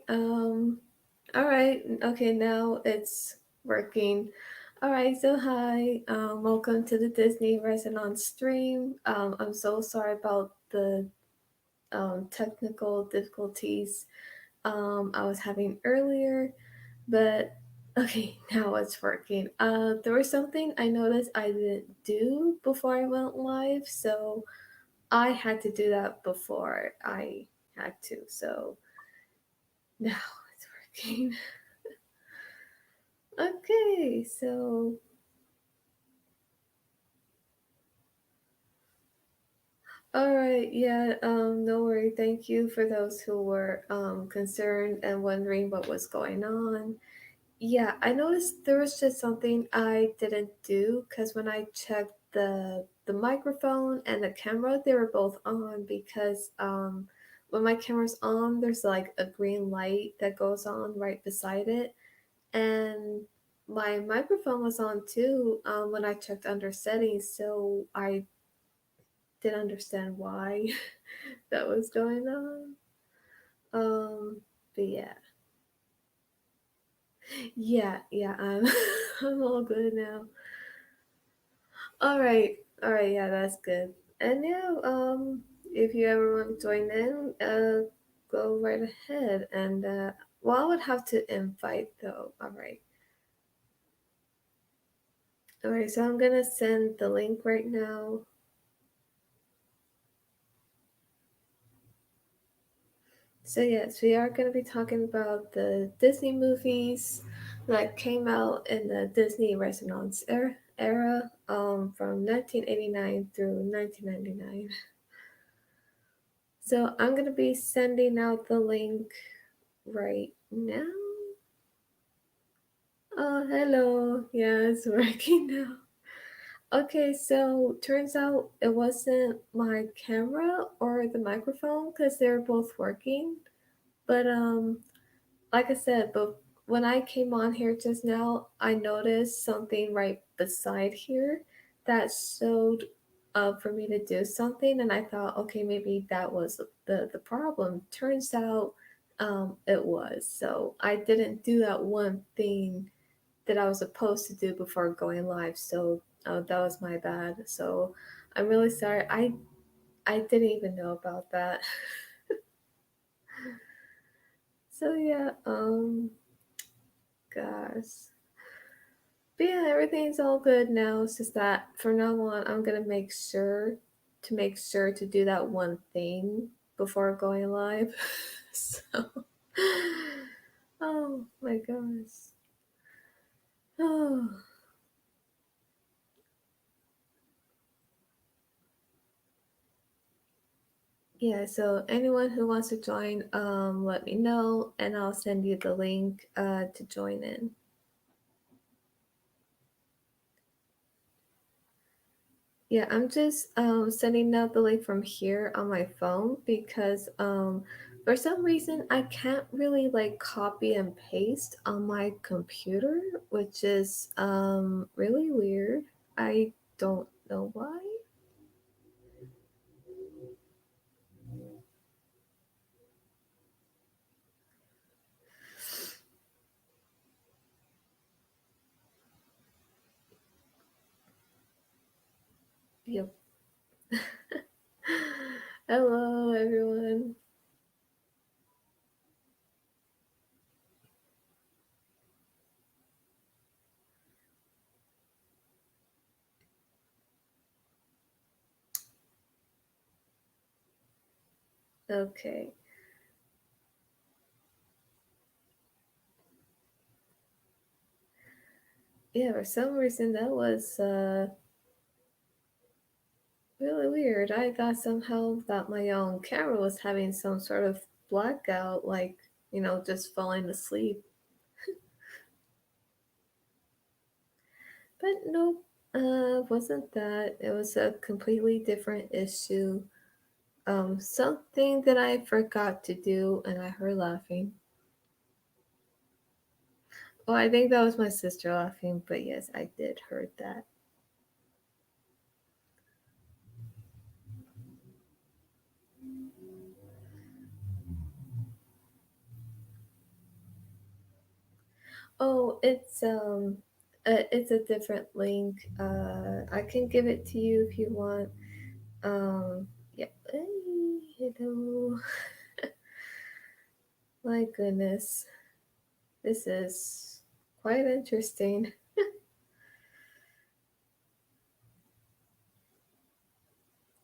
All right. Okay, now it's working. All right. So hi. Welcome to the Disney Resonance stream. I'm so sorry about the technical difficulties I was having earlier, but okay, now it's working. There was something I noticed I didn't do before I went live, so I had to do that before I had to. So now it's working. Okay, so all right, yeah, no worry. Thank you for those who were concerned and wondering what was going on. Yeah, I noticed there was just something I didn't do because when I checked the microphone and the camera, they were both on because when my camera's on, there's like a green light that goes on right beside it, and my microphone was on too when I checked under settings, so I didn't understand why that was going on. But yeah, yeah, I'm I'm all good now. All right, yeah, that's good. And yeah, if you ever want to join in, go right ahead. And well, I would have to invite though. All right. So I'm gonna send the link right now. So yes, we are gonna be talking about the Disney movies that came out in the Disney Renaissance era, from 1989 through 1999. So I'm gonna be sending out the link right now. Oh, hello. Yeah, it's working now. Okay, so turns out it wasn't my camera or the microphone because they're both working. But like I said, but when I came on here just now, I noticed something right beside here that showed for me to do something, and I thought, okay, maybe that was the problem. Turns out it was. So I didn't do that one thing that I was supposed to do before going live. So that was my bad. So I'm really sorry. I didn't even know about that. So yeah, gosh. But yeah, everything's all good now. It's just that from now on, I'm gonna make sure to do that one thing before going live. So, oh my gosh. Oh yeah. So anyone who wants to join, let me know, and I'll send you the link to join in. Yeah, I'm just sending out the link from here on my phone because for some reason I can't really like copy and paste on my computer, which is really weird. I don't know why. Yep. Hello, everyone. Okay. Yeah, for some reason that was really weird. I thought somehow that my own camera was having some sort of blackout, like, just falling asleep. But nope, wasn't that. It was a completely different issue. Something that I forgot to do, and I heard laughing. Oh, I think that was my sister laughing, but yes, I did heard that. Oh, it's a different link. I can give it to you if you want. Yeah. Hey, hello. My goodness, this is quite interesting.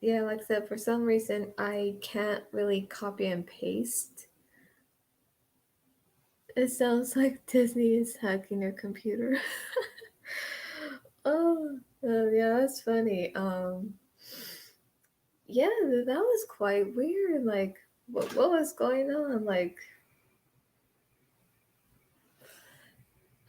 Yeah, like I said, for some reason I can't really copy and paste. It sounds like Disney is hacking your computer. Yeah, that's funny. Yeah, that was quite weird. Like, what was going on? Like,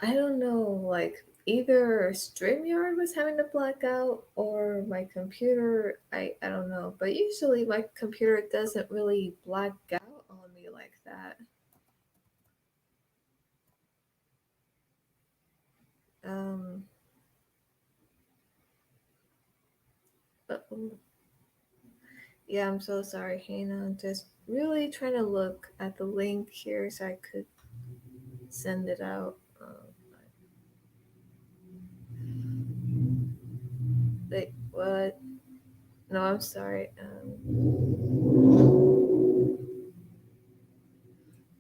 I don't know. Like, either StreamYard was having a blackout or my computer. I don't know. But usually my computer doesn't really black out on me like that. Um, uh-oh. Yeah, I'm so sorry, Hannah. I'm just really trying to look at the link here so I could send it out. Wait, what? No, I'm sorry.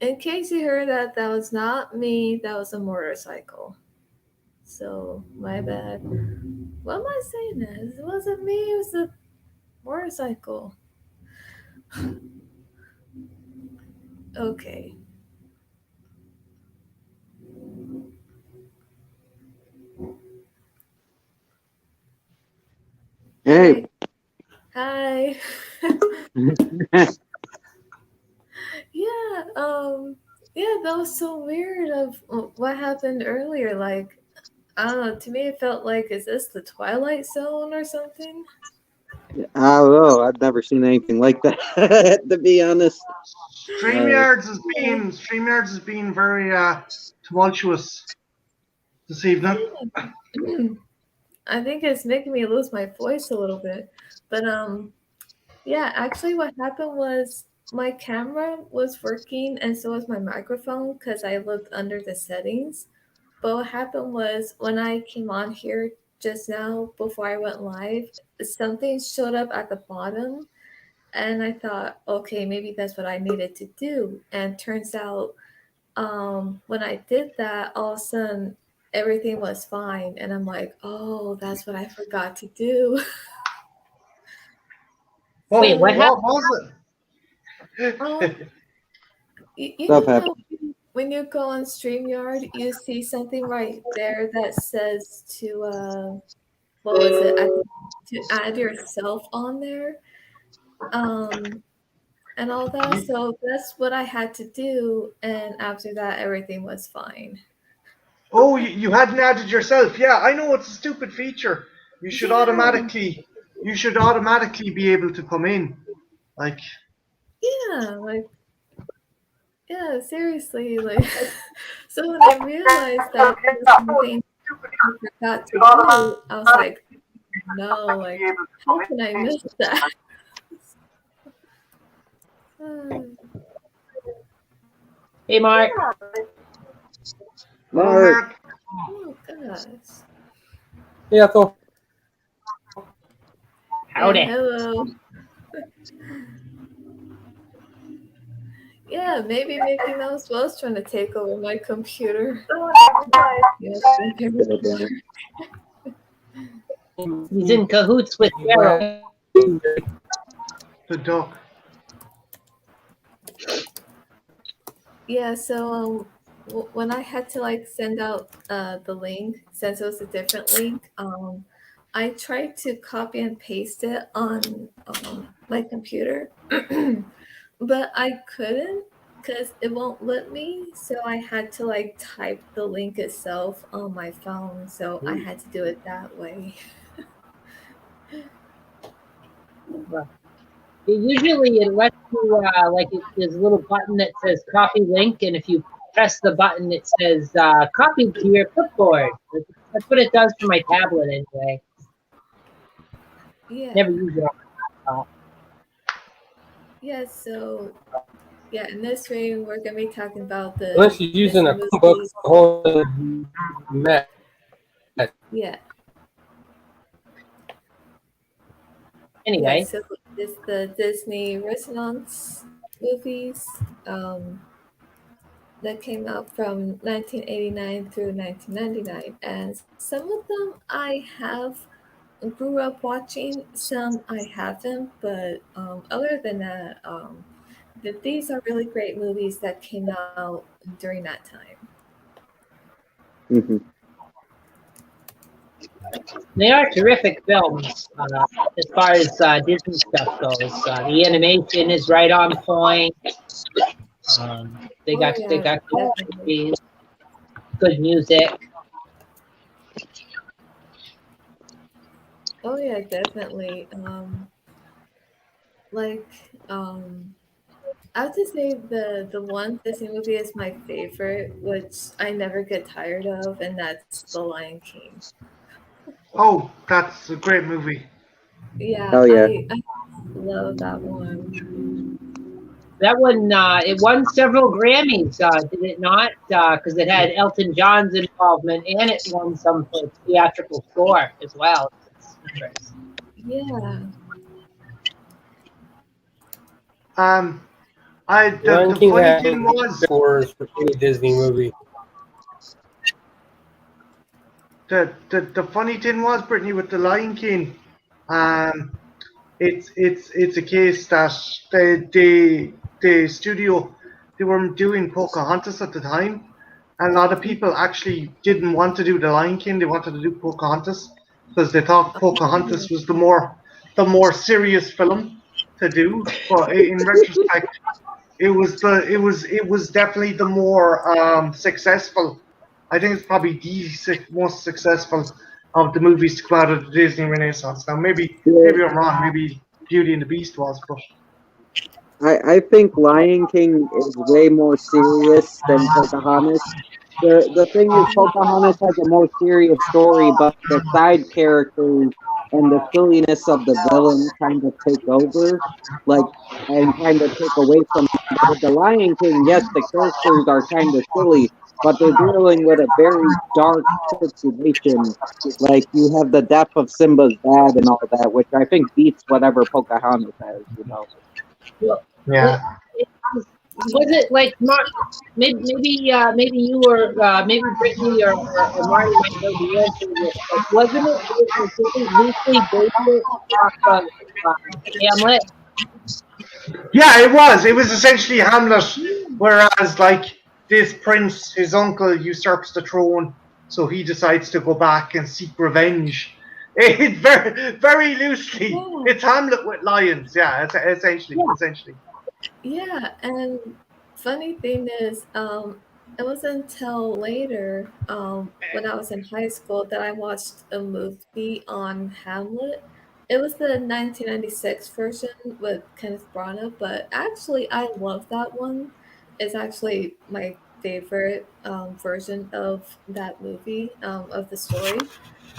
In case you heard that, that was not me. That was a motorcycle. So my bad. What am I saying? This it wasn't me. It was a motorcycle. Okay. Hey. Hey. Hi. Yeah. Yeah, that was so weird. Of what happened earlier. Like, I don't know. To me, it felt like, is this the Twilight Zone or something? I don't know. I've never seen anything like that, to be honest. Uh, StreamYards is being very tumultuous this evening. Yeah. I think it's making me lose my voice a little bit. But yeah, actually what happened was my camera was working and so was my microphone because I looked under the settings. But what happened was when I came on here just now before I went live, something showed up at the bottom and I thought, okay, maybe that's what I needed to do. And turns out when I did that, all of a sudden everything was fine. And I'm like, oh, that's what I forgot to do. Well, Wait, what So, happened? what was um, it? you Stuff know happens. how when you go on StreamYard, you see something right there that says to, what was it? I think to add yourself on there, um, and all that. you, So that's what I had to do. And after that, everything was fine. you hadn't added yourself. Yeah, I know it's a stupid feature. You should Yeah, automatically, you should automatically be able to come in. Like, yeah, like, yeah, seriously, like, so when I realized that was something I forgot to do, I was like, no, like, how can I miss that? Hey, Mark. hello, Mark. Mark. Oh gosh. Yeah, so And Howdy. hello. Yeah, maybe Mickey Mouse was trying to take over my computer. Yes, make everything better. He's in cahoots with Pharaoh. when The duck. Yeah, so when I had to like send out the link, since it was a different link, I tried to copy and paste it on my computer, but I couldn't because it won't let me. So I had to like type the link itself on my phone. So I had to do it that way. Usually it lets you, there's a little button that says copy link, and if you press the button, it says copy to your clipboard. That's what it does for my tablet anyway. Yeah. Never use it on my laptop. Yeah, so Yeah, in this stream, we're gonna be talking about Unless the she's using Disney a book, movies. a whole mess. Yeah, yeah. Anyway, So it's the Disney Resonance movies that came out from 1989 through 1999, and some of them I have grew up watching, some I haven't. But other than that, these are really great movies that came out during that time. Hmm. they are terrific films as far as Disney stuff goes. The animation is right on point. They Oh got yeah, good definitely. stories, good music. Oh yeah, definitely. Like I would just say the one Disney movie is my favorite, which I never get tired of, and that's The Lion King. Oh, that's a great movie. Yeah, Oh yeah. I love that one. That one, it won several Grammys, did it not? Because it had Elton John's involvement and it won some for its theatrical score as well. Its numbers. Yeah. Um, I Lion the King funny has thing was scores for any Disney movie. the funny thing was, Brittany, with the Lion King, um, it's a case that the studio, they were doing Pocahontas at the time, and a lot of people actually didn't want to do the Lion King. They wanted to do Pocahontas because they thought Oh, Pocahontas was the more serious film to do. But in retrospect, it was definitely the more successful. I think it's probably the most successful of the movies to come out of the Disney Renaissance. Now Yeah, maybe I'm wrong. Maybe Beauty and the Beast was, but I think Lion King is way more serious than Pocahontas. The thing is, Pocahontas has a more serious story, but the side characters and the silliness of the villain kind of take over, like, and kind of take away from it. With the Lion King, yes, the characters are kind of silly, but they're dealing with a very dark situation. Like, you have the death of Simba's dad and all that, which I think beats whatever Pocahontas has, you know. Well, it, yeah. it was it like maybe you or maybe Brittany or Marty might know the answer to this. But wasn't it loosely based off of Hamlet? Yeah, it was. It was essentially Hamlet, whereas like this prince, his uncle usurps the throne, so he decides to go back and seek revenge. It very loosely. yeah. It's Hamlet with lions. Yeah, it's Yeah. essentially. Yeah, and funny thing is, it wasn't until later, when I was in high school, that I watched a movie on Hamlet. It was the 1996 version with Kenneth Branagh, but actually, I love that one. It's actually my favorite version of that movie, of the story.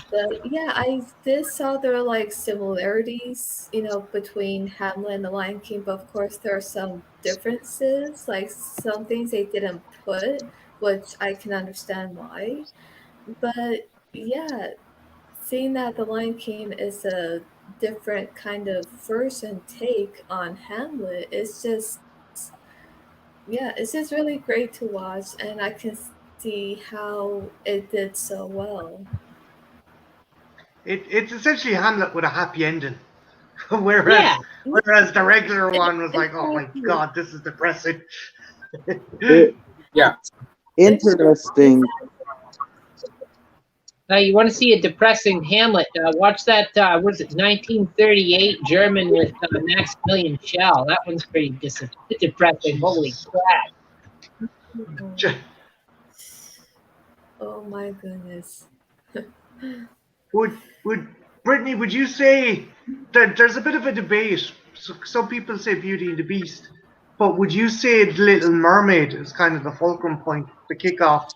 But yeah, I did saw there are like similarities, between Hamlet and the Lion King, but of course there are some differences, like some things they didn't put, which I can understand why. But yeah, seeing that the Lion King is a different kind of version take on Hamlet, yeah, it's just really great to watch, and I can see how it did so well. It's essentially Hamlet with a happy ending, whereas Yeah. whereas the regular one was like, oh my Exactly. god, this is depressing. It, Yeah. interesting. You want to see a depressing Hamlet? Watch that. What is it? 1938 German with Maximilian Schell. That one's pretty depressing. Holy crap! Oh my goodness. Would Brittany? Would you say that there's a bit of a debate? So, some people say Beauty and the Beast, but would you say The Little Mermaid is kind of the fulcrum point, the kickoff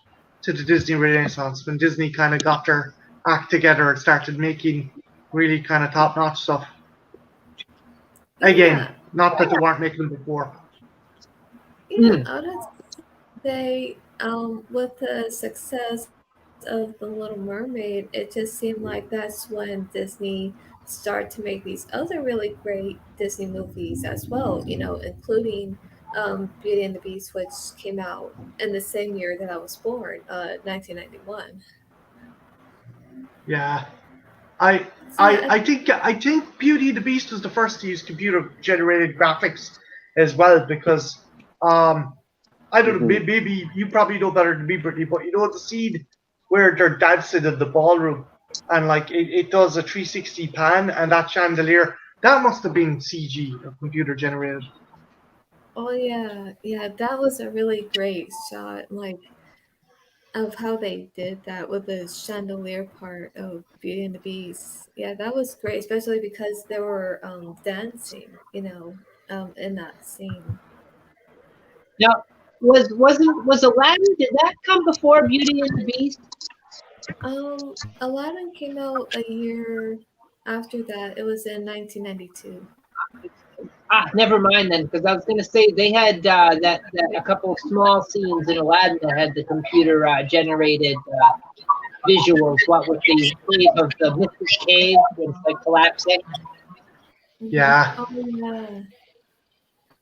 to the Disney Renaissance when Disney kind of got their act together and started making really kind of top-notch stuff? Yeah, Again, not that they weren't making them before. Yeah, I would say with the success of The Little Mermaid, it just seemed like that's when Disney started to make these other really great Disney movies as well, including Beauty and the Beast, which came out in the same year that I was born, 1991. Yeah. I So yeah, I think Beauty and the Beast was the first to use computer generated graphics as well because I don't know, Mhm. maybe you probably know better than me, Brittany, but you know the scene where they're dancing in the ballroom and like it does a 360 pan and that chandelier, that must have been CG or computer generated. oh yeah, that was a really great shot, like of how they did that with the chandelier part of Beauty and the Beast. Yeah, that was great, especially because they were dancing, in that scene. Now, was Aladdin? Did that come before Beauty and the Beast? Aladdin came out a year after that. It was in 1992. Ah, never mind then, because I was going to say they had that a couple of small scenes in Aladdin that had the computer generated visuals. What with the cave of the Mystic Cave when it's like collapsing. Yeah, Oh yeah.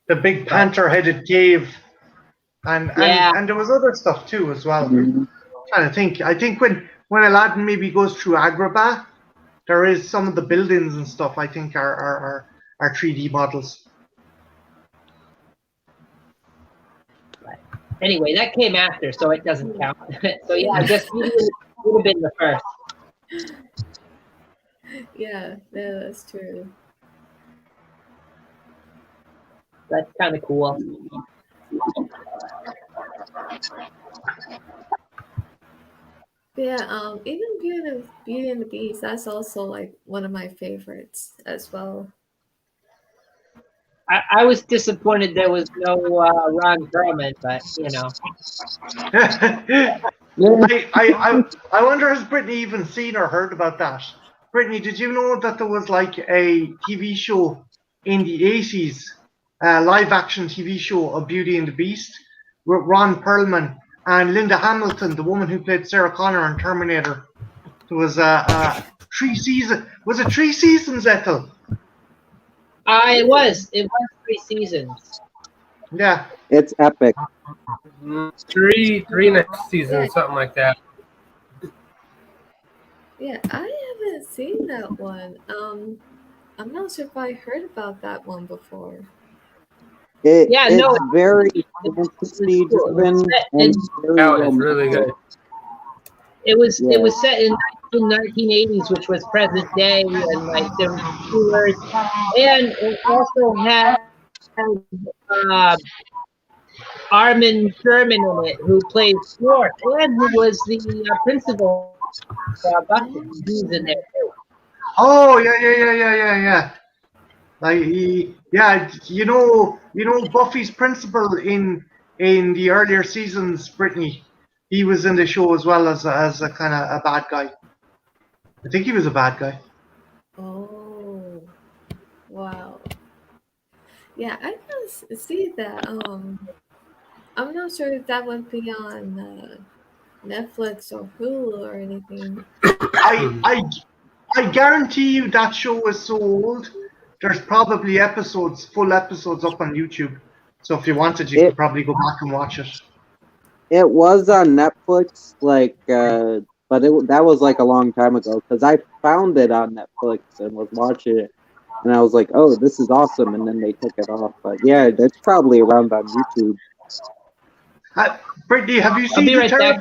the big But panther headed cave and yeah, there was other stuff too as well. Mhm. Trying to think. I think when Aladdin maybe goes through Agrabah, there is some of the buildings and stuff I think are 3D models. anyway, that came after, so it doesn't count. So yeah, I Yeah. guess Beauty and the Beast would have been the first. Yeah, no, that's true. That's kind of cool. But yeah, even Beauty and the Beast, that's also like one of my favorites as well. I was disappointed there was no Ron Perlman, but I, Yeah. I wonder has Brittany even seen or heard about that? Brittany, did you know that there was like a TV show in the 80s, a live action TV show of Beauty and the Beast with Ron Perlman and Linda Hamilton, the woman who played Sarah Connor in Terminator? There was a 3 season. Was it 3 seasons, Ethel? it was 3 seasons. Yeah. It's epic. Three and a half Yeah, seasons, something like that. yeah, I haven't seen that one. I'm not sure if I heard about that one before. Yeah, no, It's very it was fantasy cool. It was driven set in and very Oh, it's really romantic. good. it Yeah. was set in 1980s, which was present day, and like there was tours, and it also had uh, Armin Sherman in it, who played Quark, and who was the principal Bucket. Oh, He was in there too. Oh yeah. Like yeah, Buffy's principal in the earlier seasons, Brittany. He was in the show as well as a kind of a bad guy. I think he was a bad guy. oh, wow. Yeah, I can see that. I'm not sure if that would be on Netflix or Hulu or anything. I I I guarantee you that show is so old. There's probably full episodes up on YouTube. So if you wanted, you It could probably go back and watch it. it was on Netflix, but that was like a long time ago because I found it on Netflix and was watching it, and I was like, "Oh, this is awesome!" And then they took it off. But yeah, it's probably around on YouTube. Brittany, have you I'll seen be right back.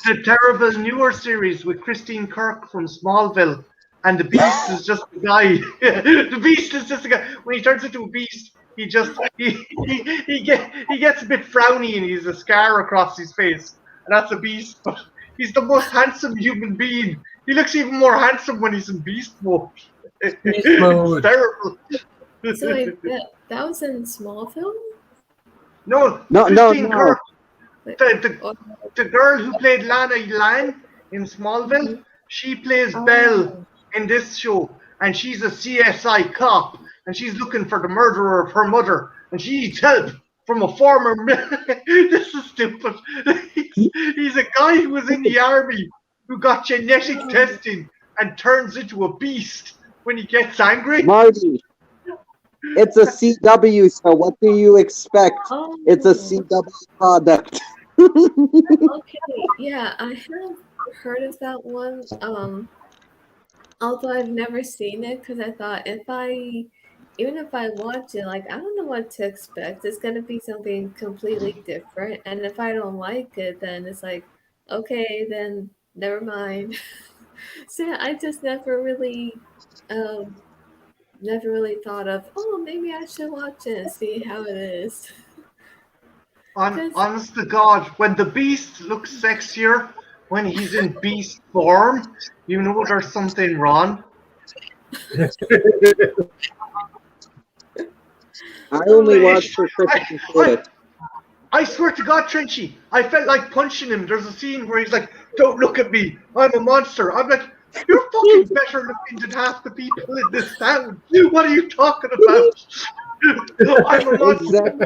the terrible newer series with Christine Kirk from Smallville, and the Beast is just a guy. The Beast is just a guy. When he turns into a beast, he gets a bit frowny and he's a scar across his face, and that's a beast. But he's the most handsome human being. He looks even more handsome when he's in beast mode. Beast It's mode. terrible. So like that was in Smallville? No, No, Christine no. Kirk, Like, the or, the girl who played Lana Lang in Smallville, mhm. she plays Belle Oh, in this show, and she's a CSI cop, and she's looking for the murderer of her mother, and she needs help. from a former. This is stupid. He's a guy who was in the army who got genetic testing and turns into a beast when he gets angry. Marty, it's a CW, so what do you expect? Oh, It's a CW product. okay. Yeah, I have heard of that one. Although I've never seen it because I thought even if I watch it, like I don't know what to expect. It's gonna be something completely different, and if I don't like it, then it's like, okay, then never mind. So yeah, I just um, never really thought of, oh, maybe I should watch it and see how it is. Because Honest to God, when the beast looks sexier when he's in beast form, you know there's something wrong. I only watch for Christian Pruitt. I swear to God, Trenchy, I felt like punching him. There's a scene where he's like, "Don't look at me, I'm a monster." I'm like, "You're fucking better looking than half the people in this town. What are you talking about?" I'm a monster.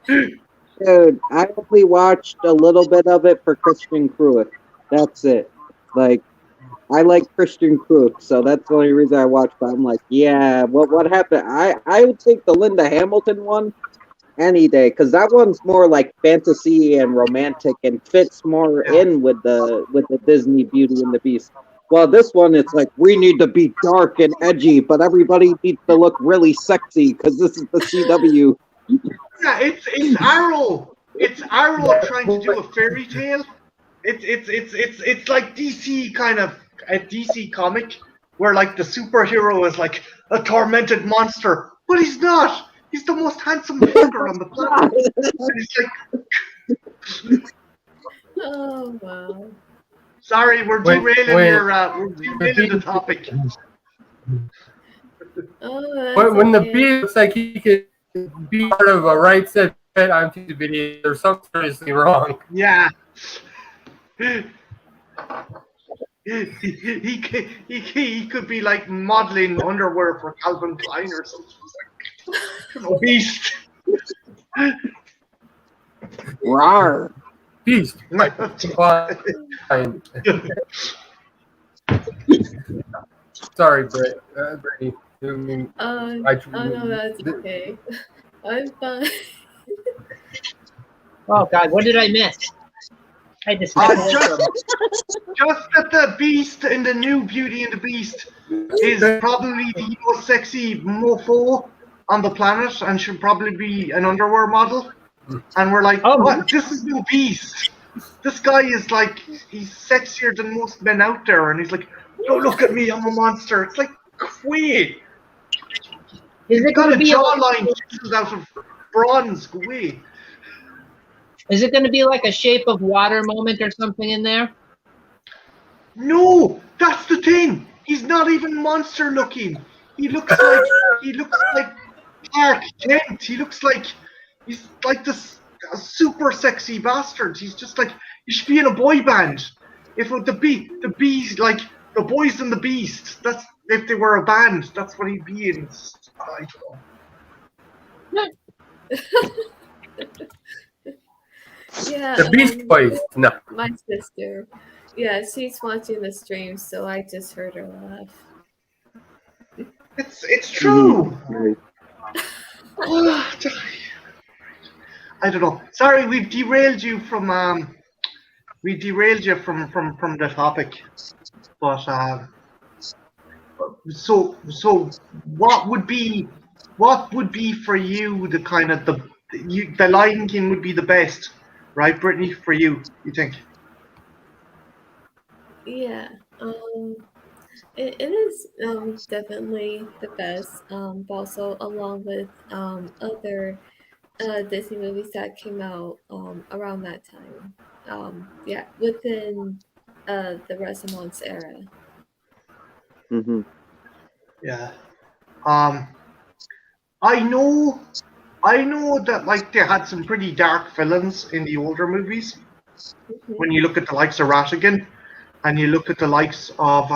Dude, I only watched a little bit of it for Christian Pruitt. That's it. Like, I like Christian Pruitt, so that's the only reason I watched. But I'm like, yeah, what happened? I would take the Linda Hamilton one any day because that one's more like fantasy and romantic and fits more in with the Disney Beauty and the Beast. Well, this one it's like we need to be dark and edgy, but everybody needs to look really sexy because this is the CW. Yeah, it's Arrow. It's Arrow trying to do a fairy tale. It's like DC kind of a DC comic where like the superhero is like a tormented monster, but he's not. He's the most handsome fucker on the planet. And he's like, oh wow. sorry, we're derailing we're derailing the topic. Oh, that's When the okay. bee looks like he could be part of a right set fit on TV, there's something seriously wrong. Yeah. He could be like modeling underwear for Calvin Klein or something. A beast. Rawr. Beast. Fine. Sorry, Brittany. Oh no, that's okay. I'm fine. Oh God, what did I miss? I just Just that the Beast in the new Beauty and the Beast is probably the most sexy mofo on the planet and should probably be an underwear model. And we're like, what? This is no Beast. This guy is like, he's sexier than most men out there. And he's like, don't look at me, I'm a monster. It's like, quay. Is it Got going a to be jawline chiseled out of bronze, quay. Is it going to be like a Shape of Water moment or something in there? No, that's the thing. He's not even monster looking. He looks like Clark Kent. He's like this super sexy bastard. He's just like he should be in a boy band. If the bees like the Boys and the Beast. That's if they were a band. That's what he'd be in. I don't know. Yeah. The Beast Boys. No. My sister. Yeah, she's watching the stream, so I just heard her laugh. It's true. Mm-hmm. I don't know. Sorry, we've derailed you from the topic. But so what would be for you the kind of the Lion King would be the best, right, Brittany? For you think? Yeah. It is definitely the best. But also along with other Disney movies that came out around that time. Yeah, within the Resonance era. Mm-hmm. Yeah. I know that like they had some pretty dark villains in the older movies. Mm-hmm. When you look at the likes of Ratigan, and you look at the likes of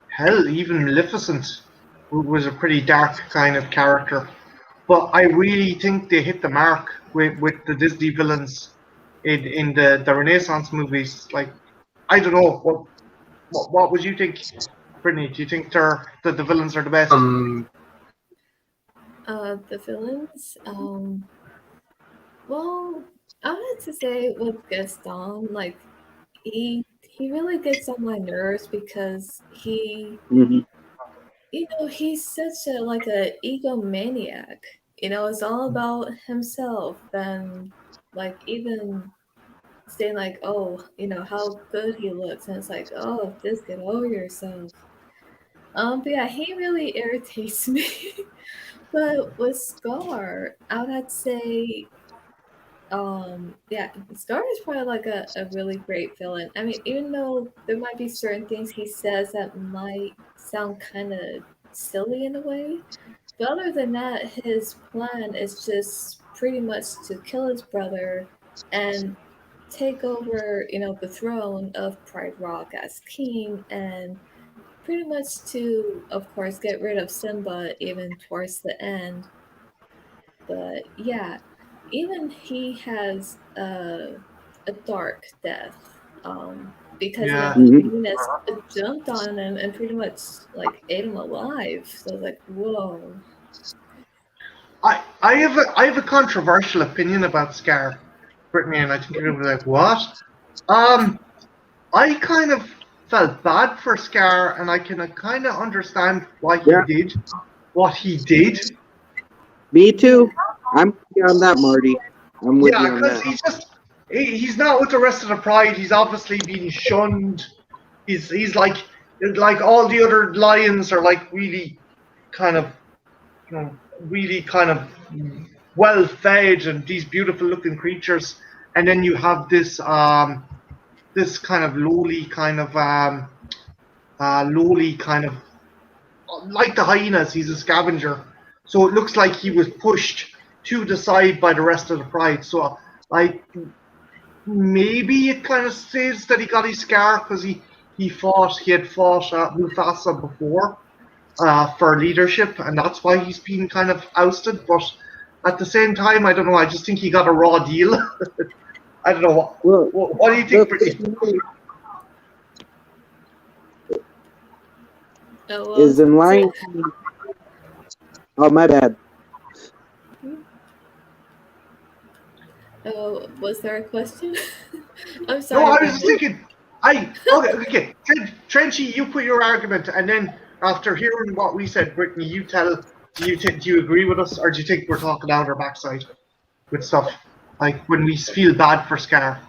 hell, even Maleficent, who was a pretty dark kind of character. but I really think they hit the mark with the Disney villains in the Renaissance movies. Like, I don't know what would you think, Brittany? Do you think the villains are the best? The villains. Well, I would have to say with Gaston, like he really gets on my nerves because Hmm. he's such a egomaniac. It's all about himself and like even saying like, oh, how good he looks, and it's like, oh, just get over yourself. But yeah, he really irritates me. But with Scar, I would have to say, yeah, Scar is probably like a really great villain. I mean, even though there might be certain things he says that might sound kind of silly in a way, but other than that, his plan is just pretty much to kill his brother and take over, the throne of Pride Rock as king, and pretty much to, of course, get rid of Simba even towards the end. But yeah, even he has a dark death, because Yeah. the Hmm. hyenas jumped on him and pretty much like ate him alive. So I was like, whoa. I have a controversial opinion about Scar, Brittany, and I think you're gonna be like, what? Um, I kind of felt bad for Scar, and I can kind of understand why he Yeah, did what he did. me Yeah. too. I'm with you on that, Marty. I'm with you Yeah, on because that. he's not with the rest of the pride. He's obviously being shunned. He's like all the other lions are like really kind of really kind of well fed and these beautiful looking creatures, and then you have this kind of lowly kind of like the hyenas. He's a scavenger, so it looks like he was pushed to the side by the rest of the pride. So like maybe it kind of says that he got his scar because he had fought Mufasa before for leadership, and that's why he's been kind of ousted. But at the same time, I don't know. I just think he got a raw deal. I don't know. Well, What do you the think, Brittany? thing is Oh, what is was in it? Lion King. Oh, my bad. Oh, was there a question? I'm No, sorry, I was just Brendan. thinking. Okay. Trenchy, you put your argument, and then after hearing what we said, Brittany, you tell. Do you agree with us, or do you think we're talking out our backside with stuff like when we feel bad for Scar?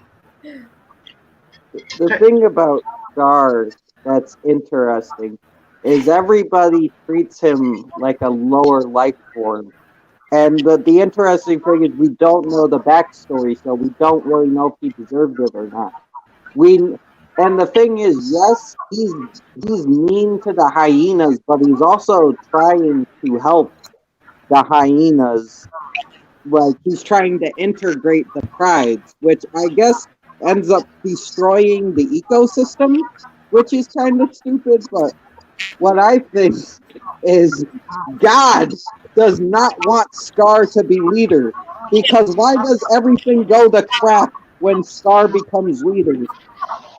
The Tre- thing about Scar that's interesting is everybody treats him like a lower life form. And the interesting thing is we don't know the backstory, so we don't really know if he deserved it or not. We and the thing is, yes, he's mean to the hyenas, but he's also trying to help the hyenas. Like he's trying to integrate the prides, which I guess ends up destroying the ecosystem, which is kind of stupid. But what I think is God does not want Scar to be leader because why does everything go to crap when Scar becomes leader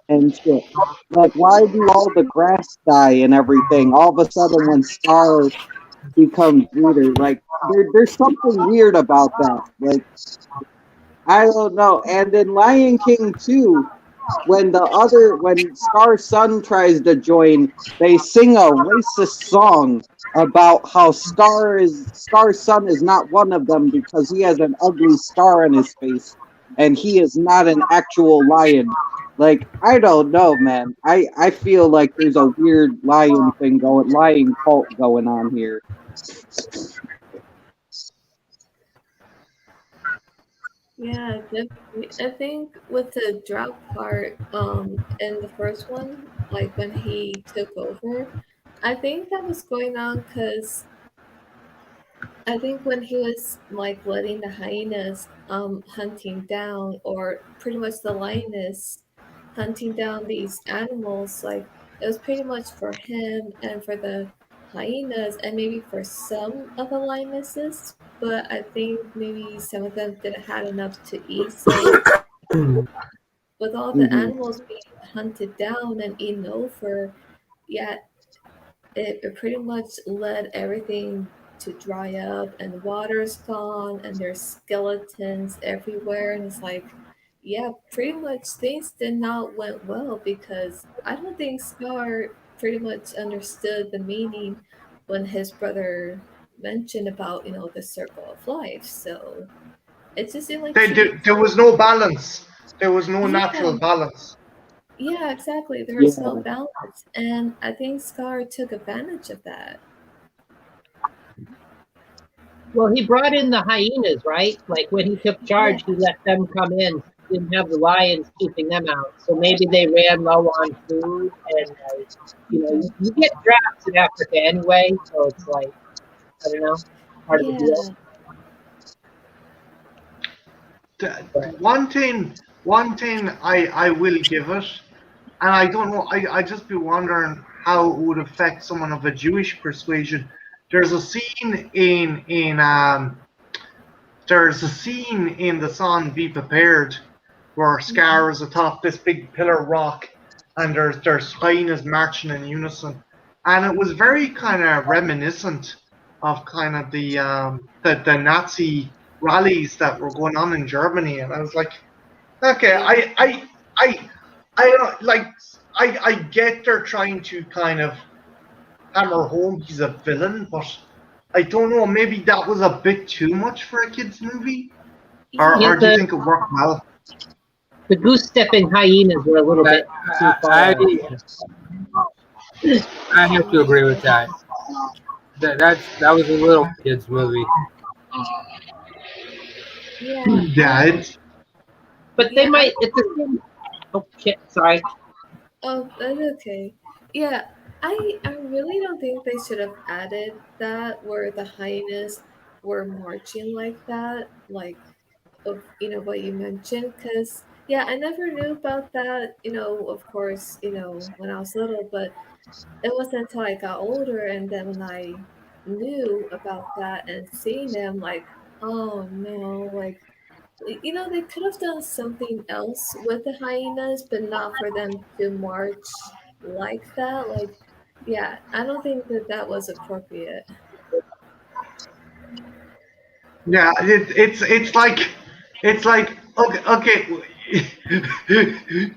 and shit? Like, why do all the grass die and everything all of a sudden when Scar becomes leader? Like, there's something weird about that. Like, I don't know. And in Lion King 2, when Scar's son tries to join, they sing a racist song about how Scar's son is not one of them because he has an ugly scar on his face and he is not an actual lion. Like, I don't know, man. I feel like there's a weird lion cult going on here. Yeah, definitely. I think with the drought part, in the first one, like when he took over, I think that was going on because I think when he was like letting the hyenas hunting down, or pretty much the lioness hunting down these animals, like it was pretty much for him and for the hyenas and maybe for some of the lionesses. but I think maybe some of them didn't have enough to eat. So with all the Hmm. animals being hunted down and eaten over, yeah, it pretty much led everything to dry up and the water's gone and there's skeletons everywhere and it's like yeah, pretty much things did not went well because I don't think Scar pretty much understood the meaning when his brother mentioned about, the circle of life. So it just seemed like he There was no balance. There was no yeah, natural balance. yeah, exactly. There was no Yeah, balance. And I think Scar took advantage of that. Well, he brought in the hyenas, right? Like when he took Yeah. charge, he let them come in. Didn't have the lions keeping them out. So maybe they ran low on food, and like, you get droughts in Africa anyway. So it's like, I don't know, part of the deal. Yeah. The one thing I will give it, and I don't know, I just be wondering how it would affect someone of a Jewish persuasion. There's a scene in the song "Be Prepared" where Mhm. Scar is atop this big pillar rock, and their spine is marching in unison, and it was very kind of reminiscent of kind of the Nazi rallies that were going on in Germany, and I was like, okay, Yeah. I don't like. I get they're trying to kind of hammer home he's a villain, but I don't know. Maybe that was a bit too much for a kids' movie, Yeah. Yeah, or do you think it worked well? the goose stepping hyenas were a little I, bit too far. I have to agree with that. That was a little kids movie. Yeah. Yeah, it's But they Yeah. might at the same. Oh shit! Sorry. Oh, that's okay. Yeah. I really don't think they should have added that where the hyenas were marching like that, like of what you mentioned, because yeah, I never knew about that. Of course, when I was little, but it wasn't until I got older and then when I knew about that and seeing them like, oh no, like they could have done something else with the hyenas, but not for them to march like that. Like, yeah, I don't think that that was appropriate. yeah, it's like okay.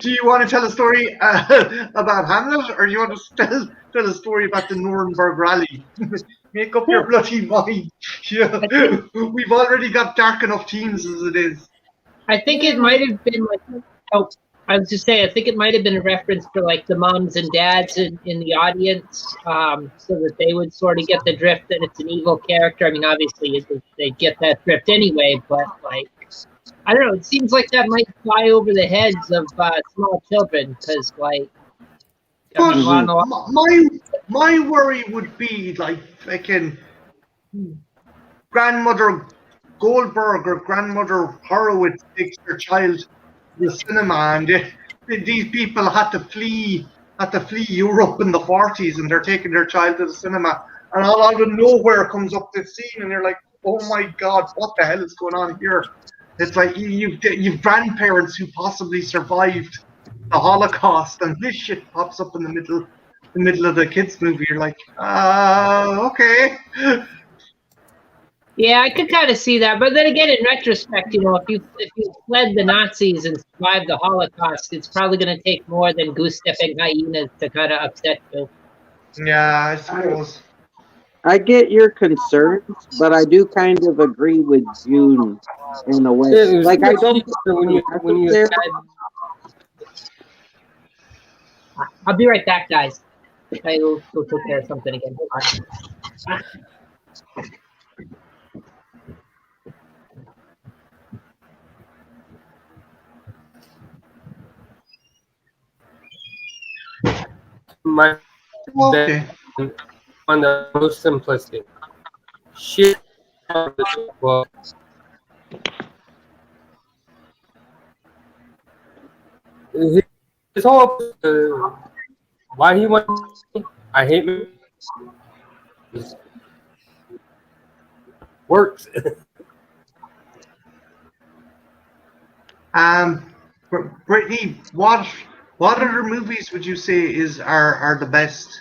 Do you want to tell a story about Hamlet, or do you want to tell a story about the Nuremberg rally? Make up your bloody mind. Yeah, I think we've already got dark enough teams as it is. I think it Yeah, might have been like, oh, I was just saying, I think it might have been a reference for like the moms and dads in the audience, so that they would sort of get the drift that it's an evil character. I mean, obviously they get that drift anyway, but like, I don't know. It seems like that might fly over the heads of small children because, like, I But mean, hmm, on the my worry would be like fucking grandmother Goldberg or grandmother Horowitz takes their child to the cinema, and these people had to flee Europe in the 40s, and they're taking their child to the cinema, and all out of nowhere comes up this scene, and you're like, oh my god, what the hell is going on here? It's like you've grandparents who possibly survived the Holocaust, and this shit pops up in the middle of the kids movie. You're like, okay. Yeah, I could kind of see that, but then again, in retrospect, if you fled the Nazis and survived the Holocaust, it's probably going to take more than goose stepping hyenas to kind of upset you. Yeah, I I suppose. I get your concerns, but I do kind of agree with June in a way. It was Like I pretty don't clear see the when message you there. said I'll be right back, guys. I will go take care of something again. Hold on. my best Okay. on the most simplistic. Shit of the book. His whole why he wants I hate me. works. Brittany, what other movies would you say are the best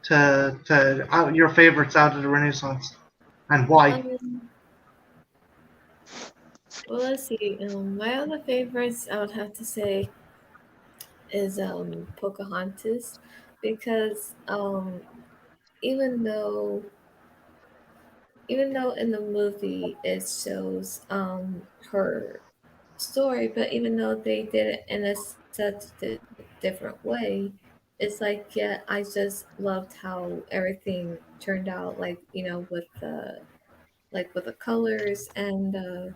to out your favorites out of the Renaissance, and why? Um, well, let's see. My other favorites, I would have to say, is Pocahontas, because even though even though in the movie it shows her story, but even though they did it in a such different way, it's like, yeah, I just loved how everything turned out, like, with the colors and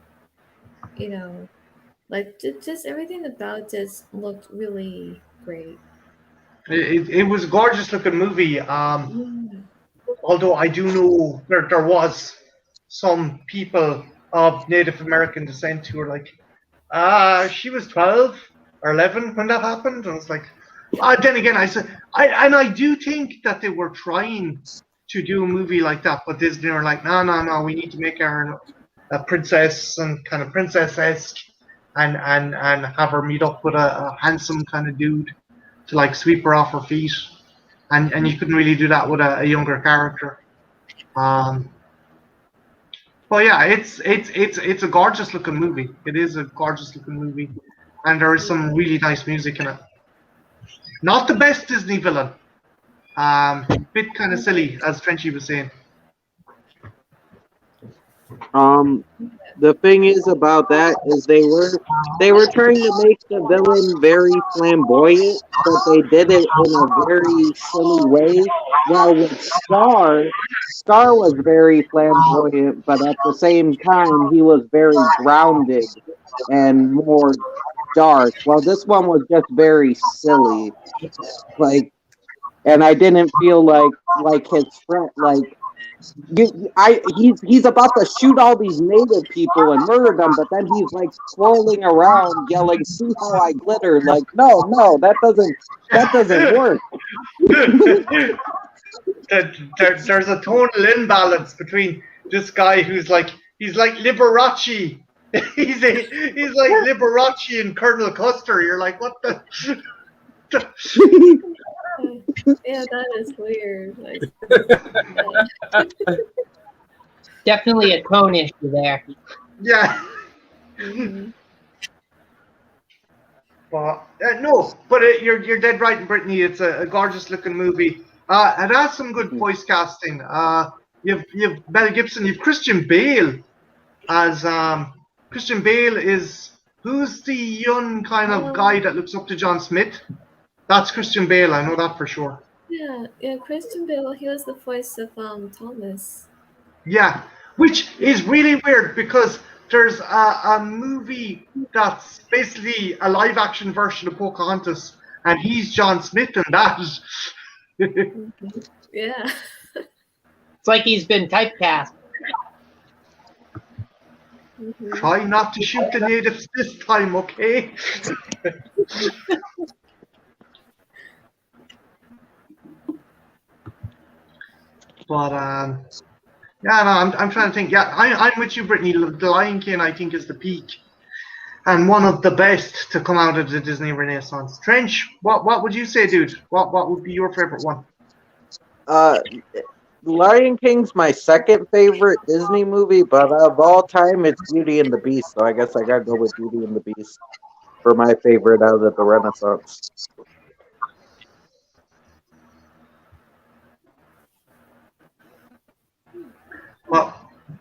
you know like just everything about just looked really great. It was a gorgeous looking movie. Yeah. Although I do know there was some people of Native American descent who were like, she was 12 or 11 when that happened. And it's like, then again, I do think that they were trying to do a movie like that, but Disney were like, no, we need to make her a princess and kind of princess-esque, and have her meet up with a handsome kind of dude to like sweep her off her feet, and you couldn't really do that with a younger character. Um, but yeah, it's a gorgeous looking movie. It is a gorgeous looking movie, and there is some really nice music in it. Not the best Disney villain. Bit kind of silly, as Frenchy was saying. The thing is about that is they were trying to make the villain very flamboyant, but they did it in a very silly way. While with Scar was very flamboyant, but at the same time he was very grounded and more dark. Well, this one was just very silly, like, and I didn't feel like his friend, like he's about to shoot all these native people and murder them, but then he's like twirling around, yelling, "See how I glitter!" Like, no, that doesn't work. There's a tonal imbalance between this guy he's like Liberace. He's like Liberace and Colonel Custer. You're like, what the? Yeah, that is weird. Like, Definitely a tone issue there. Yeah. mhm. But no, but you're dead right in Brittany. It's a gorgeous looking movie. It has some good voice casting. You've Mel Gibson. You've Christian Bale as Christian Bale is who's the young kind of guy that looks up to John Smith. That's Christian Bale. I know that for sure. Yeah, Christian Bale, he was the voice of Thomas. Yeah, which is really weird because there's a movie that's basically a live action version of Pocahontas, and he's John Smith in that. Mhm. Yeah. It's like he's been typecast. Mhm. Try not to shoot the natives this time, okay? But yeah, no, I'm trying to think. Yeah, I'm with you, Brittany. The Lion King, I think, is the peak and one of the best to come out of the Disney Renaissance. Trench, what would you say, dude? What would be your favorite one? Uh, Lion King's my second favorite Disney movie, but of all time, it's Beauty and the Beast. So I guess I gotta go with Beauty and the Beast for my favorite out of the Renaissance.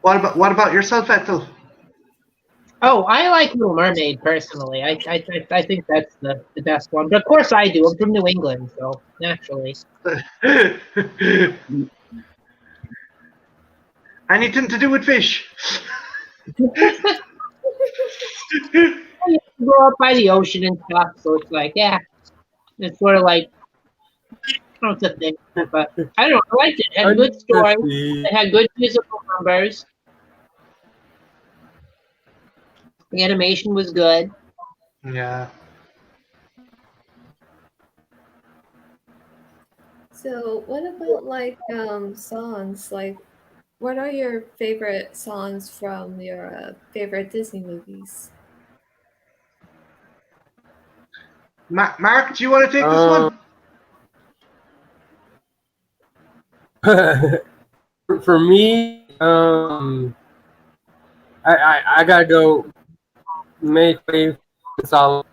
What about yourself, Ethel? Oh, I like Little Mermaid personally. I think that's the best one. But of course I do. I'm from New England, so naturally. Anything to do with fish? I grew up by the ocean and stuff, so it's like, yeah, it's sort of like, I don't know, it's a thing, but I don't know. I liked it. It had good story. It had good musical numbers. The animation was good. Yeah. So what about like songs? Like, What are your favorite songs from your favorite Disney movies? Mark, do you want to take this one? For me, I gotta go make way for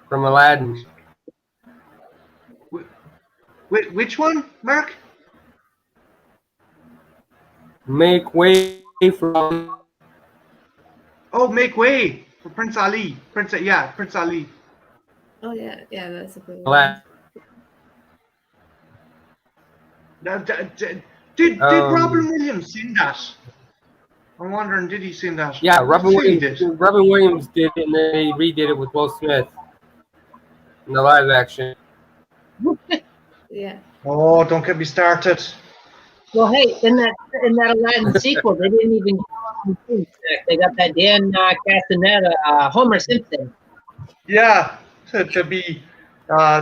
from Aladdin. Which one, Mark? Make way for Oh, make way for Prince Ali. Prince Ali. Oh yeah, yeah, that's a good one. Aladdin. Now, did Robin Um, Williams sing that? I'm wondering, did he sing that? yeah, Let's say he did. Robin Williams did it, and then they redid it with Will Smith in the live action. Yeah. Oh, don't get me started. Well, hey, in that Aladdin sequel, they didn't even get they got that Dan Castaneda, Homer Simpson. Yeah, to be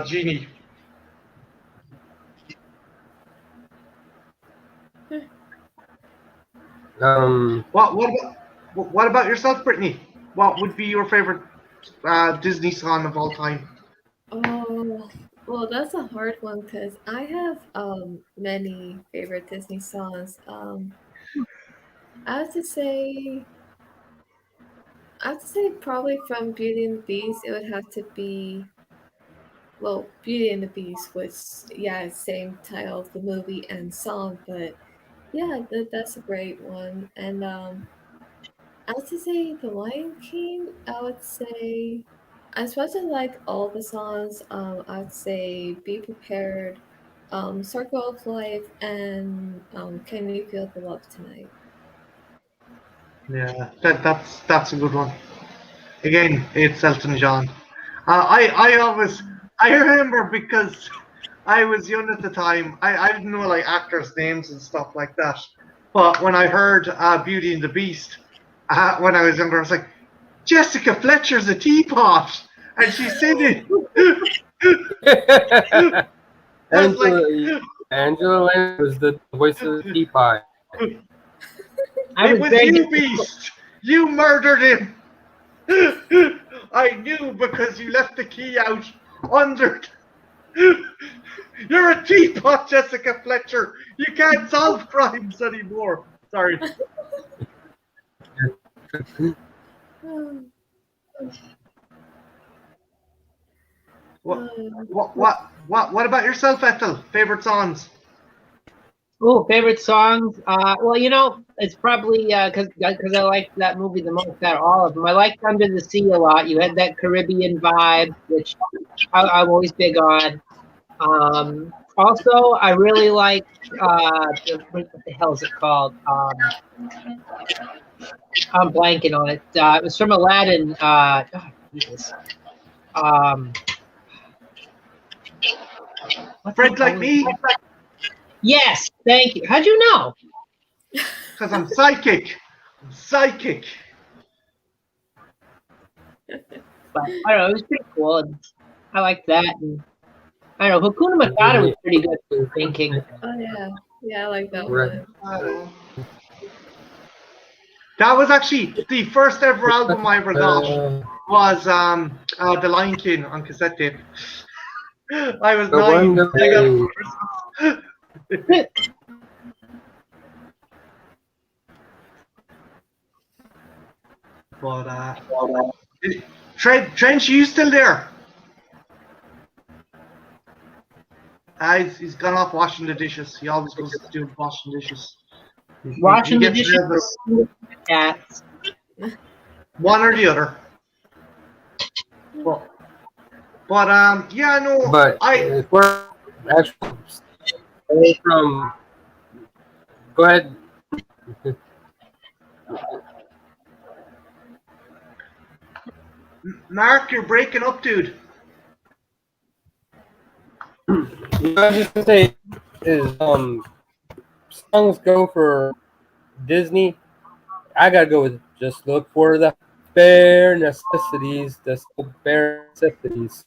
Genie. What about yourself, Brittany? What would be your favorite Disney song of all time? Oh, well, that's a hard one because I have many favorite Disney songs. I have to say, I have to say probably from Beauty and the Beast, it would have to be well, Beauty and the Beast, which yeah, same title of the movie and song, but yeah, that's a great one. And I would say The Lion King. I would say, as much as like all the songs, I'd say Be Prepared, Circle of Life, and Can You Feel the Love Tonight? Yeah, that's a good one. Again, it's Elton John. I remember because I was young at the time. I didn't know like actors' names and stuff like that. But when I heard Beauty and the Beast when I was younger, I was like, Jessica Fletcher's a teapot, and she said it. I was like, Angela Lansbury was the voice of the teapot. it was you, Beast. You murdered him. I knew because you left the key out under. You're a teapot, Jessica Fletcher. You can't solve crimes anymore. Sorry. Oh, What? um, What about yourself, Ethel? Favorite songs? Oh, favorite songs? Well, it's probably because I liked that movie the most out of all of them. I liked Under the Sea a lot. You had that Caribbean vibe, which I'm always big on. Also, I really like what the hell is it called? I'm blanking on it. It was from Aladdin. Oh, Jesus. Friends like me? Yes, thank you. How'd you know? Because I'm psychic. I'm psychic. But I don't know, it was pretty cool. And I liked that. And I don't know, Hakuna Matata was pretty good for thinking. oh yeah, yeah, I like that one. That was actually the first ever album I ever got. Was The Lion King on cassette tape. I was 9. I got it for Christmas. But Trench, you still there? He's gone off washing the dishes. He always goes to do washing dishes. Washing He the gets dishes. nervous. Cats. One or the other. But yeah, no. But if we're actually from, go ahead. Mark, you're breaking up, dude. What I was just gonna say is songs go for Disney. I gotta go with Just Look for the Bare Necessities. The bare necessities.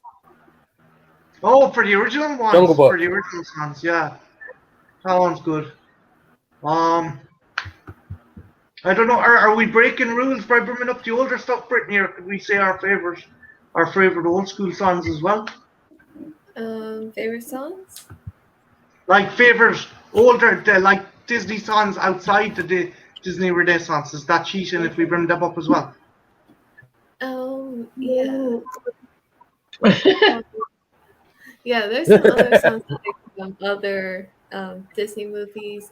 Oh, for the original ones. Jungle Book. For the original songs, yeah. That one's good. I don't know. Are we breaking rules by bringing up the older stuff, Brittany, or could we say our favorite old school songs as well? Favorite songs? Like favorite older, like Disney songs outside the Disney Renaissance. Is that cheating if we bring them up as well? Yeah. Yeah, there's some other songs like from other Disney movies,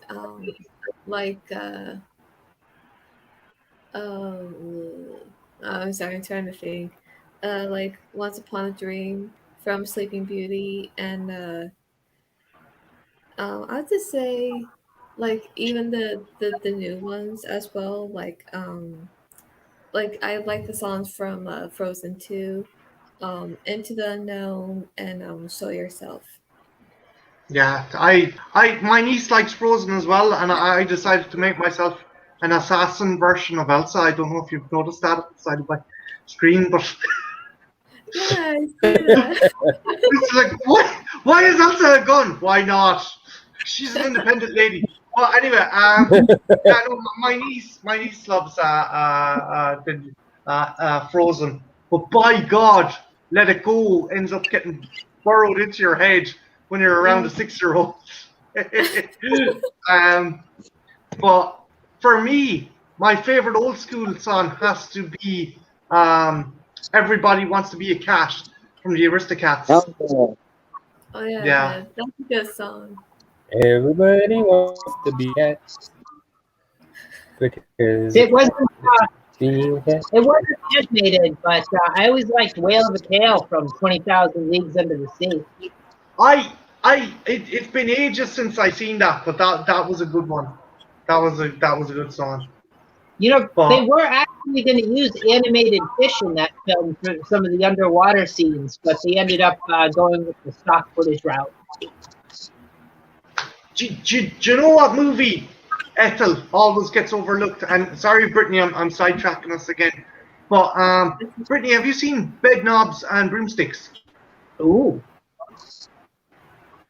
like I'm sorry, I'm trying to think. Like Once Upon a Dream from Sleeping Beauty, and I'd just say like even the new ones as well. Like I like the songs from Frozen 2, Into the Unknown, and Show Yourself. Yeah, my niece likes Frozen as well, and I decided to make myself an assassin version of Elsa. I don't know if you've noticed that at the side of my screen, but Yeah, I see that. it's like, what? Why is Elsa a gun? Why not? She's an independent lady. Well, anyway, yeah, no, my niece loves Frozen, but by God, Let It Go ends up getting burrowed into your head when you're around a 6-year-old. But for me, my favorite old school song has to be "Everybody Wants to Be a Cat" from the Aristocats. Oh, Oh yeah, Yeah. that's a good song. Everybody wants to be cat because It wasn't. being a cat. It wasn't animated, but I always liked Whale of a Tale from 20,000 Leagues Under the Sea. It's been ages since I seen that, but that was a good one. That was a good song. You know, But they were actually going to use animated fish in that film for some of the underwater scenes, but they ended up going with the stock footage route. do you know what movie Ethel always gets overlooked? And sorry, Brittany, I'm sidetracking us again. But Brittany, have you seen Bed Knobs and Broomsticks? Ooh.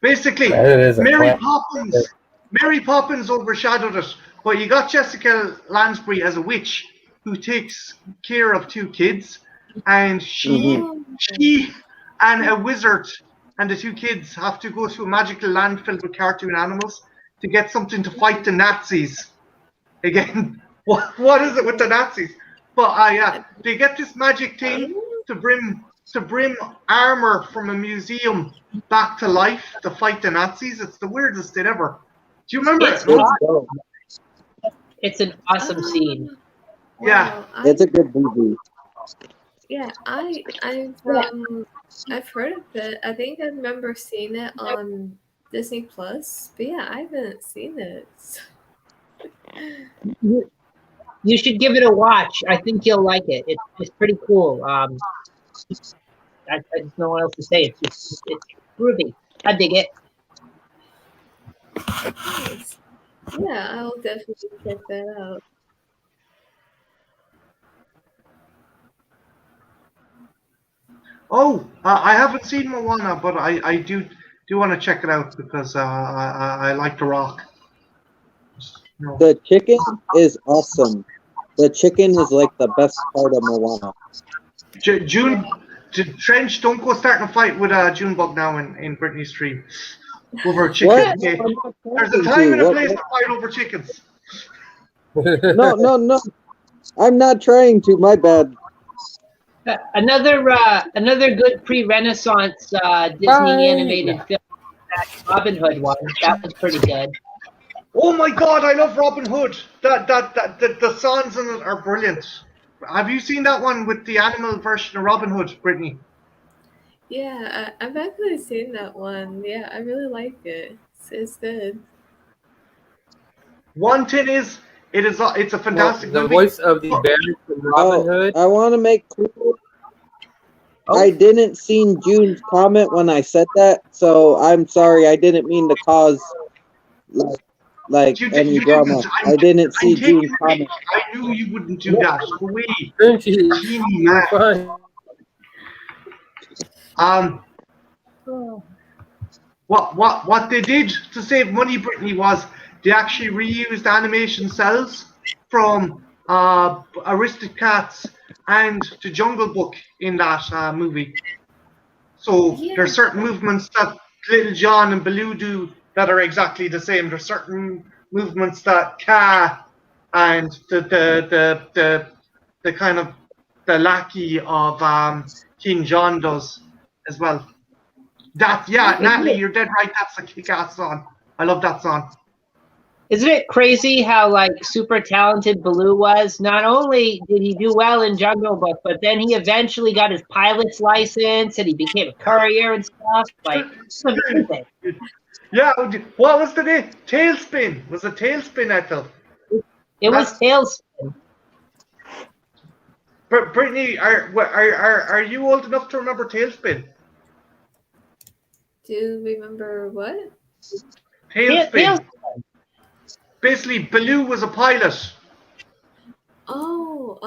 Basically, That is a Mary classic. Poppins overshadowed it, but you got Jessica Lansbury as a witch who takes care of 2 kids, and she and a wizard and the 2 kids have to go to a magical land filled with cartoon animals to get something to fight the Nazis. Again, what is it with the Nazis? But yeah, they get this magic thing to bring armor from a museum back to life to fight the Nazis. It's the weirdest thing ever. Do you remember It's it? dope. It's an awesome scene. Yeah. Wow, It's a good movie. yeah, I've heard of it. I think I remember seeing it on Disney Plus, but yeah, I haven't seen it. You should give it a watch. I think you'll like it. It's pretty cool. I just don't know what else to say. It's groovy. I dig it. Nice. Yeah, I'll definitely check that out. Oh, I haven't seen Moana, but I do want to check it out because I like The Rock. No. The chicken is awesome. The chicken is like the best part of Moana. Trench, don't go starting a fight with Junebug now in Brittany's stream over chicken. What? Okay? I'm not There's a trying time and a to. place to fight over chickens. No. I'm not trying to. My bad. Another good pre-Renaissance Disney animated film, that Robin Hood one. That was pretty good. Oh my God, I love Robin Hood. The songs in it are brilliant. Have you seen that one with the animal version of Robin Hood, Brittany? Yeah, I've actually seen that one. Yeah, I really like it. It's good. One thing is, it's a fantastic the movie. voice of the bear from Robin Hood. I want to make clear. Oh. I didn't see June's comment when I said that, so I'm sorry. I didn't mean to cause any drama. I didn't see June's comment. I knew you wouldn't do that. Go away. You're fine. what they did to save money, Brittany, was they actually reused animation cells from Aristocats and the Jungle Book in that movie. So Yeah, there's certain movements that Little John and Baloo do that are exactly the same. There's certain movements that Kaa and the kind of the lackey of King John does as well. That Natalie, you're dead right. That's a kick-ass song. I love that song. Isn't it crazy how like super talented Baloo was? Not only did he do well in Jungle Book, but then he eventually got his pilot's license and he became a courier and stuff. Like, it's amazing. Yeah, what was the name? Tailspin. Was it Tailspin, Ethel? It was Tailspin. Brittany, are you old enough to remember Tailspin? do you remember what? Tailspin. Basically, Baloo was a pilot. Oh,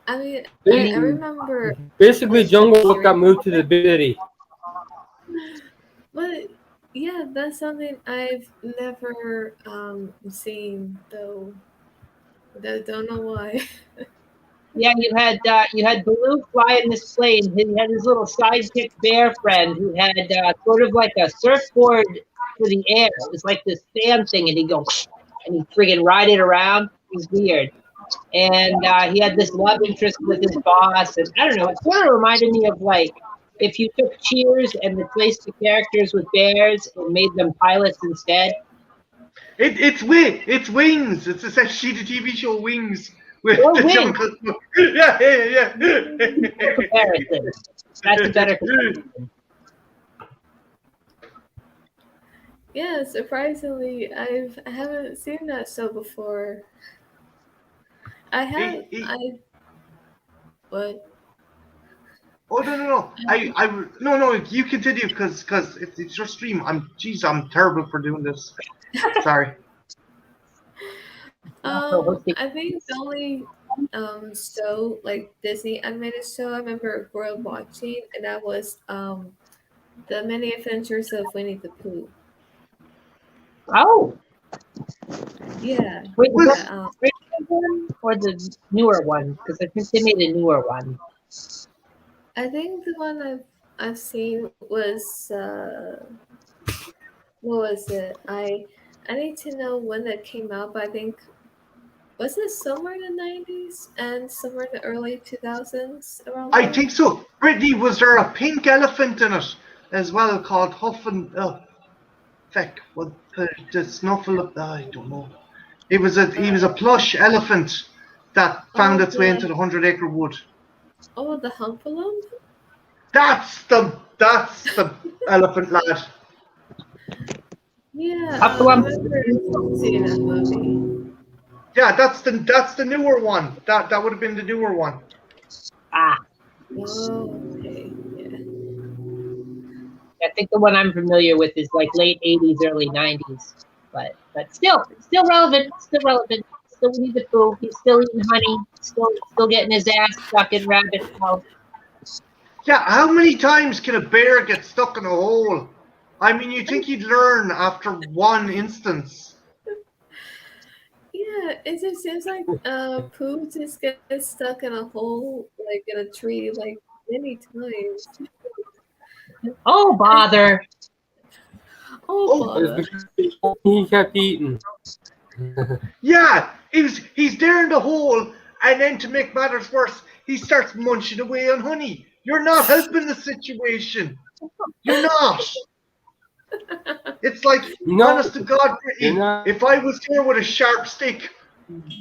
I mean, I remember, Basically, Jungle Book got moved to the big city. but yeah, that's something I've never seen though. I don't know why. Yeah, you had Baloo fly in this plane. He had his little sidekick bear friend who had sort of like a surfboard for the air. It was like this fan thing, and he'd go and he'd friggin' ride it around. It was weird. And he had this love interest with his boss, and I don't know. It sort of reminded me of like if you took Cheers and replaced the characters with bears and made them pilots instead. It's Wings. It's essentially the TV show Wings with Or the Wings. Jungle Book. Yeah. Comparison. That's a better comparison. Yeah, surprisingly, I haven't seen that show before. I have what? Oh no! No! You continue because if it's your stream, I'm terrible for doing this. Sorry. I think the only show like Disney animated show I remember growing up watching, and that was the Many Adventures of Winnie the Pooh. Oh, Yeah, wait, was Was- that yeah, the original one or the newer one? Because I think they made a newer one. I think the one I've seen was what was it? I need to know when that came out, but I think was it somewhere in the 90s and somewhere in the early 2000s around I there? think so. Brittany, was there a pink elephant in it as well called Huff and Feck? What the Snuffle? I don't know. He was a plush elephant that found its way into the 100-acre wood. Oh, the Humpalump? That's the elephant lad. Yeah, I Humpalump. remember seeing that movie. Yeah, that's the newer one. That would have been the newer one. Ah, Oh, okay, yeah. I think the one I'm familiar with is like late 80s, early 90s. But still relevant. Still relevant. Still Winnie the Pooh. He's still eating honey. Still getting his ass stuck in rabbit house. Yeah, how many times can a bear get stuck in a hole? I mean, you think he'd learn after one instance. Yeah, it just seems like Pooh just gets stuck in a hole, like in a tree, like many times. Oh bother! Oh, Oh, bother. He kept eating. Yeah, he's there in the hole, and then to make matters worse, he starts munching away on honey. You're not helping the situation. You're not. It's like, No, honest to God, Brittany, you're not. if I was here with a sharp stick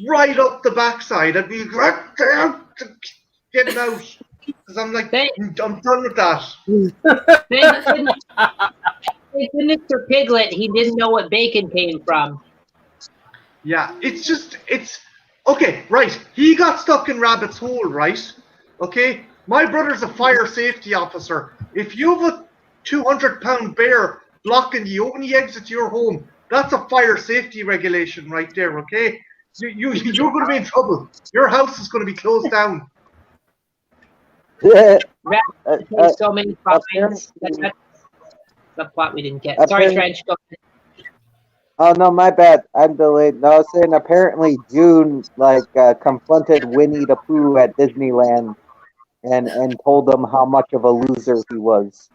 right up the backside, I'd be like, get it out. Because I'm like, I'm done with that. Thank goodness for Piglet, he didn't know what bacon came from. Yeah, it's okay, right. He got stuck in Rabbit's hole, right? Okay? My brother's a fire safety officer. If you have a 200-pound bear blocking the only exit to your home, that's a fire safety regulation right there, okay? You're going to be in trouble. Your house is going to be closed down. Rabbits pay so many fines. subplot we didn't get. Sorry, Apparently- Trench. Go ahead. Oh no, my bad. I'm delayed. No, I was saying apparently June confronted Winnie the Pooh at Disneyland and told him how much of a loser he was,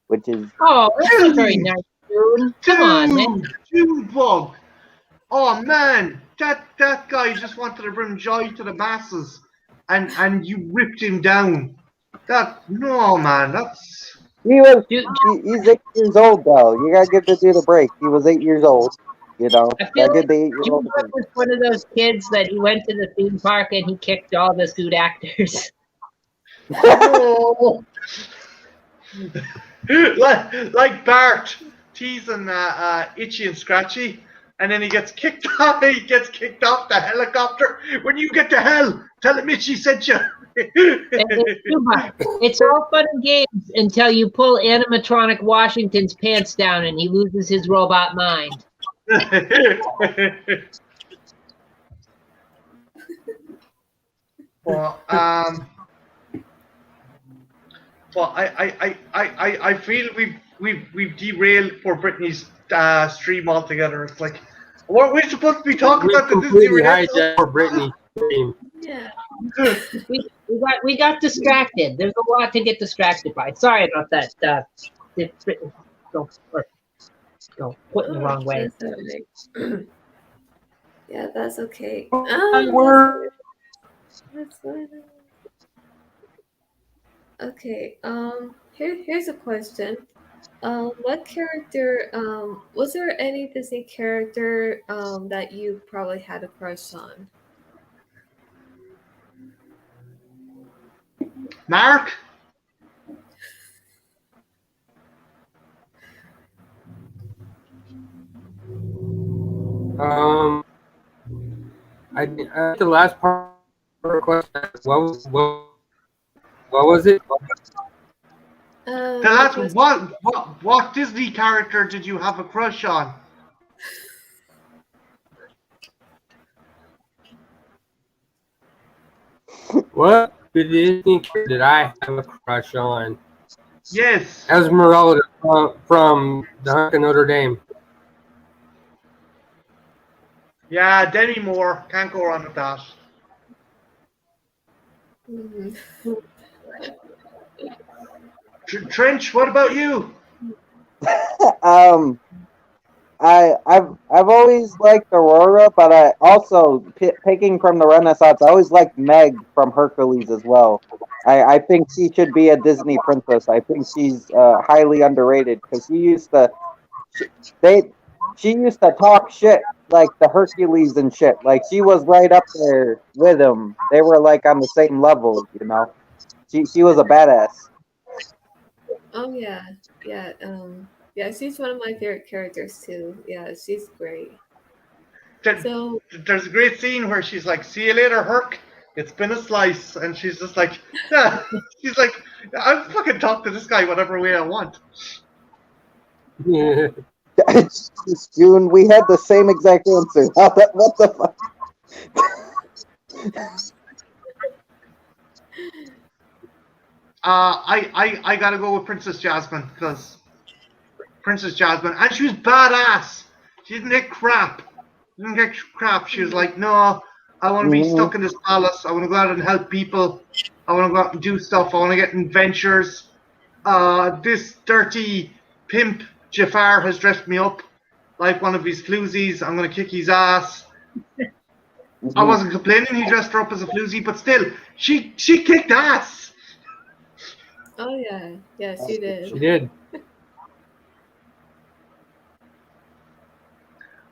which is Oh, that's not very Dude. nice, June. Come on, man. Dude bug. Oh man, that guy just wanted to bring joy to the masses, and you ripped him down. No man, that's Dude, he's 8 years old though. You gotta give the dude a break. He was 8 years old. You know, I feel gotta give like the 8-year-old June a break. was one of those kids that he went to the theme park and he kicked all the suit actors. no. like Bart teasing Itchy and Scratchy, and then he gets kicked off. He gets kicked off the helicopter. When you get to hell, tell him Itchy sent you. And it's too much. It's all fun and games until you pull animatronic Washington's pants down and he loses his robot mind. Well, I feel we've derailed for Britney's stream altogether. It's like, what we're supposed to be talking We about the Disney completely Ridiculous. hijacked for Britney. Stream. Yeah. We got distracted. There's a lot to get distracted by. Sorry about that. Go put in the wrong way. That's alright. Yeah, that's okay. Word. That's fine. Okay. Here's a question. What character? Was there any Disney character that you probably had a crush on? Mark? I the last part of the question. What was it? That's Was- what Disney character did you have a crush on? What Disney character did I have a crush on? Yes. Esmeralda from The Hunt of Notre Dame. Yeah, Demi Moore. Can't go wrong with that. Mhm. Trench, what about you? I've always liked Aurora, but I also picking from the Renaissance. I always liked Meg from Hercules as well. I think she should be a Disney princess. I think she's highly underrated because she used to talk shit like the Hercules and shit. Like she was right up there with him. They were like on the same level, you know. She was a badass. Oh yeah, yeah. Yeah, she's one of my favorite characters too. Yeah, she's great. So There's a great scene where she's like, "See you later, Herc. It's been a slice," and she's just like, yeah. She's like, "I'll fucking talk to this guy whatever way I want." Yeah. June, we had the same exact answer. What the fuck? I gotta go with Princess Jasmine because Princess Jasmine, and she was badass. She didn't get crap. She was like, no, I want to be stuck in this palace. I want to go out and help people. I want to go out and do stuff. I want to get adventures. This dirty pimp Jafar has dressed me up like one of his floozies. I'm gonna kick his ass. I wasn't complaining he dressed her up as a floozy, but still, she kicked ass. oh yeah, yeah, she She did. did.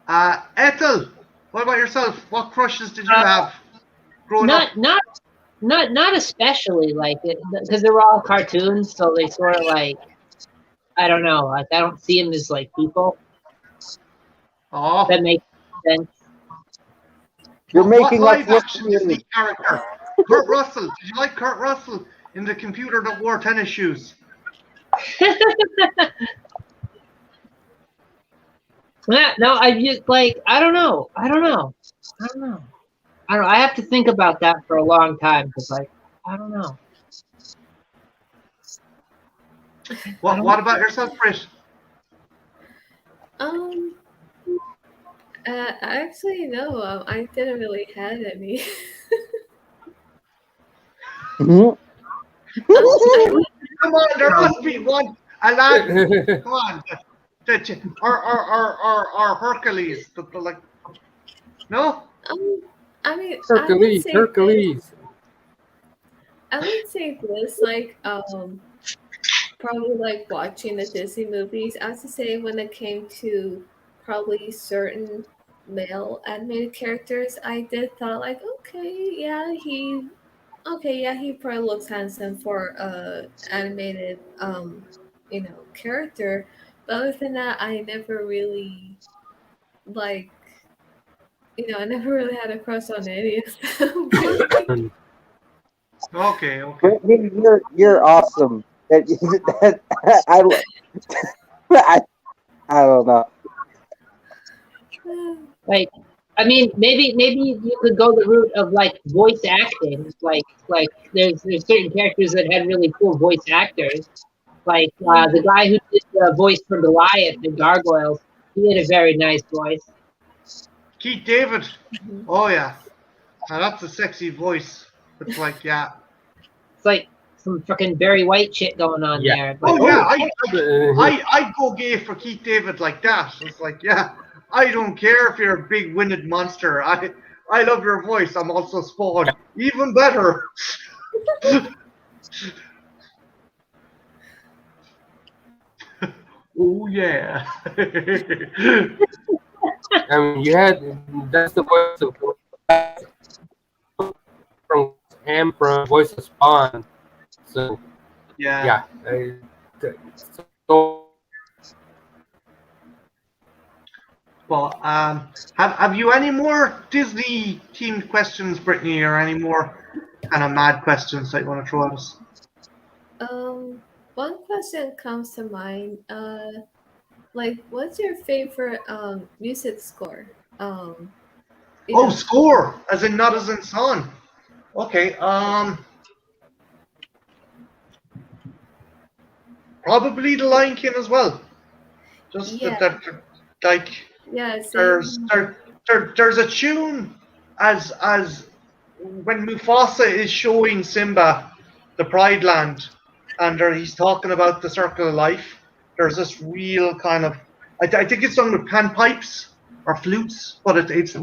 Ethel, what about yourself? What crushes did you have growing up? Not especially like it because they were all cartoons, so they sort of like I don't know, like I don't see them as like people. Oh, That makes sense. You're what making live us action look Disney weird. character? Kurt Russell. Did you like Kurt Russell in the computer that wore tennis shoes? Yeah, no, I just like I don't know. I have to think about that for a long time because like I don't know. What about yourself, Chris? Um, actually, no. I didn't really had any. Mhm. I would. Come on, there must be one. Aladdin. Come on. Or Hercules. Like, no? Um, I mean, Hercules, Hercules. I would say this, like, probably like watching the Disney movies. I have to say, when it came to probably certain male animated characters, I did thought like, okay, yeah, he probably looks handsome for a animated, character. But other than that, I never really like, I never really had a crush on any of them, really. Okay, okay. Brittany, you're awesome. That, I, I I don't know. Like, I mean, maybe you could go the route of like voice acting. Like there's certain characters that had really cool voice actors. Like the guy who did the voice for Goliath in Gargoyles, he had a very nice voice. Keith David. Mhm. Oh, yeah. Now that's a sexy voice. It's like, yeah. It's like some fucking Barry White shit going on Yeah. there. Oh, Like, yeah. Uh, I'd go gay for Keith David like that. It's like, yeah. I don't care if you're a big winded monster. I love your voice. I'm also Spawn. Even better. Oh, yeah. I mean, that's the voice of from and from voice of Spawn. So Yeah. yeah, so Well, have you any more Disney themed questions, Brittany, or any more kind of mad questions that you want to throw at us? One question comes to mind. Like, what's your favorite music score? You Oh, know, score, as in not as in song. Okay. Probably the Lion King as well. Just yeah, that like yeah, there's same. there's a tune as when Mufasa is showing Simba the Pride Land, and he's talking about the circle of life. There's this real kind of I think it's done with panpipes or flutes, but it's a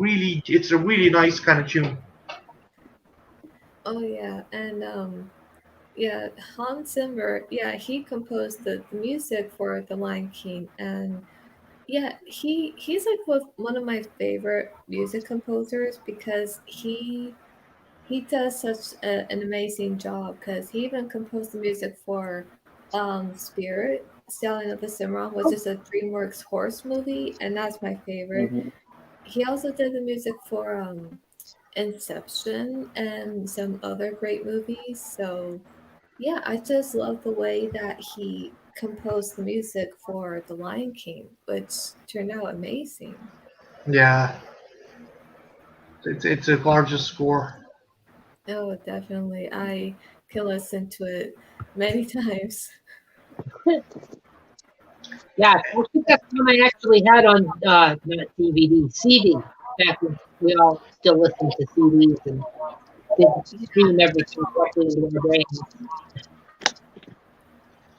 really nice kind of tune. Oh yeah, and yeah, Hans Zimmer. Yeah, he composed the music for The Lion King, and yeah, he's like one of my favorite music composers because he does such an amazing job because he even composed the music for Spirit, Stallion of the Cimarron, which is a DreamWorks horse movie, and that's my favorite. Mhm. He also did the music for Inception and some other great movies. So yeah, I just love the way that he composed the music for The Lion King, which turned out amazing. Yeah, it's a gorgeous score. Oh, definitely. I can listen to it many times. yeah, I think that's one I actually had on not DVD, CD. Back when we all still listened to CDs and didn't stream everything directly into our brains.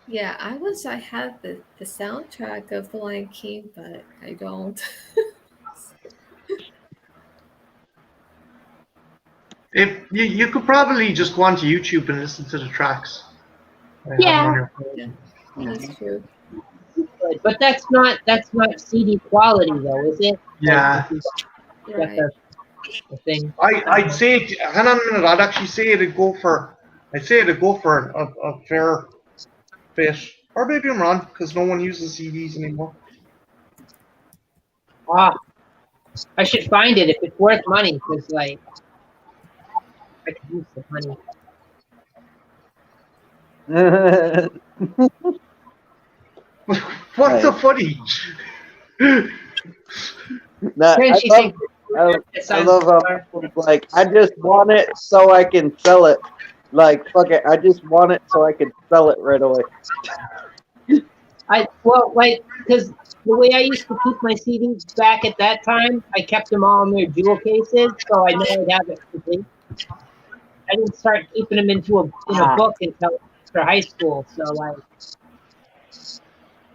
Yeah, I wish I had the soundtrack of The Lion King, but I don't. If you could probably just go onto YouTube and listen to the tracks. I have them Yeah, on your Yeah, phone. that's true. good. But that's not CD quality though, is it? Like Yeah. if you got Right. the thing. I'd say hang on a minute. I'd say it'd go for a fair bit, or maybe I'm wrong because no one uses CDs anymore. Ah, I should find it if it's worth money because like I could use the money. What's so Right. funny? No, Can I she love think I, it I sounds love like I just want it so I can sell it. Like fuck it, I just want it so I can sell it right away. I well like because The way I used to keep my CDs back at that time, I kept them all in their jewel cases, so I know I'd have it complete. I didn't start keeping them in a book until after high school, so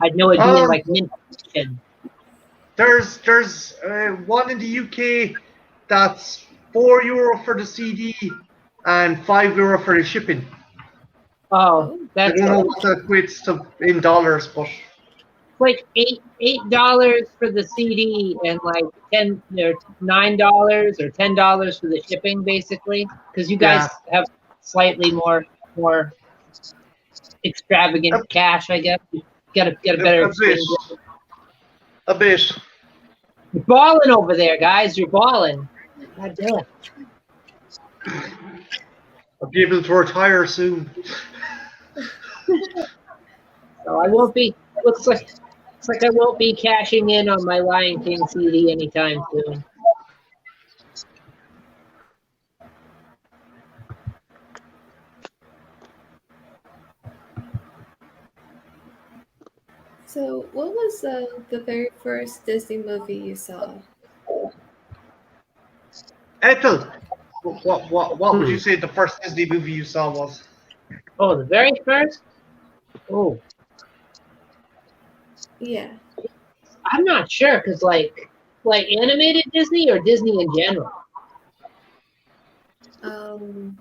I'd know it'd be in Um, like mint condition. there's one in the UK that's €4 for the CD and €5 for the shipping. Oh, I that's don't know what that equates to in dollars, but like $8 for the CD and like $9 or $10 for the shipping, basically. Because you guys yeah, have slightly more extravagant a, cash, I guess. You get a a, better a bit, exchange rate. a bit. You're balling over there, guys. You're balling. God damn. I'll be able to retire soon. So I won't be. Looks like I won't be cashing in on my Lion King CD anytime soon. So, what was the very first Disney movie you saw? Ethel, what would you say the first Disney movie you saw was? Oh, the very first? Oh, Yeah. I'm not sure because like animated Disney or Disney in general. Um,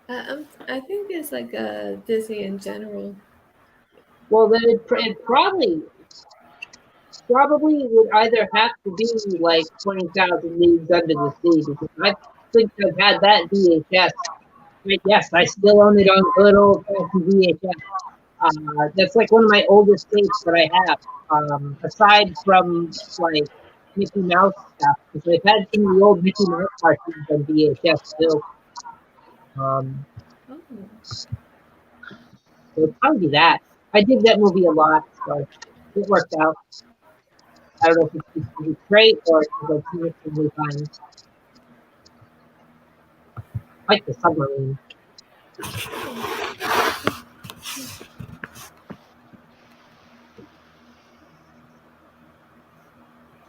I think it's like Disney in general. Well, then it probably would either have to be like 20,000 Leagues Under the Sea because I think I've had that VHS. But yes, I still own it on good old fashioned VHS. That's like one of my oldest tapes that I have. Aside from like Mickey Mouse stuff, because I've had some of the old Mickey Mouse cartoons on VHS too. Um, Oh. so it'd probably be that. I dig that movie a lot, so it worked out. I don't know if it's great or if it's seen it so many times. Like the submarine.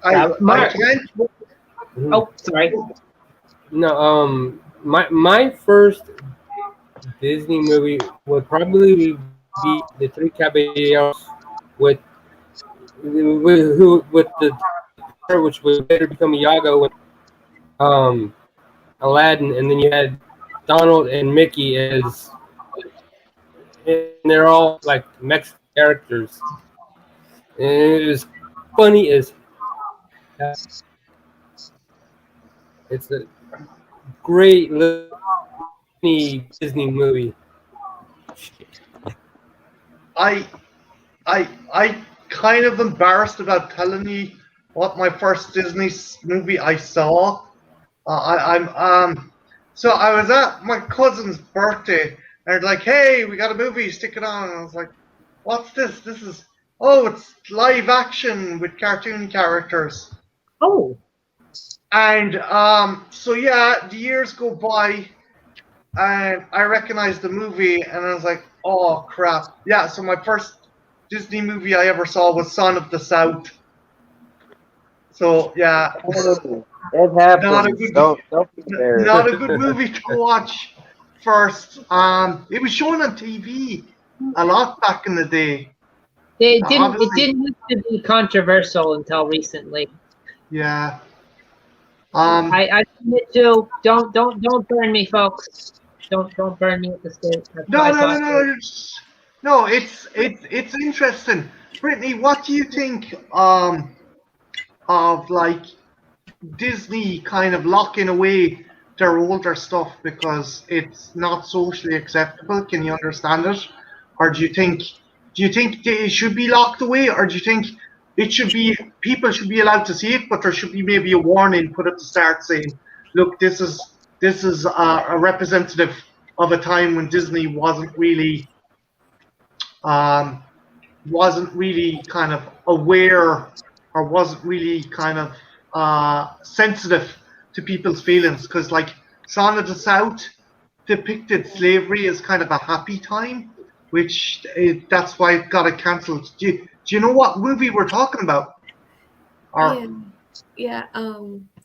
I Mark. can't. Oh, sorry. No, my first Disney movie would probably be The Three Caballeros with with the which would later become Iago and Aladdin, and then you had Donald and Mickey as, and they're all like Mexican characters, and it was funny as hell. It's a great little Disney movie. I I kind of embarrassed about telling you what my first Disney movie I saw. I'm so I was at my cousin's birthday and they're like, "Hey, we got a movie, stick it on." And I was like, "What's this? This is it's live action with cartoon characters." Oh, And so yeah, the years go by and I recognized the movie and I was like, "Oh crap!" Yeah, so my first Disney movie I ever saw was Son of the South. So yeah, It not a happens. good Don't be embarrassed. not a good movie to watch first. It was shown on TV a lot back in the day. it didn't. It Obviously, didn't used to be controversial until recently. yeah. I admit to. Don't burn me, folks. Don't burn me at the stake. That's what No, I no, no, thought. no. No, it's interesting. Brittany, what do you think of like Disney kind of locking away their older stuff because it's not socially acceptable? Can you understand it? Or do you think they should be locked away, or do you think it should be people should be allowed to see it, but there should be maybe a warning put at the start saying, "Look, this is a representative of a time when Disney um, wasn't really kind of aware or wasn't really kind of sensitive to people's feelings because like Song of the South depicted slavery as kind of a happy time which that's why it got it cancelled. Do you know what movie we're talking about? Or Yeah,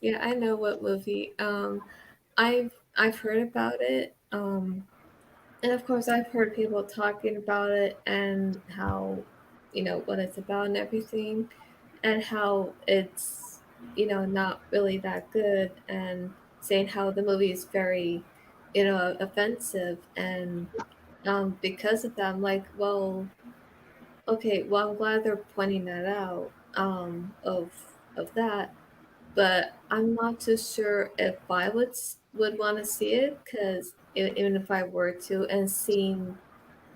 yeah, I know what movie. I've heard about it. And of course, I've heard people talking about it and how, what it's about and everything, and how it's, not really that good, and saying how the movie is very, offensive. And because of that, I'm like, well, okay, well, I'm glad they're pointing that out, of that, but I'm not too sure if I would want to see it, because even if I were to and seeing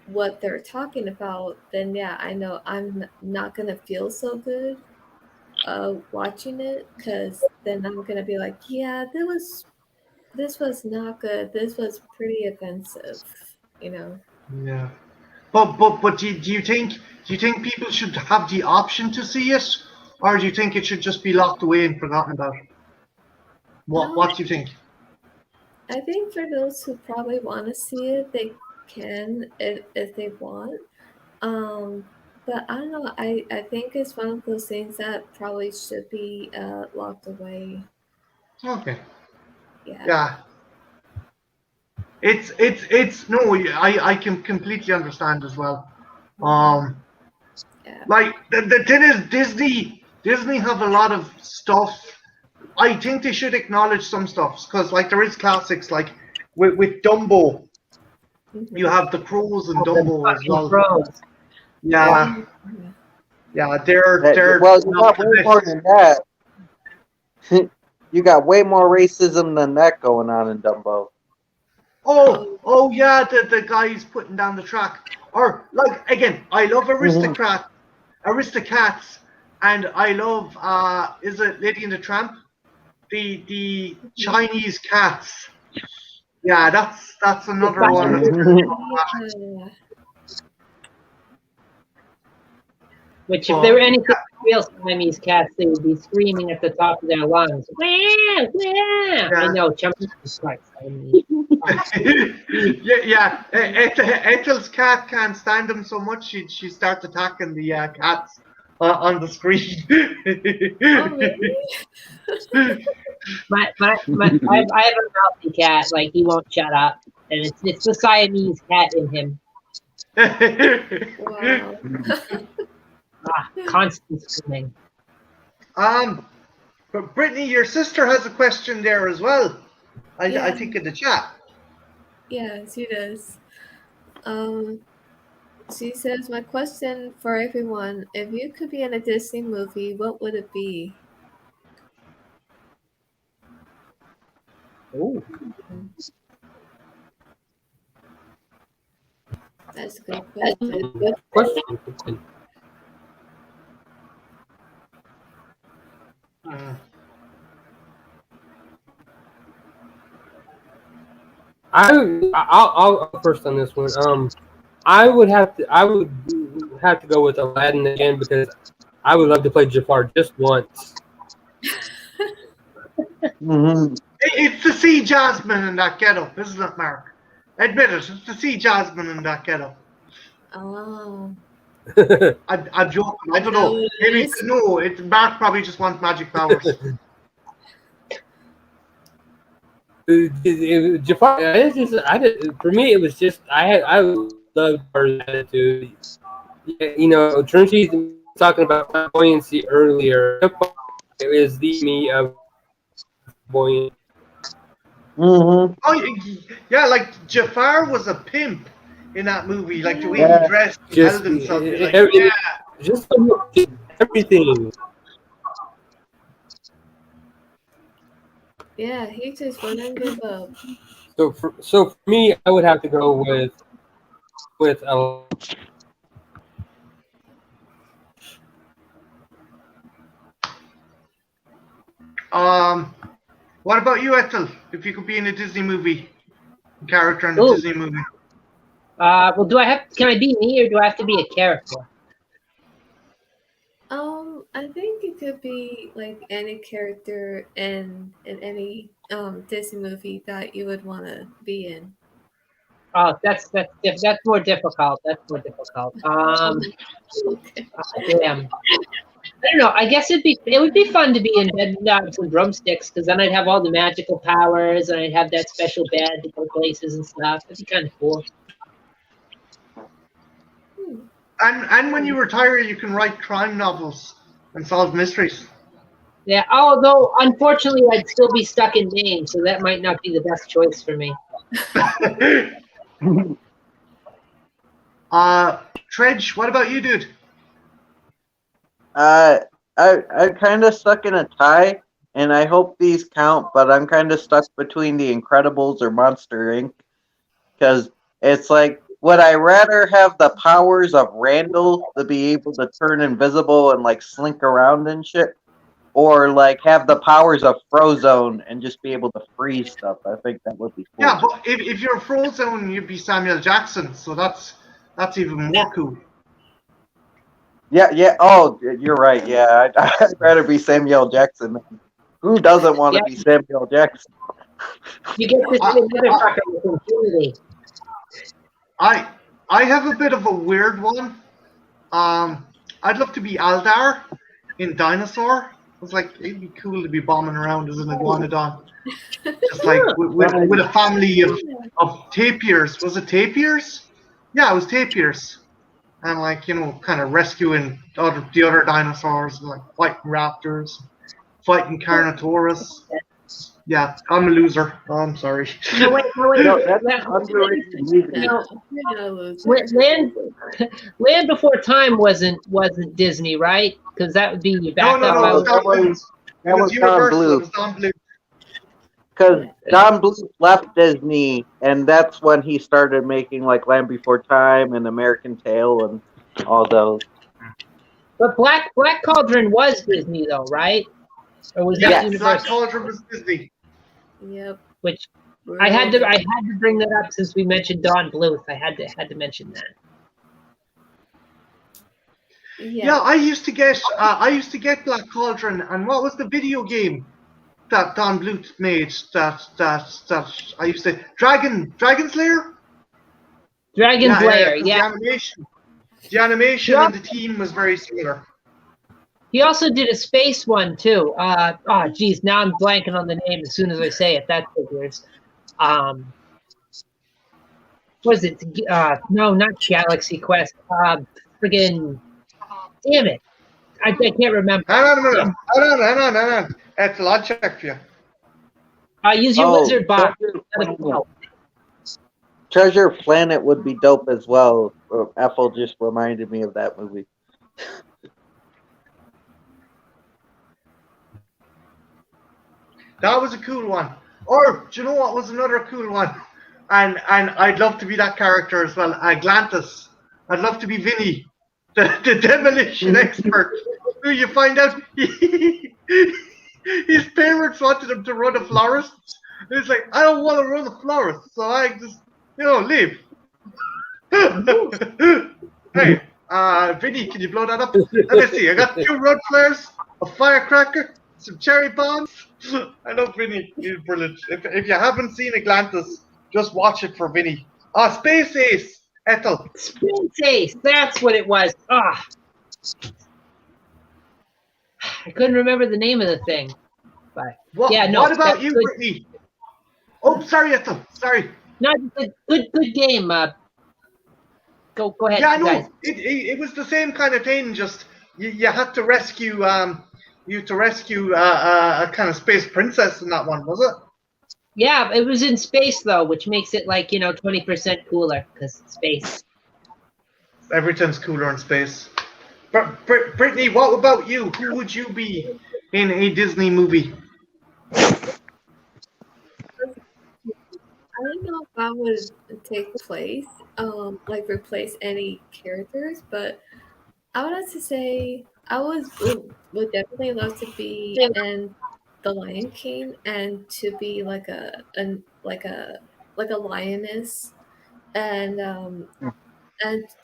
what they're talking about, then yeah, I know I'm not gonna feel so good watching it, because then I'm gonna be like, yeah, this was not good. This was pretty offensive, you know. yeah. But do you think people should have the option to see it, or do you think it should just be locked away and forgotten about? Um, What do you think? I think for those who probably want to see it, they can if they want. Um, but I don't know. I think it's one of those things that probably should be locked away. Okay. Yeah. Yeah. It's no. I can completely understand as well. Hmm. Um, Yeah. like the thing is, Disney have a lot of stuff. I think they should acknowledge some stuff because like there is classics like with Dumbo. You Hmm. have the crows and Oh, the Dumbo as fucking well. pros. Yeah. Yeah, Yeah. yeah, they're Well, you not got the way more best. than that. You got way more racism than that going on in Dumbo. Oh, Oh yeah, the guys putting down the track. Or like again, I love Hmm. Aristocats, and I love is it Lady and the Tramp? The mhm. Chinese cats. Yeah, that's The another one that's Siamese, very problematic. Yeah. which if they were But anything like real Siamese cats, they would be screaming at the top of their lungs. Wah, wah. I yeah. know, jumping like Siamese. Yeah. Ethel's cat can't stand him so much. She starts attacking the cats on the screen. Oh, really? I have a mouthy cat. Like he won't shut up, and it's the Siamese cat in him. Wow. Constant screaming. um, but Brittany, your sister has a question there as well. I Yeah. think in the chat. Yeah, she does. Um, she says, "My question for everyone: if you could be in a Disney movie, what would it be?" Ooh. Mm, that's a good question. Question. Uh, I'll go first on this one. I would have to go with Aladdin again because I would love to play Jafar just once. Hmm. it's to see Jasmine in that getup, isn't it, Mark? Admit it. It's to see Jasmine in that getup. Oh, I'm joking. I is don't that know. what it Maybe is? no. Mark probably just wants magic powers. Jafar, for me, it was just I loved Jafar's attitude. Yeah, Trinity was talking about flamboyancy earlier. Jafar is the me of buoyant. Hmm. Oh yeah, like Jafar was a pimp in that movie. Like the way he Yeah. Yeah, dressed and held Just himself. You're like, yeah. just everything. yeah, he just wouldn't give up. So for me, I would have to go with Um, what about you, Ethel? If you could be in a Disney movie, character in a Ooh. Disney movie. Well, can I be me or do I have to be a character? I think it could be like any character in any Disney movie that you would want to be in. Oh, that's more difficult. That's more difficult. Okay. Damn. I don't know. I guess it would be fun to be in bed with some broomsticks because then I'd have all the magical powers and I'd have that special bed to go places and stuff. It'd be kind of cool. And when you retire, you can write crime novels and solve mysteries. Yeah. Although unfortunately, I'd still be stuck in Maine, so that might not be the best choice for me. Tredge, what about you, dude? I'm kind of stuck in a tie, and I hope these count, but I'm kind of stuck between The Incredibles or Monster Inc. Because it's like, would I rather have the powers of Randall to be able to turn invisible and like slink around and shit, or like have the powers of Frozone and just be able to freeze stuff? I think that would be cool. Yeah, but if you're Frozen, you'd be Samuel Jackson, so that's even more cool. Yeah. Oh, you're right. Yeah, I'd rather be Samuel Jackson. Who doesn't want to be Samuel Jackson? You get to see another fucker with impunity. I have a bit of a weird one. I'd love to be Aldar in Dinosaur. It's like it'd be cool to be bombing around as an iguanodon, just like with a family of tapirs. Was it tapirs? Yeah, it was tapirs, and like kind of rescuing the other dinosaurs, like fighting raptors, fighting Carnotaurus. Yeah, I'm a loser. Oh, I'm sorry. No, wait. No, that's underrated movie. No, You're not a loser. Land Before Time wasn't Disney, right? Because that would be back No, up. that was Don Universal. Bluth. It was Don Bluth. Because Don Bluth left Disney, and that's when he started making like Land Before Time and American Tail and all those. But Black Cauldron was Disney, though, right? Or was that Black Universal? Cauldron was Disney. Yep. Which I had to bring that up since we mentioned Don Bluth. I had to mention that. Yeah, I used to get Black Cauldron, and what was the video game that Don Bluth made? That I used to Dragon Slayer. Dragon's Lair, yeah. The animation and the team was very similar. He also did a space one too. Geez, now I'm blanking on the name as soon as I say it. That figures. Was it? No, not Galaxy Quest. Friggin', damn it! I can't remember. Hang on a minute. Hang on. Ethel, I'll check for you. Use your wizard box. Treasure Planet would be dope as well. Ethel just reminded me of that movie. That was a cool one. Or do you know what was another cool one? And I'd love to be that character as well. Atlantis. I'd love to be Vinny, the demolition expert. Who you find out his parents wanted him to run a florist. And he's like, I don't want to run a florist, so I just leave. Hey, Vinny, can you blow that up? Let me see. I got 2 road flares, a firecracker, some cherry bombs. I know Vinny. He's brilliant. If you haven't seen Atlantis, just watch it for Vinny. Space Ace, Ethel. Space Ace, that's what it was. I couldn't remember the name of the thing. But What about you, good. Brittany? Oh, sorry, Ethel. Sorry. No, good game. Go ahead. Yeah, I guys. know. It was the same kind of thing. Just you had to rescue a kind of space princess in that one, was it? Yeah, it was in space though, which makes it like 20% cooler because space. Everything's cooler in space. But Brittany, what about you? Who would you be in a Disney movie? I don't know if I would take place, replace any characters, but I would have to say I would definitely love to be in The Lion King and to be like a lioness and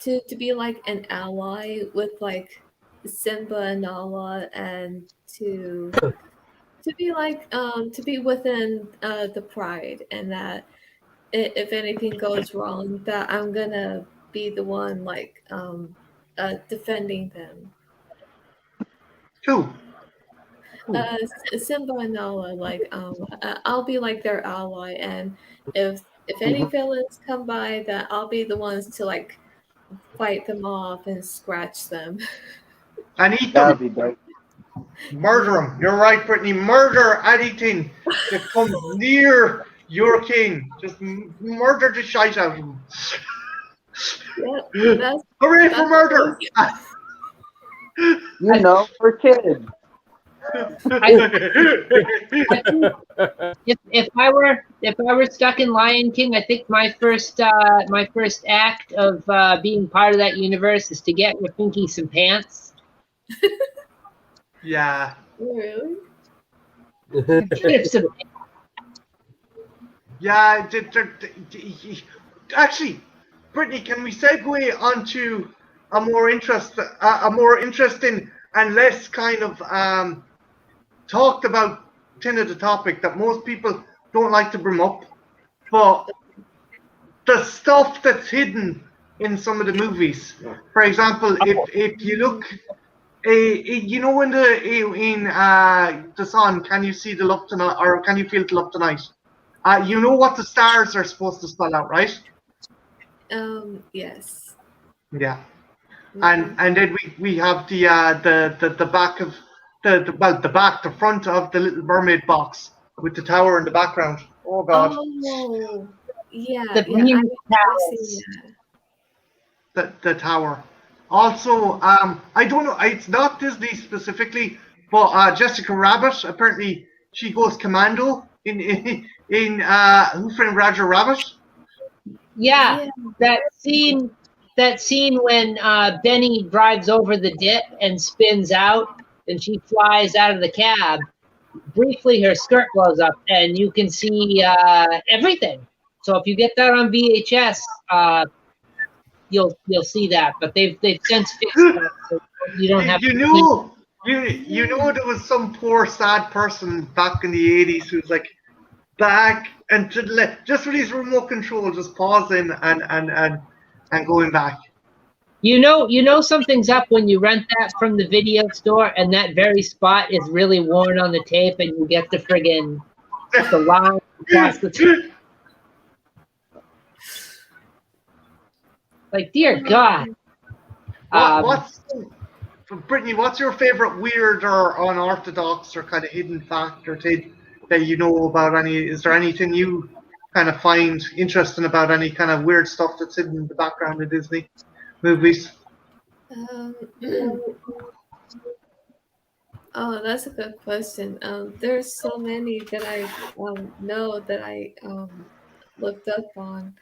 to be like an ally with like Simba and Nala and to be like to be within the pride and that if anything goes wrong, that I'm gonna be the one like defending them. Who? Who? Simba and Nala, like I'll be like their ally, and if any villains come by, that I'll be the ones to like fight them off and scratch them. And eat That'd them. be dope. Murder them. You're right, Brittany. Murder anything that comes near your king. Just murder the shite out of them. Yeah, Hooray for that's murder! You know, for kids. If I were stuck in Lion King, I think my first act of being part of that universe is to get Rafiki some pants. Yeah. really. Some- Yeah. Actually, Brittany, can we segue onto a more interesting and less kind of talked about kind of the topic that most people don't like to bring up, but the stuff that's hidden in some of the movies. For example, if you look, you know, in the sun, can you see the love tonight, or can you feel the love tonight? You know what the stars are supposed to spell out, right? Yes. Yeah. Mhm. And then we have the back of the front of the Little Mermaid box with the tower in the background. Oh God. Oh, the yeah. green I've seen towels. The tower. Also, I don't know. It's not Disney specifically, but Jessica Rabbit. Apparently, she goes commando in Who Framed Roger Rabbit. Yeah, Yeah. that scene when Benny drives over the dip and spins out, and she flies out of the cab. Briefly, her skirt blows up, and you can see everything. So if you get that on VHS, you'll see that. But they've since fixed that, so you don't have You to see. know, you know there was some poor sad person back in the 80s who's like back and just with his remote control, just pausing and going back. You know something's up when you rent that from the video store, and that very spot is really worn on the tape, and you get the friggin' the line across the tape. Like, dear God. What's Brittany? What's your favorite weird or unorthodox or kind of hidden fact or thing that you know about? Is there anything you kind of find interesting about any kind of weird stuff that's hidden in the background of Disney movies? Um, oh, that's a good question. There's so many that I know that I looked up on.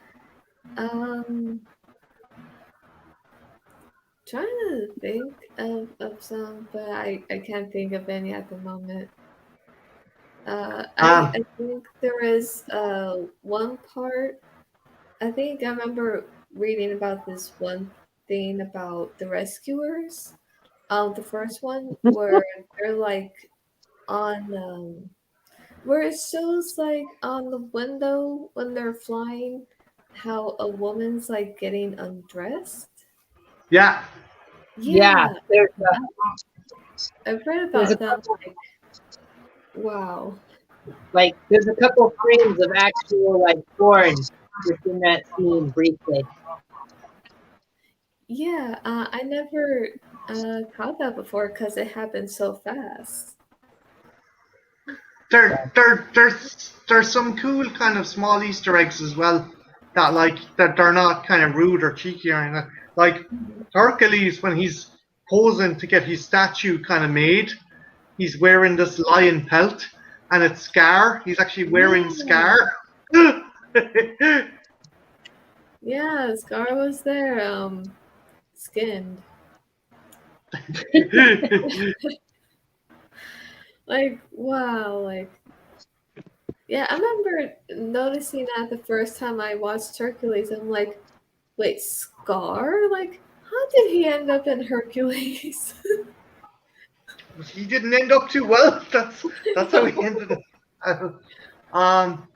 Um, Trying to think of some, but I can't think of any at the moment. Um, I think there is one part. I think I remember reading about this one thing about the rescuers. The first one where they're like on where it shows like on the window when they're flying how a woman's like getting undressed. yeah, Yeah, Yeah, I've read there's a about that. couple Like, wow. there's a couple frames of actual like porn within that scene briefly. Yeah, I never caught that before because it happened so fast. there's some cool kind of small Easter eggs as well that they're not kind of rude or cheeky or anything. Like Hercules when he's posing to get his statue kind of made, he's wearing this lion pelt and it's Scar. He's actually wearing Yeah, Scar. yeah, Scar was there, skinned. Like, wow, like, yeah, I remember noticing that the first time I watched Hercules. I'm like, wait, Scar? Like, how did he end up in Hercules? He didn't end up too well. That's how he ended up. Um,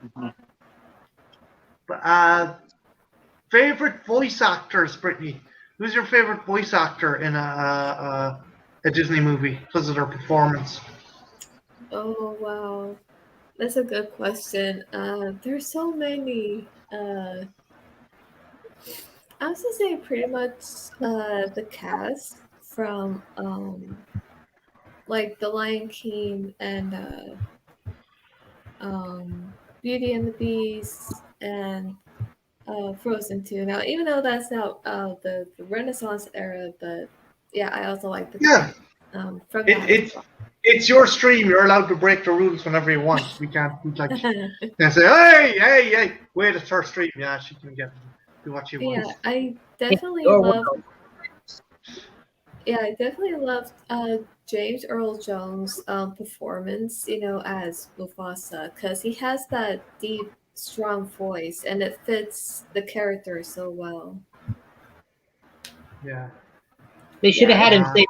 Favorite voice actors, Brittany? Who's your favorite voice actor in a Disney movie because of their performance? Oh wow, that's a good question. There's so many. I was gonna say pretty much the cast from like The Lion King and Beauty and the Beast and Frozen 2. Now, even though that's not the Renaissance era, but yeah, I also like the Yeah, cast from it, that as it's it's your stream. You're allowed to break the rules whenever you want. We can't be like well. and say, hey, wait, it's her stream. Yeah, she can do what she Yeah, wants. I It's definitely your love. world. Yeah, I definitely loved James Earl Jones' performance, as Mufasa, because he has that deep, strong voice, and it fits the character so well. Yeah. They should have Yeah, had him Uh, say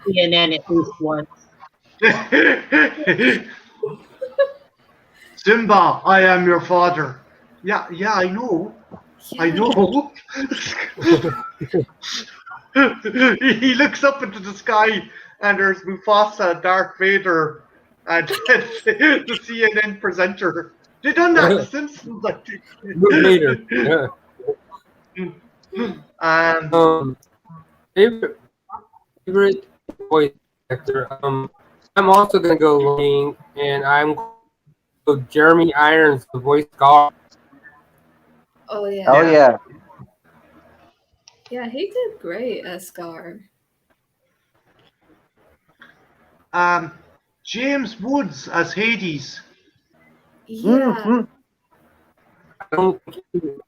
CNN at least once. Simba, I am your father. Yeah, I know. I yeah, know. He looks up into the sky and there's Mufasa, Darth Vader, and the CNN presenter. They done that in The Simpsons, I Later. think. Yeah. um, Um, favorite favorite voice actor. I'm also gonna go Ling, and I'm going to go Jeremy Irons, the voice Scar. oh Oh yeah, yeah. yeah. yeah, he did great as Scar. Um, James Woods as Hades. Yeah, Hmm. I don't,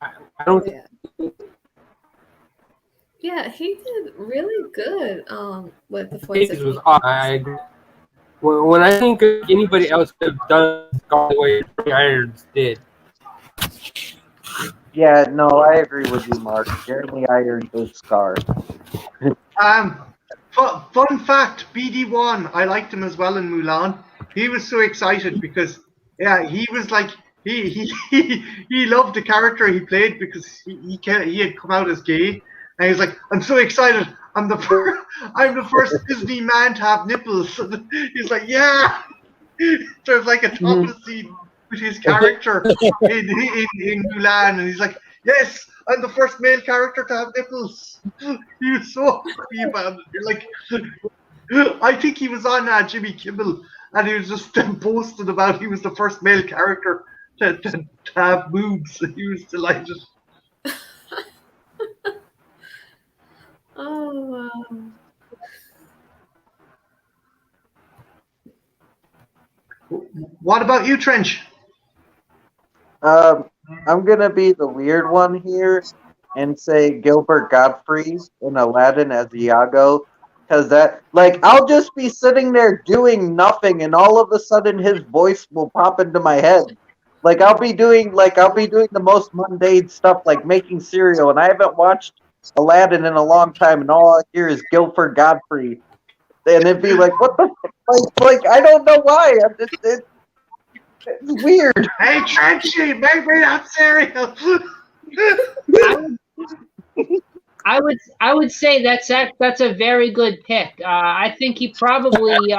I oh don't think yeah, yeah, he did really good with the voice of Hades was Hades. awesome. I agree. When I think of anybody else could have done Scar the way Jeremy Irons did. Yeah, no, I agree with you, Mark. Jeremy Irons is Scar. Um, fun fact, BD1, I liked him as well in Mulan. He was so excited because, yeah, he was like, he loved the character he played because he had come out as gay. And he's like, I'm so excited. I'm the first Disney man to have nipples. He's like, yeah. There's like a Mhm. topless scene with his character in Mulan, and he's like, yes, I'm the first male character to have nipples. He was so happy about it. You're like, I think he was on Jimmy Kimmel, and he was just boasting about he was the first male character to have boobs. He was delighted. Oh wow. What about you, Trench? Um, I'm gonna be the weird one here and say Gilbert Godfrey in Aladdin as Iago, because I'll just be sitting there doing nothing, and all of a sudden his voice will pop into my head. I'll be doing the most mundane stuff like making cereal, and I haven't watched Aladdin in a long time, and all I hear is Gilbert Godfrey, and it'd be like, what the I don't know why. It's weird. Hey, Trenchy, make me that cereal. I would say that's a very good pick. I think he probably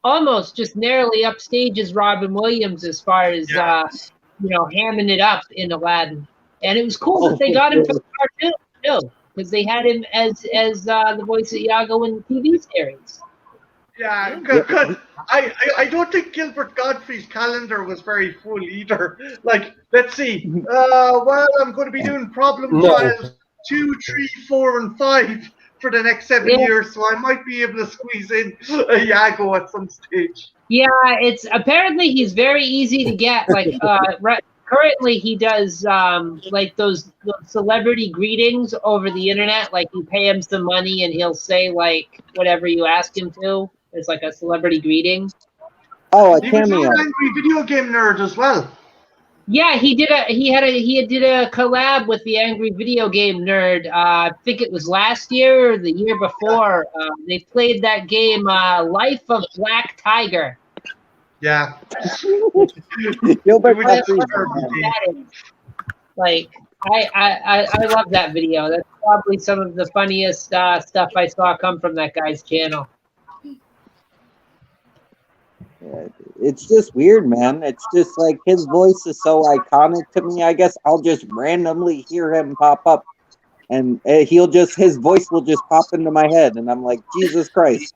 almost just narrowly upstages Robin Williams as far as Yeah. hamming it up in Aladdin. And it was cool that they Oh, got him for the cartoon too, because they had him as the voice of Iago in the TV series. Yeah, yeah. because I don't think Gilbert Godfrey's calendar was very full either. Like, let's see. Well, I'm going to be doing Problem No, Child 2, 3, 4, and 5 for the next 7 Yeah, years, so I might be able to squeeze in a Yago at some stage. yeah. It's apparently he's very easy to get. Like currently he does like those celebrity greetings over the internet. Like you pay him some money and he'll say like whatever you ask him to. It's like a celebrity greeting. Oh, a He was on cameo. Angry Video Game Nerd as well. Yeah, he did a collab with the Angry Video Game Nerd. I think it was last year or the year before. They played that game, Life of Black Tiger. Yeah. Gilbert It was What, a Godfrey's what the terrible man. game. that is. Like I love that video. That's probably some of the funniest stuff I saw come from that guy's channel. Yeah, it's just weird, man. It's just like his voice is so iconic to me. I guess I'll just randomly hear him pop up, and his voice will just pop into my head, and I'm like, Jesus Christ!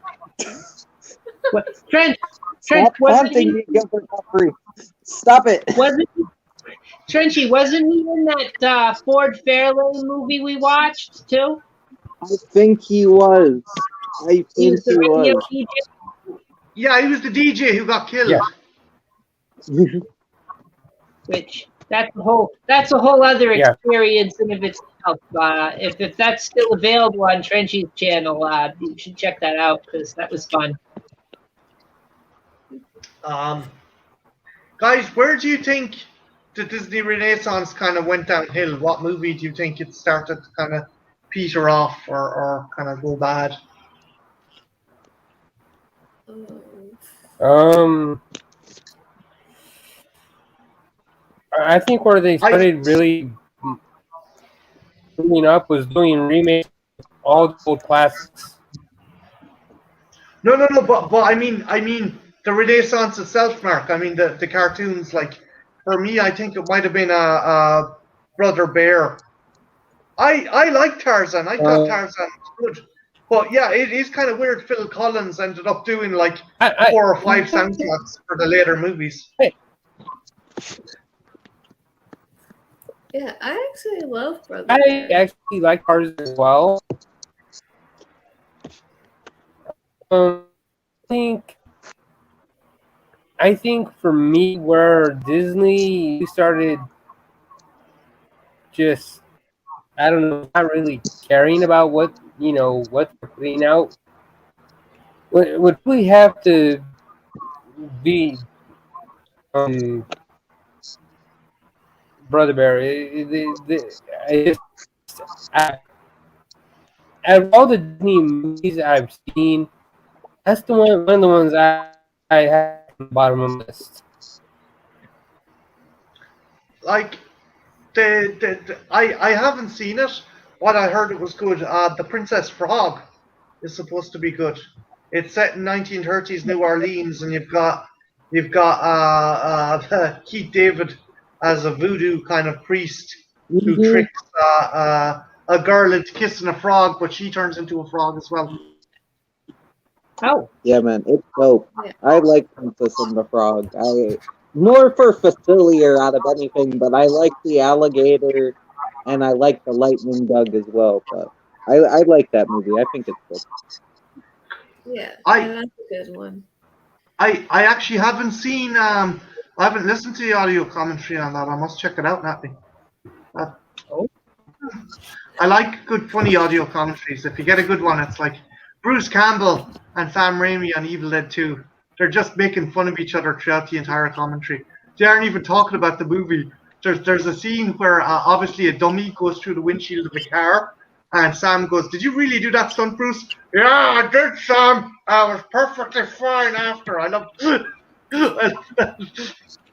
What, Trent, Stop wasn't taunting he? me, Gilbert Godfrey. Stop it. Wasn't Trenchy? Wasn't he in that Ford Fairlane movie we watched too? I think he was. I He think was the he radio was. DJ. Yeah, he was the DJ who got killed. Yeah. Which that's a whole other Yeah. experience in of itself. If that's still available on Trenchy's channel, you should check that out because that was fun. Guys, where do you think the Disney Renaissance kind of went downhill? What movie do you think it started to kind of peter off or kind of go bad? I think where they started really moving up was doing remakes of all the old classics. No, but I mean the Renaissance itself, Mark. I mean the cartoons. Like for me, I think it might have been a Brother Bear. I like Tarzan. I thought Uh, Tarzan was good. But yeah, it is kind of weird. Phil Collins ended up doing like I 4 or 5 soundtracks for the later movies. Yeah, I actually love Brother I Bear. actually like Tarzan as well. I think for me, where Disney started just, I don't know, not really caring about what they're putting out, would really have to be Brother Bear. I, out of all the Disney movies I've seen, that's one of the ones I have on the bottom of my list. Like I haven't seen it. What I heard it was good. The Princess Frog is supposed to be good. It's set in 1930s New Orleans, and you've got Keith David as a voodoo kind of priest who Mhm. tricks a girl into kissing a frog, but she turns into a frog as well. Oh, Yeah, man, it's dope. Yeah. I like Princess and the Frog. I more for Facilier out of anything, but I like the alligator, and I like the lightning bug as well. But I like that movie. I think it's good. Yeah, I that's a good one. I actually haven't seen. I haven't listened to the audio commentary on that. I must check it out, Natalie. Uh, Oh. I like good, funny audio commentaries. If you get a good one, it's like Bruce Campbell and Sam Raimi on Evil Dead 2. They're just making fun of each other throughout the entire commentary. They aren't even talking about the movie. There's a scene where obviously a dummy goes through the windshield of a car, and Sam goes, "Did you really do that stunt, Bruce?" "Yeah, I did, Sam. I was perfectly fine after. I love."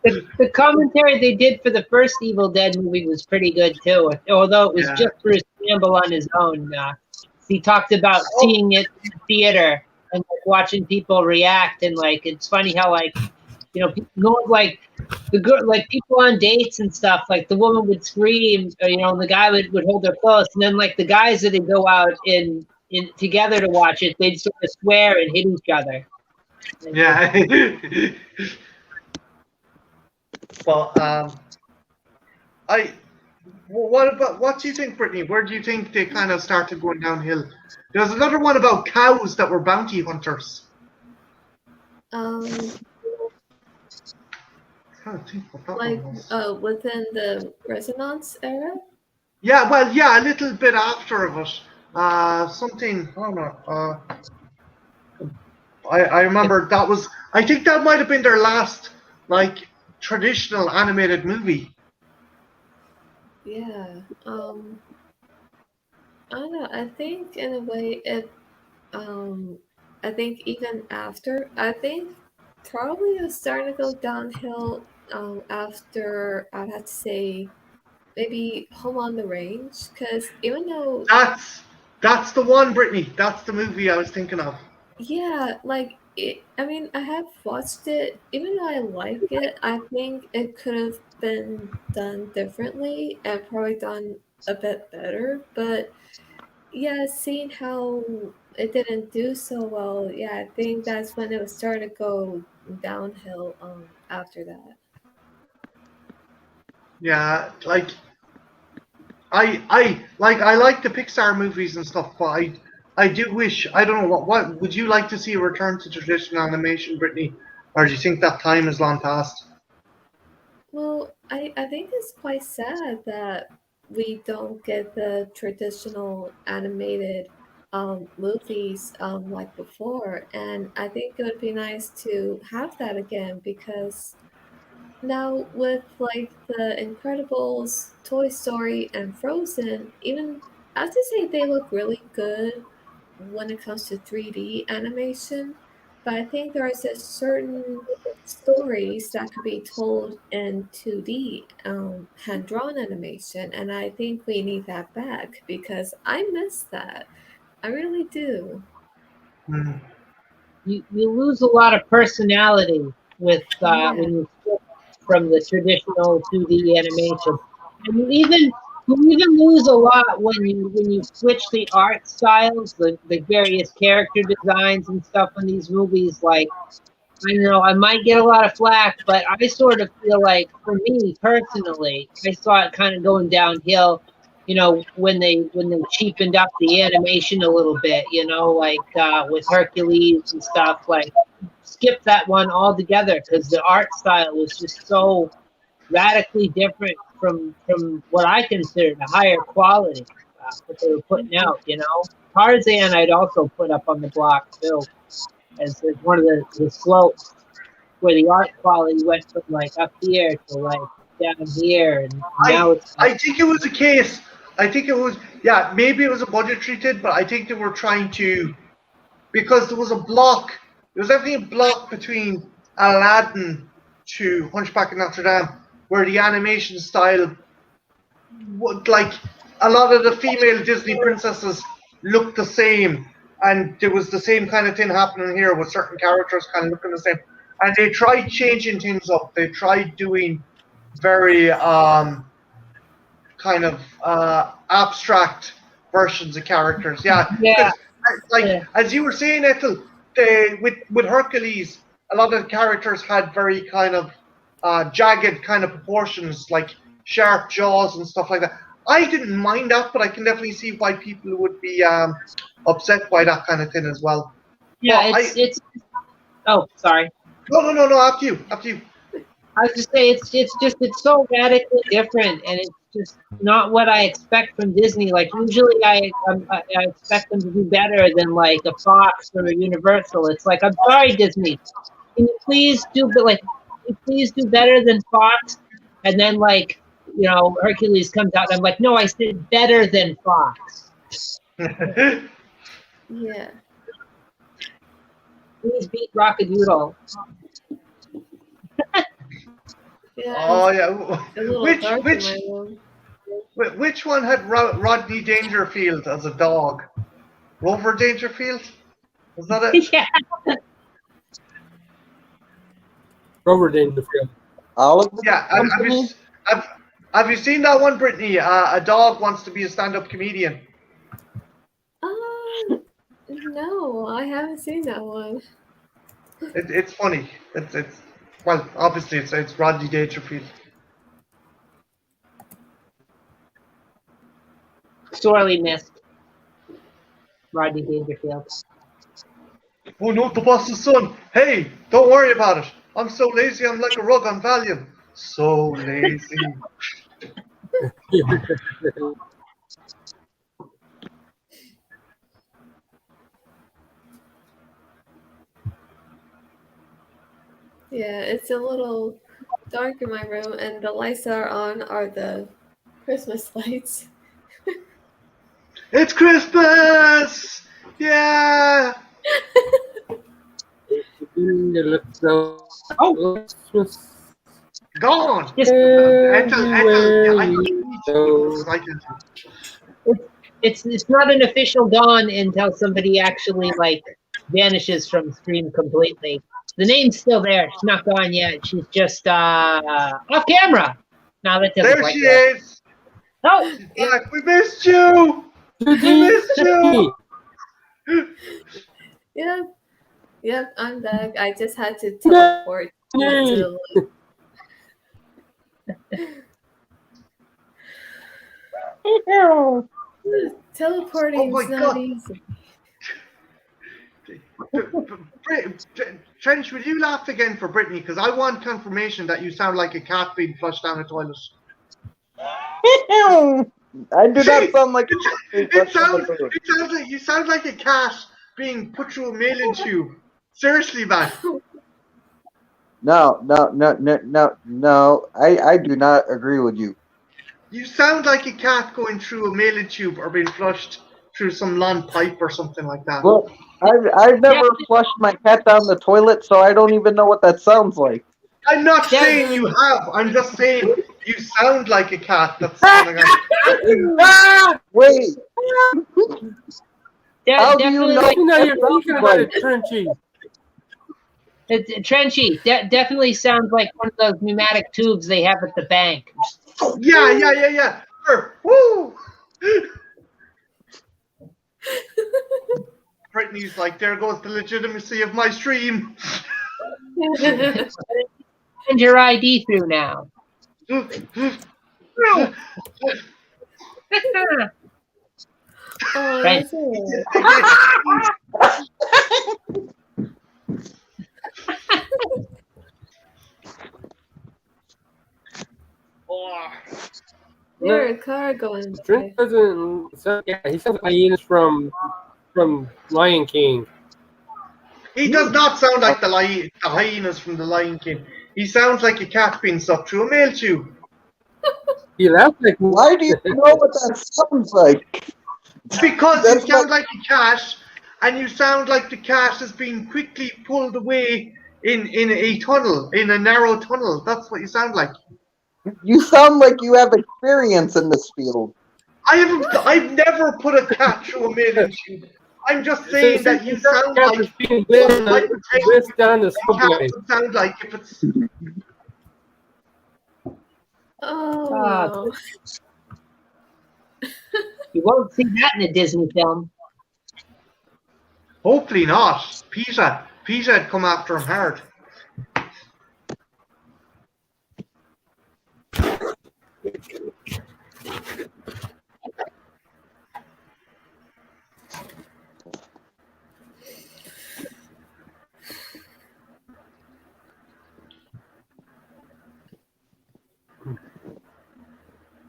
The commentary they did for the first Evil Dead movie was pretty good too, although it was Yeah. just Bruce Campbell on his own. He talked about seeing it in the theater and like, watching people react, and like it's funny how like like the girl, like people on dates and stuff, like the woman would scream, or the guy would hold her close, and then like the guys that would go out in together to watch it, they'd sort of swear and hit each other. Yeah. But what do you think, Brittany? Where do you think they kind of started going downhill? There's another one about cows that were bounty hunters. Um, I don't think what that like one was. within the Resonance era. Yeah, well, yeah, a little bit after of it. Something. I don't know. I remember that was. I think that might have been their last like traditional animated movie. Yeah. I don't know. I think in a way I think even after, I think probably it was starting to go downhill after, I'd have to say, maybe Home on the Range, because even though, That's the one, Brittany. That's the movie I was thinking of. yeah, like I mean, I have watched it. Even though I like it, I think it could have been done differently and probably done a bit better. But yeah, seeing how it didn't do so well, yeah, I think that's when it was starting to go downhill. After that. Yeah, like I like the Pixar movies and stuff, but I do wish I don't know what would you like to see a return to traditional animation, Brittany, or do you think that time is long past? Well, I think it's quite sad that we don't get the traditional animated movies like before, and I think it would be nice to have that again because now with like the Incredibles, Toy Story, and Frozen, even I have to say they look really good when it comes to 3D animation, but I think there is a certain stories that could be told in 2D hand drawn animation, and I think we need that back because I miss that. I really do. Hmm. You lose a lot of personality with Yeah. when you switch from the traditional 2D animation, and you even lose a lot when you switch the art styles, the various character designs and stuff in these movies. Like I know I might get a lot of flack, but I sort of feel like, for me personally, I saw it kind of going downhill. When they cheapened up the animation a little bit. Like with Hercules and stuff. Like skip that one altogether because the art style was just so radically different from what I considered a higher quality what they were putting Mhm. out. Tarzan I'd also put up on the block too as one of the slopes where the art quality went from like up here to like down here, and now I it's like, I think it was a case. I think it was yeah maybe it was a budgetary thing, but I think they were trying to because there was a block. There was definitely a block between Aladdin to Hunchback of Notre Dame, where the animation style would like a lot of the female Disney princesses looked the same, and there was the same kind of thing happening here with certain characters kind of looking the same. And they tried changing things up. They tried doing very kind of abstract versions of characters. Yeah, yeah, because like yeah, as you were saying, Ethel, with Hercules, a lot of the characters had very kind of jagged kind of proportions, like sharp jaws and stuff like that. I didn't mind that, but I can definitely see why people would be upset by that kind of thing as well. yeah. But I It's. Oh, sorry. no, after you, after you. I was just saying it's so radically different, and it's just not what I expect from Disney. Like usually, I expect them to do better than like a Fox or a Universal. It's like, I'm sorry, Disney, can you please do but like can you please do better than Fox? And then like Hercules comes out, and I'm like, no, I said better than Fox. Yeah. Please beat Rockadoodle. Yeah, Oh it's yeah, a little which dark in my which room. which one had Rodney Dangerfield as a dog? Rover Dangerfield? Was that it? Yeah. Grover Dangerfield. All of the Yeah. company. Have, have you seen that one, Brittany? A dog wants to be a stand-up comedian. No, I haven't seen that one. It's funny. It's well, obviously it's Rodney Dangerfield. Sorely missed Rodney Dangerfield. Oh no, the boss's son. Hey, don't worry about it. I'm so lazy. I'm like a rug on Valium. So lazy. Yeah, it's a little dark in my room, and the lights that are on are the Christmas lights. It's Christmas. Yeah. Let's go. Oh, Christmas Gone. just Ethel, yeah, I everywhere think we you need So, It's not an official gone until somebody actually like vanishes from stream completely. The name's still there. She's not gone yet. She's just off camera. No, that doesn't There quite she work. is. Oh, She's back. We missed you. We missed you. Yep, I'm back. I just had to teleport to Oh teleporting's my not god. easy. Trench, will you laugh again for Brittany? Because I want confirmation that you sound like a cat being flushed down a toilet. I do not sound like It sounds like you sound like a cat being put through a mail-in tube. Seriously, man. No. I do not agree with you. You sound like a cat going through a mail-in tube or being flushed through some lawn pipe or something like that. Well, I've never flushed my cat down the toilet, so I don't even know what that sounds like. I'm not saying you have. I'm just saying you sound like a cat that's sounding like. Wait. How do you definitely know? like you know you're thinking about it, Trenchy. Trenchy. Definitely sounds like one of those pneumatic tubes they have at the bank. Yeah. Sure. Woo! Brittany's like, there goes the legitimacy of my stream. Send your ID through now. Oh, Right. that's it. There's a car going Trent by. doesn't sound, yeah, he sounds like hyenas from Lion King. He does not sound like the hyenas from the Lion King. He sounds like a cat being sucked through a mail tube. He laughs like Why do you know what that sounds like? Because you sound like a cat, and you sound like the cat is being quickly pulled away in a tunnel, in a narrow tunnel. That's what you sound like. You sound like you have experience in this field. I've never put a cat through a mail tube. I'm just saying that you sound like whisked down the a cat subway. would sound like if it's. Oh, You won't see that in a Disney film. Hopefully not. PETA come after him hard.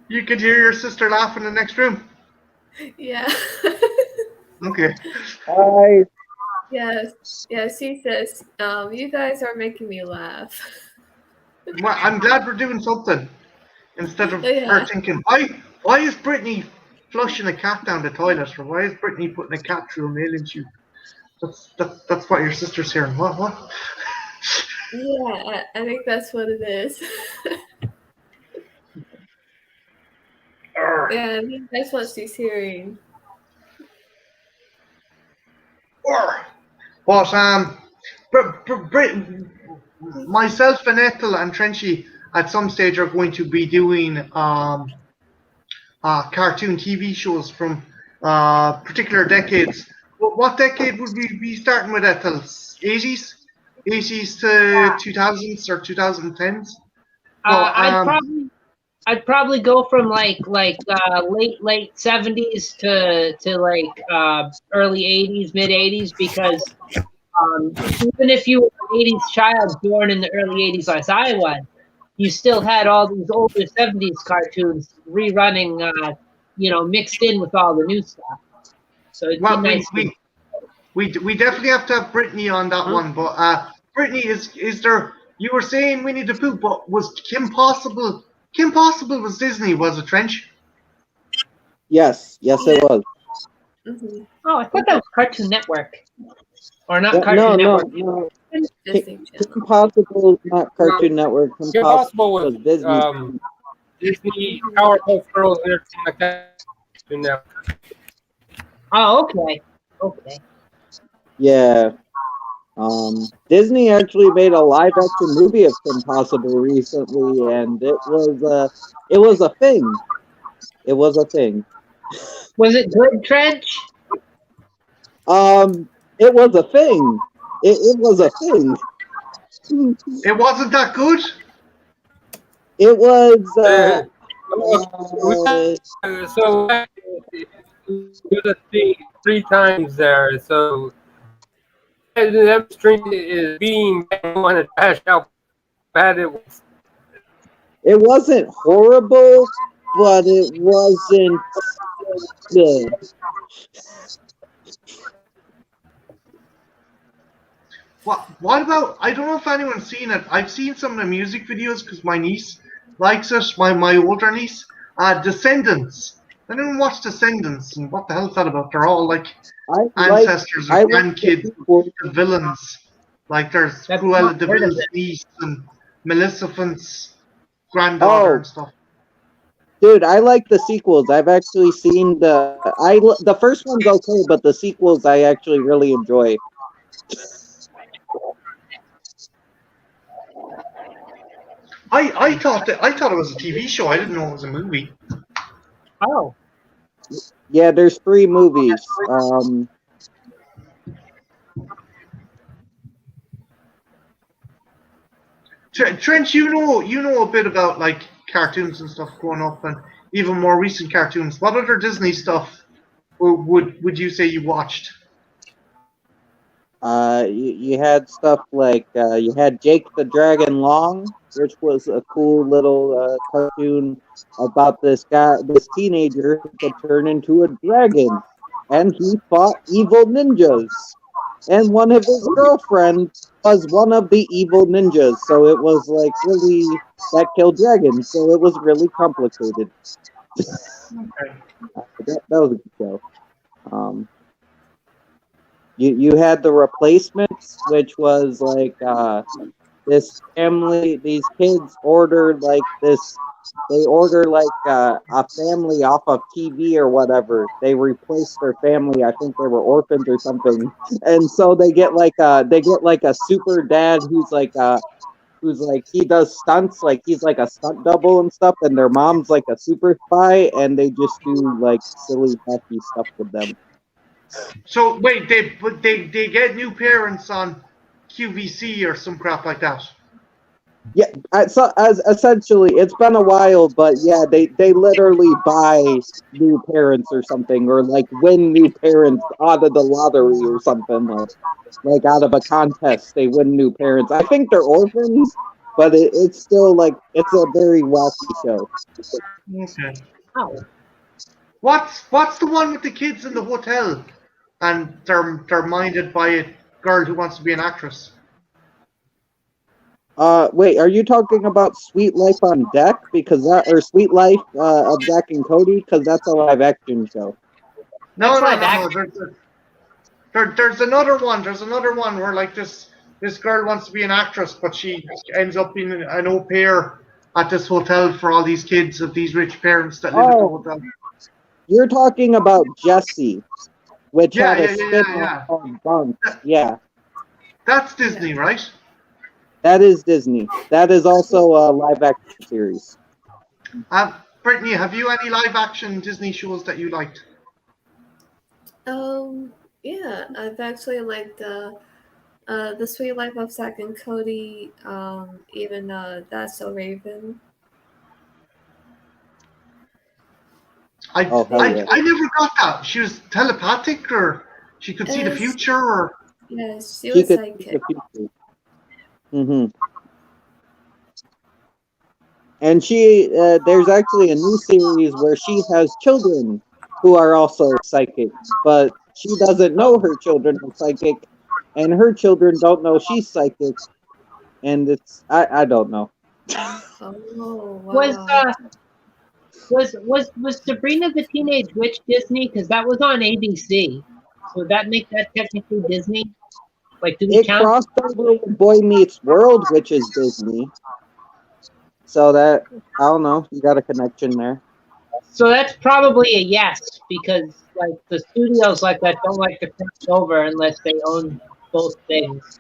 You could hear your sister laugh in the next room. yeah. Okay. Yes, she says, you guys are making me laugh. Well, I'm glad we're doing something instead of her thinking, why is Brittany flushing a cat down the toilet, or why is Brittany putting a cat through a mail-in tube? That's what your sister's hearing. What? Yeah, I think that's what it is. Yeah, I think that's what she's hearing. But myself and Ethel and Trenchy at some stage are going to be doing cartoon TV shows from particular decades. What decade would we be starting with, Ethel? 80s? 80s to 2000s or 2010s? I'd probably go from like late 70s to like early 80s, mid 80s, because even if you were an 80s child born in the early 80s as I was, you still had all these older 70s cartoons rerunning, mixed in with all the new stuff. So it'd be nice. We definitely have to have Brittany on that one, but Brittany, is there? You were saying Winnie the Pooh, but was Kim Possible? Kim Possible was Disney, was it, Trench? Yes, it was. Mm-hmm. Oh, I thought that was Cartoon Network, or not Cartoon Network. No. Disney Kim Possible, not Cartoon Network. Kim Possible was Disney. Disney Powerpuff Girls and everything like that. Now. Oh, okay. Okay. Yeah. Disney actually made a live action movie of Kim Possible recently, and it was a thing. It was a thing. Was it good, Trench? It was a thing. It was a thing. It wasn't that good. It was. So it was a thing 3 times there. So that string is being want to trash how bad it was. It wasn't horrible, but it wasn't good. What about? I don't know if anyone's seen it. I've seen some of the music videos because my niece likes it. My older niece. Descendants. Anyone watch Descendants? And what the hell is that about? They're all like ancestors or grandkids of the villains. Like there's Cruella de Vil's niece and Maleficent's granddaughter and stuff. Dude, I like the sequels. I've actually seen the first one's okay, but the sequels I actually really enjoy. I thought it was a TV show. I didn't know it was a movie. Oh. Yeah, there's 3 movies. Trent, you know a bit about like cartoons and stuff growing up, and even more recent cartoons. What other Disney stuff would you say you watched? You had stuff like you had Jake the Dragon Long, which was a cool little cartoon about this teenager who could turn into a dragon, and he fought evil ninjas. And one of his girlfriends was one of the evil ninjas, so it was like really that killed dragons, so it was really complicated. that was a good show. You had The Replacements, which was like this family, these kids ordered like this. They order like a family off of TV or whatever. They replace their family. I think they were orphans or something, and so they get like a super dad who's like he does stunts, like he's like a stunt double and stuff, and their mom's like a super spy, and they just do like silly happy stuff with them. So wait, they get new parents on QVC or some crap like that. Yeah, so as essentially, it's been a while, but yeah, they literally buy new parents or something, or like win new parents out of the lottery or something, like out of a contest, they win new parents. I think they're orphans, but it's still like it's a very wealthy show. Okay. Oh. What's the one with the kids in the hotel, and they're minded by a girl who wants to be an actress? Wait, are you talking about Sweet Life on Deck? Or Sweet Life of Zack and Cody? Because that's a live action show. No. There's another one. There's another one where like this girl wants to be an actress, but she ends up being an au pair at this hotel for all these kids of these rich parents that live at the hotel. You're talking about Jessie, which had a spin-off called Bunch. Yeah. That's Disney, right? That is Disney. That is also a live action series. Brittany, have you any live action Disney shows that you liked? Yeah, I've actually liked the Sweet Life of Zack and Cody, even That's So Raven. I never got that. She was telepathic, or she could see the future, or yes, she was psychic. Mm-hmm. And there's actually a new series where she has children who are also psychic, but she doesn't know her children are psychic, and her children don't know she's psychic, and I don't know. Oh, wow. Was Sabrina the Teenage Witch Disney? Because that was on ABC. So would that make that technically Disney? Like, do we count? Crossed over with Boy Meets World, which is Disney. So that I don't know. You got a connection there. So that's probably a yes, because like the studios like that don't like to cross over unless they own both things.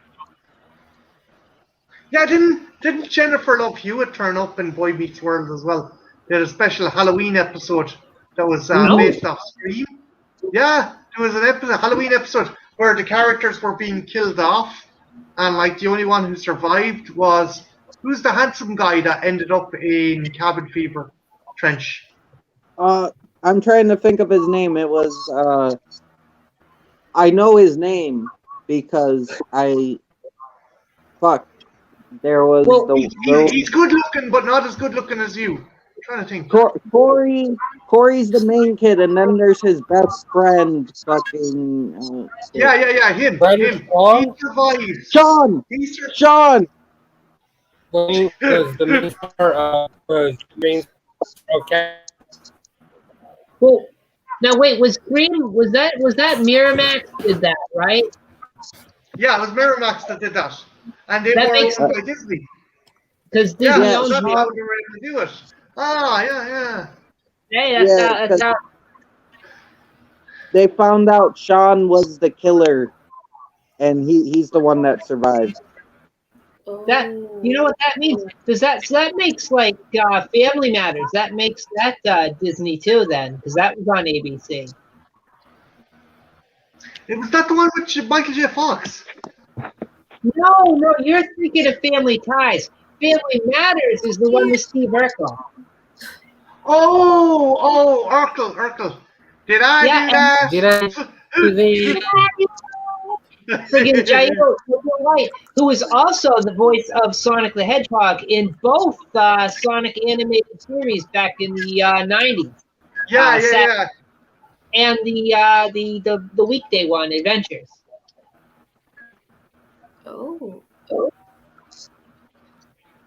Yeah, didn't Jennifer Love Hewitt turn up in Boy Meets World as well? They had a special Halloween episode that was based off Scream. Yeah, there was an episode, Halloween episode where the characters were being killed off, and like the only one who survived was who's the handsome guy that ended up in Cabin Fever Trench. I'm trying to think of his name. It was I know his name because there was Well, He's good looking, but not as good looking as you. I'm trying to think. Corey's the main kid, and then there's his best friend, fucking. Yeah, him. Brandon He Strong? survived. Sean. He Was the main star was James okay. well, now wait, was that Miramax did that, right? Yeah, it was Miramax that did that. And they That were makes owned by Disney. Because Yeah, Disney Yeah, owns that's Miramax. how they were able to do it. Ah, yeah. Hey, that's how. they found out Sean was the killer, and he's the one that survived. That you know what that means? Does that so that makes like Family Matters? That makes that Disney too then, because that was on ABC. Was that the one with Michael J. Fox? No, you're thinking of Family Ties. Family Matters is the one with Steve Urkel. Oh, Urkel. Did I Yeah, do that? Did I do the Friggin' Jairo White, who was also the voice of Sonic the Hedgehog in both Sonic animated series back in the 90s. Yeah. And the weekday one, Adventures. Oh.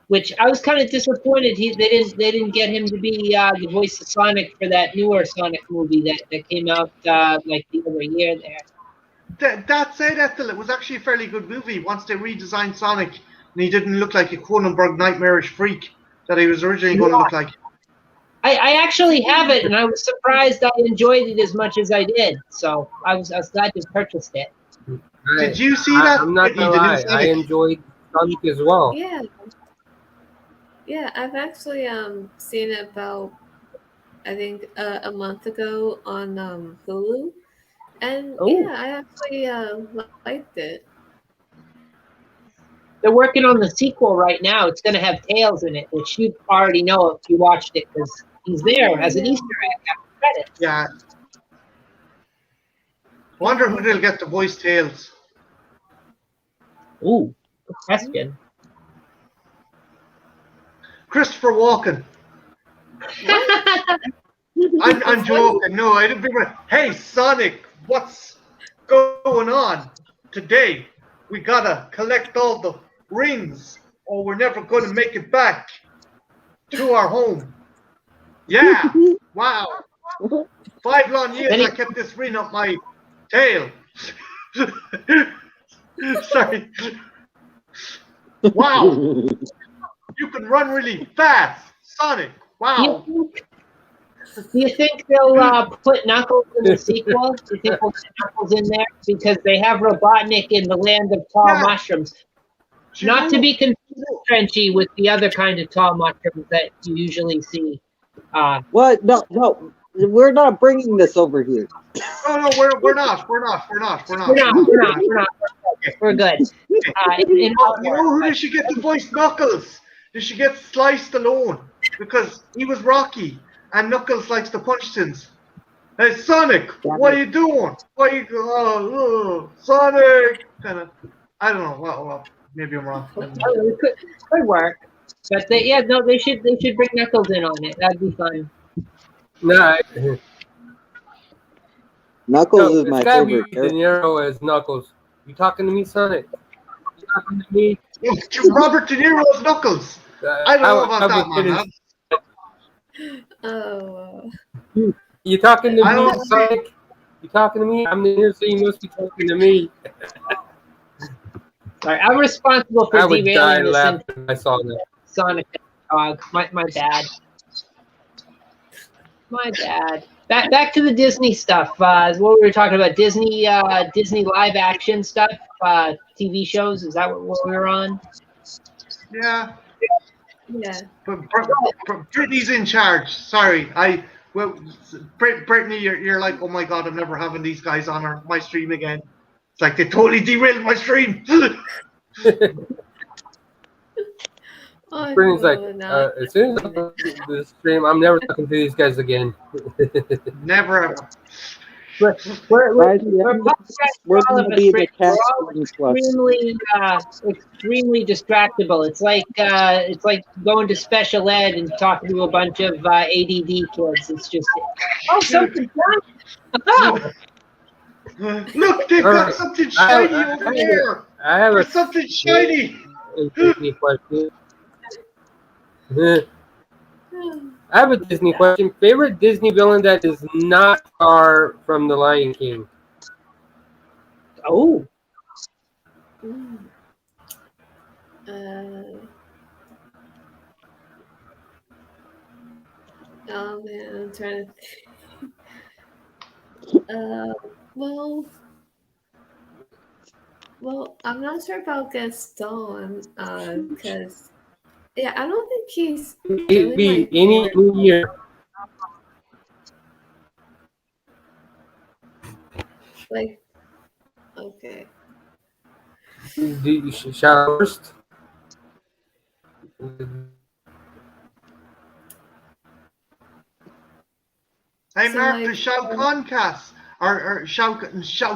Which I was kind of disappointed they didn't get him to be the voice of Sonic for that newer Sonic movie that came out like the other year there. That said, Ethel, it was actually a fairly good movie once they redesigned Sonic and he didn't look like a Cronenberg nightmarish freak that he was originally going to look like. I actually have it, and I was surprised I enjoyed it as much as I did. So I was glad to purchase it. Did you see that? I'm not gonna lie, I enjoyed Sonic as well. Yeah, I've actually seen it about I think a month ago on Hulu, and yeah, I actually liked it. They're working on the sequel right now. It's going to have Tails in it, which you already know if you watched it because he's there as an Easter egg after credits. Yeah. Wonder who they'll get to voice Tails. Ooh, good question. Christopher Walken. I'm joking. No, I didn't think about it. Hey, Sonic, what's going on? Today, we gotta collect all the rings or we're never gonna make it back to our home. Yeah, wow. 5 long years I kept this ring up my tail. Sorry. Wow. You can run really fast, Sonic. Wow. Do you think they'll put Knuckles in the sequel? Do you think we'll put Knuckles in there? Because they have Robotnik in the land of tall mushrooms. Not to be confused, Trenchy, with the other kind of tall mushrooms that you usually see. What? No. We're not bringing this over here. No, we're not. We're not. We're good. You know who did she get to voice Knuckles? Did she get Sliced alone? Because he was Rocky, and Knuckles likes to punch things. Hey, Sonic, what are you doing? What are you, Sonic? Kinda, I don't know. Well, maybe I'm wrong. It could work, but they should bring Knuckles in on it. That'd be fun. No, Knuckles is my it's gotta favorite be character. De Niro as Knuckles. You talking to me, Sonic? You talking to me? Robert De Niro's Knuckles. I don't know about that, man. Oh. You talking to I me, don't Sonic? You talking to me? I'm here, so you must be talking to me. Sorry, I'm responsible for I would die derailing this laughing if I saw that. Sonic. dog. My bad. My bad. Back to the Disney stuff. What we were talking about, Disney live action stuff, TV shows. Is that what we were on? Yeah, Yeah. but Brittany's in charge. Sorry, Brittany, you're like, oh my god, I'm never having these guys on my stream again. It's like they totally derailed my stream. Oh Brittany's like, no, no. as soon as I go to the stream, I'm never talking to these guys again. Never ever. We're By the end, we're all of gonna us, be the Rick, we're all casting plus. extremely distractible. It's like going to special ed and talking to a bunch of ADD kids. It's just something's done. Oh, Look, they've All got right. something shiny over there. I have There's something shiny. a Disney question. I have a Disney question. Favorite Disney villain that is not Scar from The Lion King? oh, Mm. Oh man, I'm trying to think. Well, I'm not sure about Gaston, because yeah, I don't think he's It really be my any favorite. year. Like, okay, Do you shout first? Hey, so Mark, the like, Shao Kahn cast. Or Shao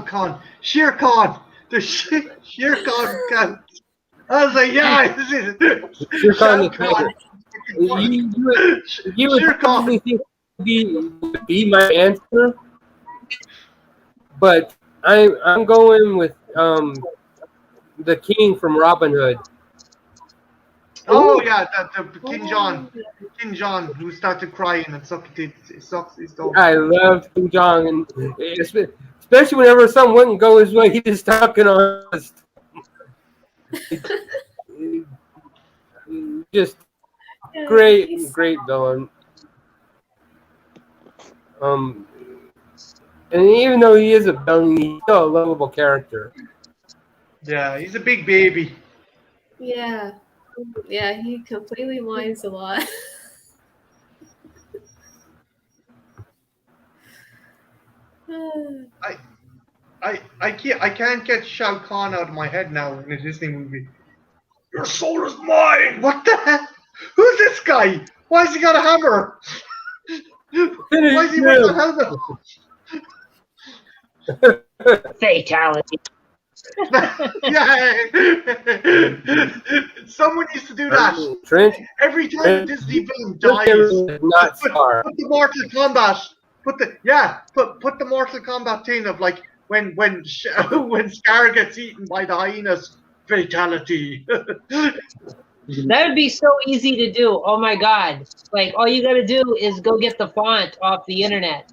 Kahn. Shere Khan. The Shere Khan cast. I was like, yeah, this is Shere Khan Shao is Kahn. You would Shere Khan. probably think would be my answer, but I'm going with the king from Robin Hood. Oh yeah, the King John, who started crying and sucked his dog. I love King John, and especially whenever something wouldn't go his way, he just talking on us. Just yeah, great he's villain. And even though he is a villain, he's still a lovable character. Yeah, he's a big baby. yeah, yeah, he completely whines a lot. I can't get Shao Kahn out of my head now in a Disney movie. Your soul is mine. What the heck? Who's this guy? Why has he got a hammer? Why is he wearing a helmet? fatality. Yeah. Someone needs to do that. Trent, Every time a Disney villain dies, is not put Scar. the Mortal Kombat. Put the Mortal Kombat thing of like when Scar gets eaten by the hyenas. Fatality. That would be so easy to do. Oh my god! Like all you got to do is go get the font off the internet,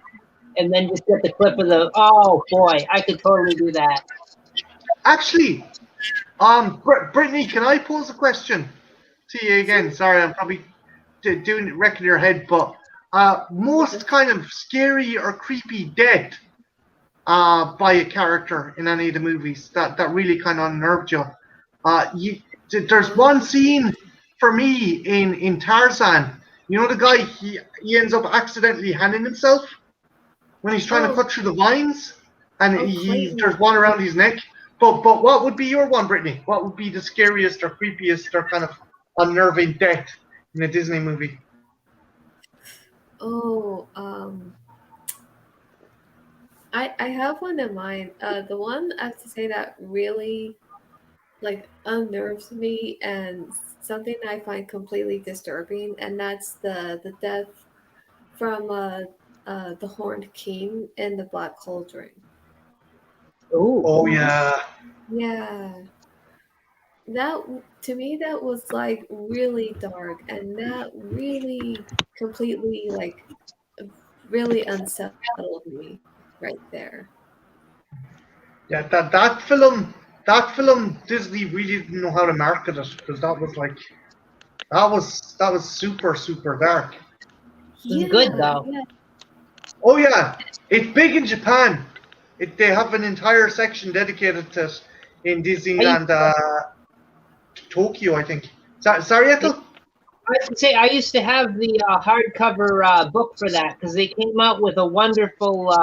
and then just get the clip of the. Oh boy, I could totally do that. Actually, Brittany, can I pose a question to you again? Sorry, I'm probably wrecking your head, but most kind of scary or creepy death by a character in any of the movies that really kind of unnerved you. There's one scene for me in Tarzan. You know the guy, he ends up accidentally hanging himself when he's trying to cut through the vines, and there's one around his neck. But what would be your one, Brittany? What would be the scariest or creepiest or kind of unnerving death in a Disney movie? Oh, I have one in mind. The one I have to say that really like unnerves me and something I find completely disturbing, and that's the death from the Horned King in the Black Cauldron. Ooh. Oh yeah. Yeah. That to me that was like really dark, and that really completely like really unsettled me right there. Yeah, that film Disney really didn't know how to market it because that was like That was super dark. It's good though. Yeah. Oh yeah, it's big in Japan. They have an entire section dedicated to it in Disneyland, Tokyo, I think. Sorry, Ethel? I have to say, I used to have the hardcover book for that because they came out with a wonderful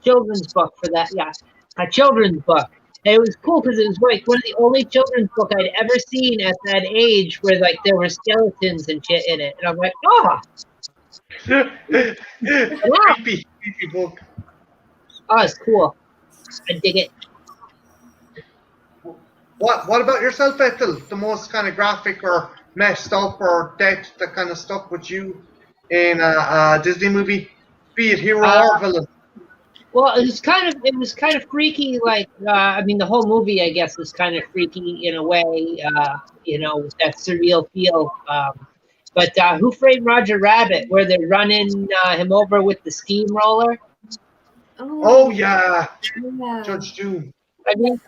children's book for that. Yeah, a children's book. And it was cool because it was like one of the only children's book I'd ever seen at that age where like there were skeletons and shit in it. And I'm like, oh, Creepy book. oh, it's cool. I dig it. What about yourself, Ethel? The most kind of graphic or messed up or death that kind of stuck with you in a Disney movie, be it hero or villain? Well, it was kind of freaky. Like, I mean, the whole movie, I guess, was kind of freaky in a way. With that surreal feel. But Who Framed Roger Rabbit, where they're running him over with the steamroller? Oh yeah, Yeah. Judge Doom. I mean,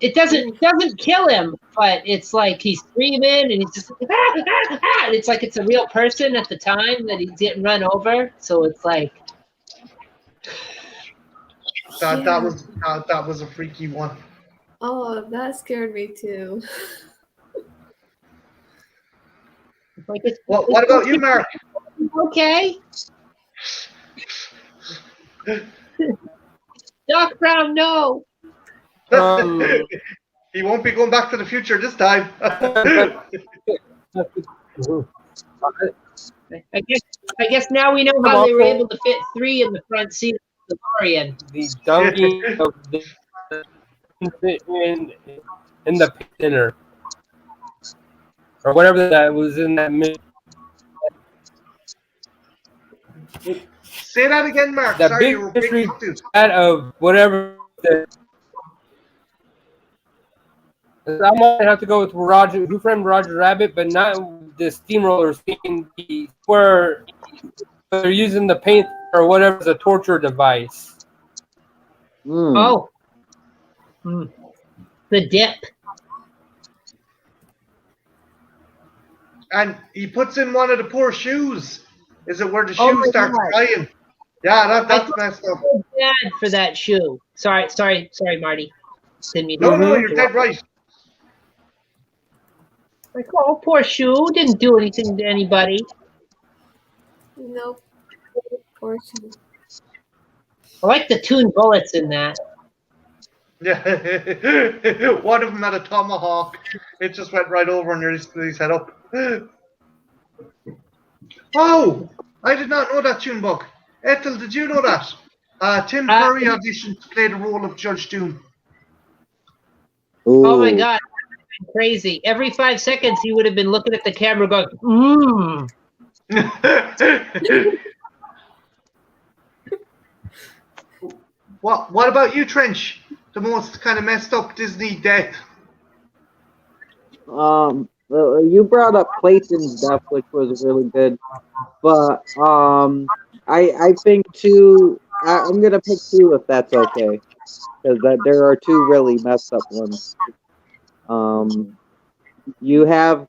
it doesn't kill him, but it's like he's screaming and he's just like, and it's like it's a real person at the time that he's getting run over. So it's like That was a freaky one. Oh, that scared me too. What about you, Mark? Okay. Doc Brown, no. He won't be going back to the future this time. I guess now we know how they were able to fit 3 in the front seat of the DeLorean. The dunking of the in the dinner or whatever that was in that minute. Say that again, Mark. The Sorry, big you were history breaking up too. that of whatever. I might have to go with Who Framed Roger Rabbit, but not the steamroller scene where they're using the paint or whatever as a torture device. Oh. The dip. And he puts in one of the poor shoes. Is it where the shoe starts crying? Yeah, that's messed up. So bad for that shoe. Sorry, Marty. No, you're dead right. Like, oh, poor shoe. Didn't do anything to anybody. Nope. Poor shoe. I like the tuned bullets in that. Yeah, one of them had a tomahawk. It just went right over and nearly split his head up. Oh, I did not know that tune book. Ethel, did you know that? Tim Curry auditioned to play the role of Judge Doom. Ooh. Oh my God, crazy! Every 5 seconds, he would have been looking at the camera, going, What about you, Trench? The most kind of messed up Disney death. You brought up Clayton's death, which was really good, but I think two. I'm gonna pick 2 if that's okay, because there are 2 really messed up ones. You have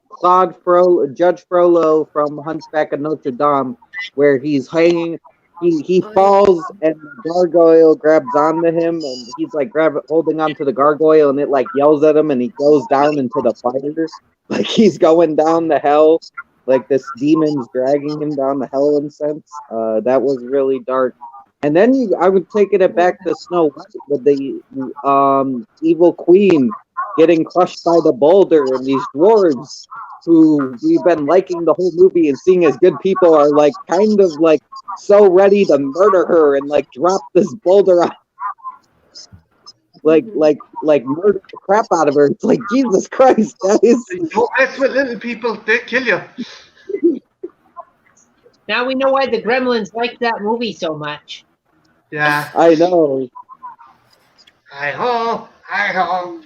Judge Frollo from Hunchback of Notre Dame, where he's hanging. He falls and the gargoyle grabs onto him, and he's like holding onto the gargoyle, and it like yells at him, and he goes down into the fire, like he's going down the hell, like this demon's dragging him down the hell in sense. That was really dark. And then I would take it back to Snow White with the evil queen getting crushed by the boulder, and these dwarves who we've been liking the whole movie and seeing as good people are like kind of like so ready to murder her and like drop this boulder out, like murder the crap out of her. It's like, Jesus Christ, that is. Don't mess with little people; they kill you. now we know why the Gremlins liked that movie so much. Yeah, I know. Hi ho, hi ho.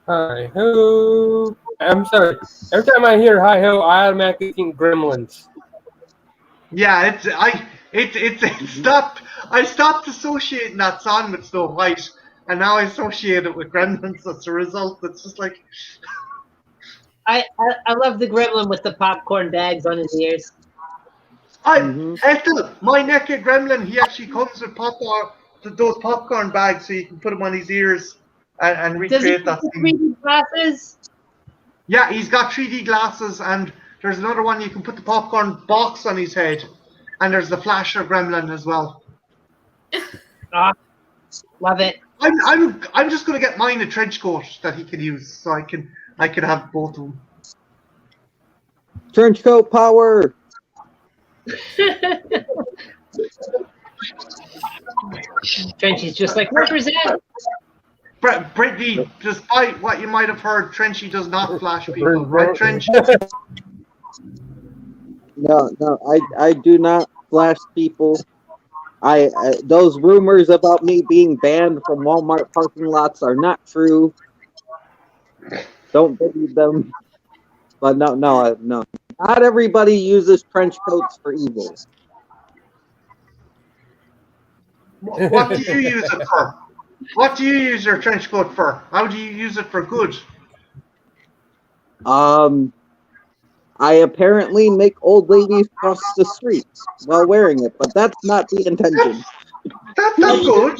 Hi ho! I'm sorry. Every time I hear hi ho, I automatically think Gremlins. Yeah, it's not. I stopped associating that song with Snow White, and now I associate it with Gremlins. As a result, it's just like I love the gremlin with the popcorn bags on his ears. Ethel, my naked gremlin. He actually comes with popcorn, those popcorn bags, so you can put them on his ears and Does he recreate have that the scene. 3D glasses? Yeah, he's got 3D glasses, and there's another one you can put the popcorn box on his head, and there's the flasher gremlin as well. Oh, love it. I'm just gonna get mine a trench coat that he can use, so I can have both of them. Trench coat power. Trenchy's just like, represent. Brittany, despite what you might have heard, Trenchy does not flash people. Right, Trench? No, I do not flash people. I those rumors about me being banned from Walmart parking lots are not true. Don't believe them. But no. Not everybody uses trench coats for evil. What do you use it for? What do you use your trench coat for? How do you use it for good? I apparently make old ladies cross the streets while wearing it, but that's not the intention. That's good.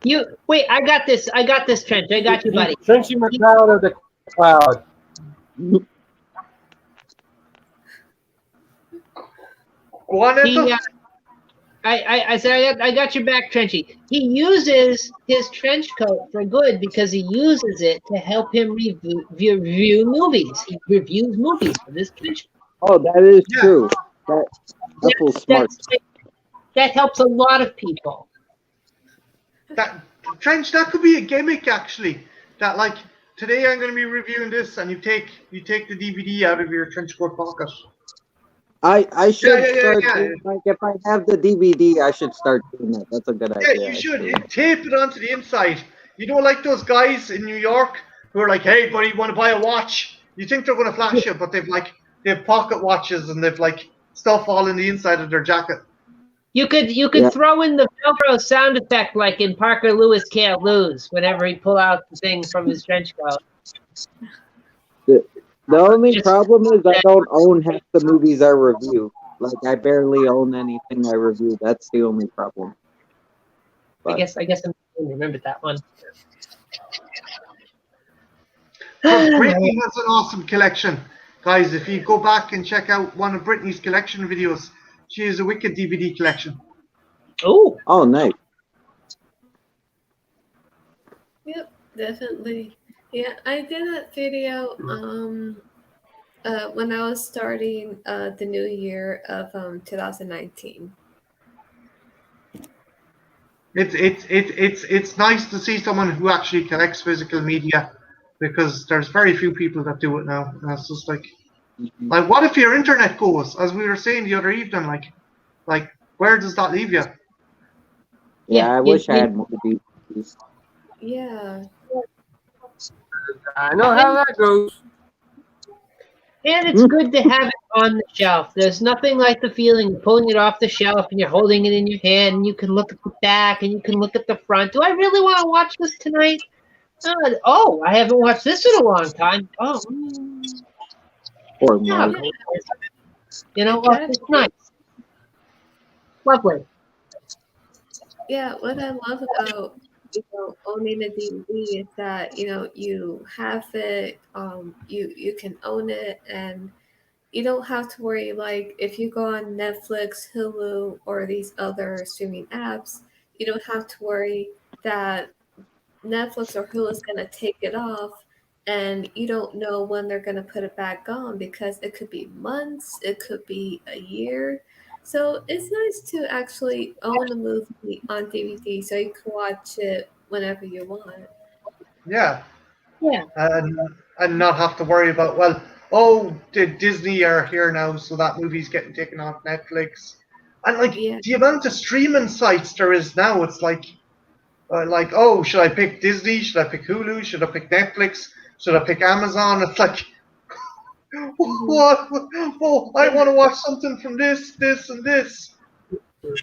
You wait, I got this, Trench. I got you, buddy. Trenchy McCloud of the Cloud. Go on, Ethel. I said I got your back, Trenchy. He uses his trench coat for good because he uses it to help him review movies. He reviews movies with his trench coat. Oh, that is true. That's smart. That helps a lot of people. Trench, that could be a gimmick actually. That like today I'm going to be reviewing this, and you take the DVD out of your trench coat pocket. I should start yeah. doing, like, if I have the DVD, I should start doing that. That's a good idea. Yeah, you should. You tape it onto the inside. You know, like those guys in New York who are like, "Hey, buddy, want to buy a watch?" You think they're going to flash you, but they have pocket watches and they've like stuff all in the inside of their jacket. You could throw in the Velcro sound effect like in Parker Lewis Can't Lose whenever he pull out the thing from his trench coat. The only problem is I don't own half the movies I review. Like, I barely own anything I review. That's the only problem. But I guess I remembered that one. Brittany has an awesome collection. Guys, if you go back and check out one of Brittany's collection videos, she has a wicked DVD collection. Oh, nice. Yep, definitely. Yeah, I did that video when I was starting the new year of 2019. It's nice to see someone who actually collects physical media, because there's very few people that do it now. And it's just like what if your internet goes, as we were saying the other evening, like where does that leave you? Yeah, I wish I had more DVDs. Yeah. I know how that goes. and it's good to have it on the shelf. There's nothing like the feeling of pulling it off the shelf and you're holding it in your hand and you can look at the back and you can look at the front. Do I really want to watch this tonight? Oh, I haven't watched this in a long time. Oh, Or yeah. more. You know what? It's nice. Lovely. Yeah, what I love about owning a DVD is that you have it, you can own it, and you don't have to worry. Like if you go on Netflix, Hulu, or these other streaming apps, you don't have to worry that Netflix or Hulu is gonna take it off, and you don't know when they're gonna put it back on because it could be months, it could be a year. So it's nice to actually own a movie on DVD so you can watch it whenever you want. Yeah. Yeah. And not have to worry about, Disney are here now, so that movie's getting taken off Netflix. And the amount of streaming sites there is now, it's should I pick Disney? Should I pick Hulu? Should I pick Netflix? Should I pick Amazon? It's like, what? Oh, I want to watch something from this, and this.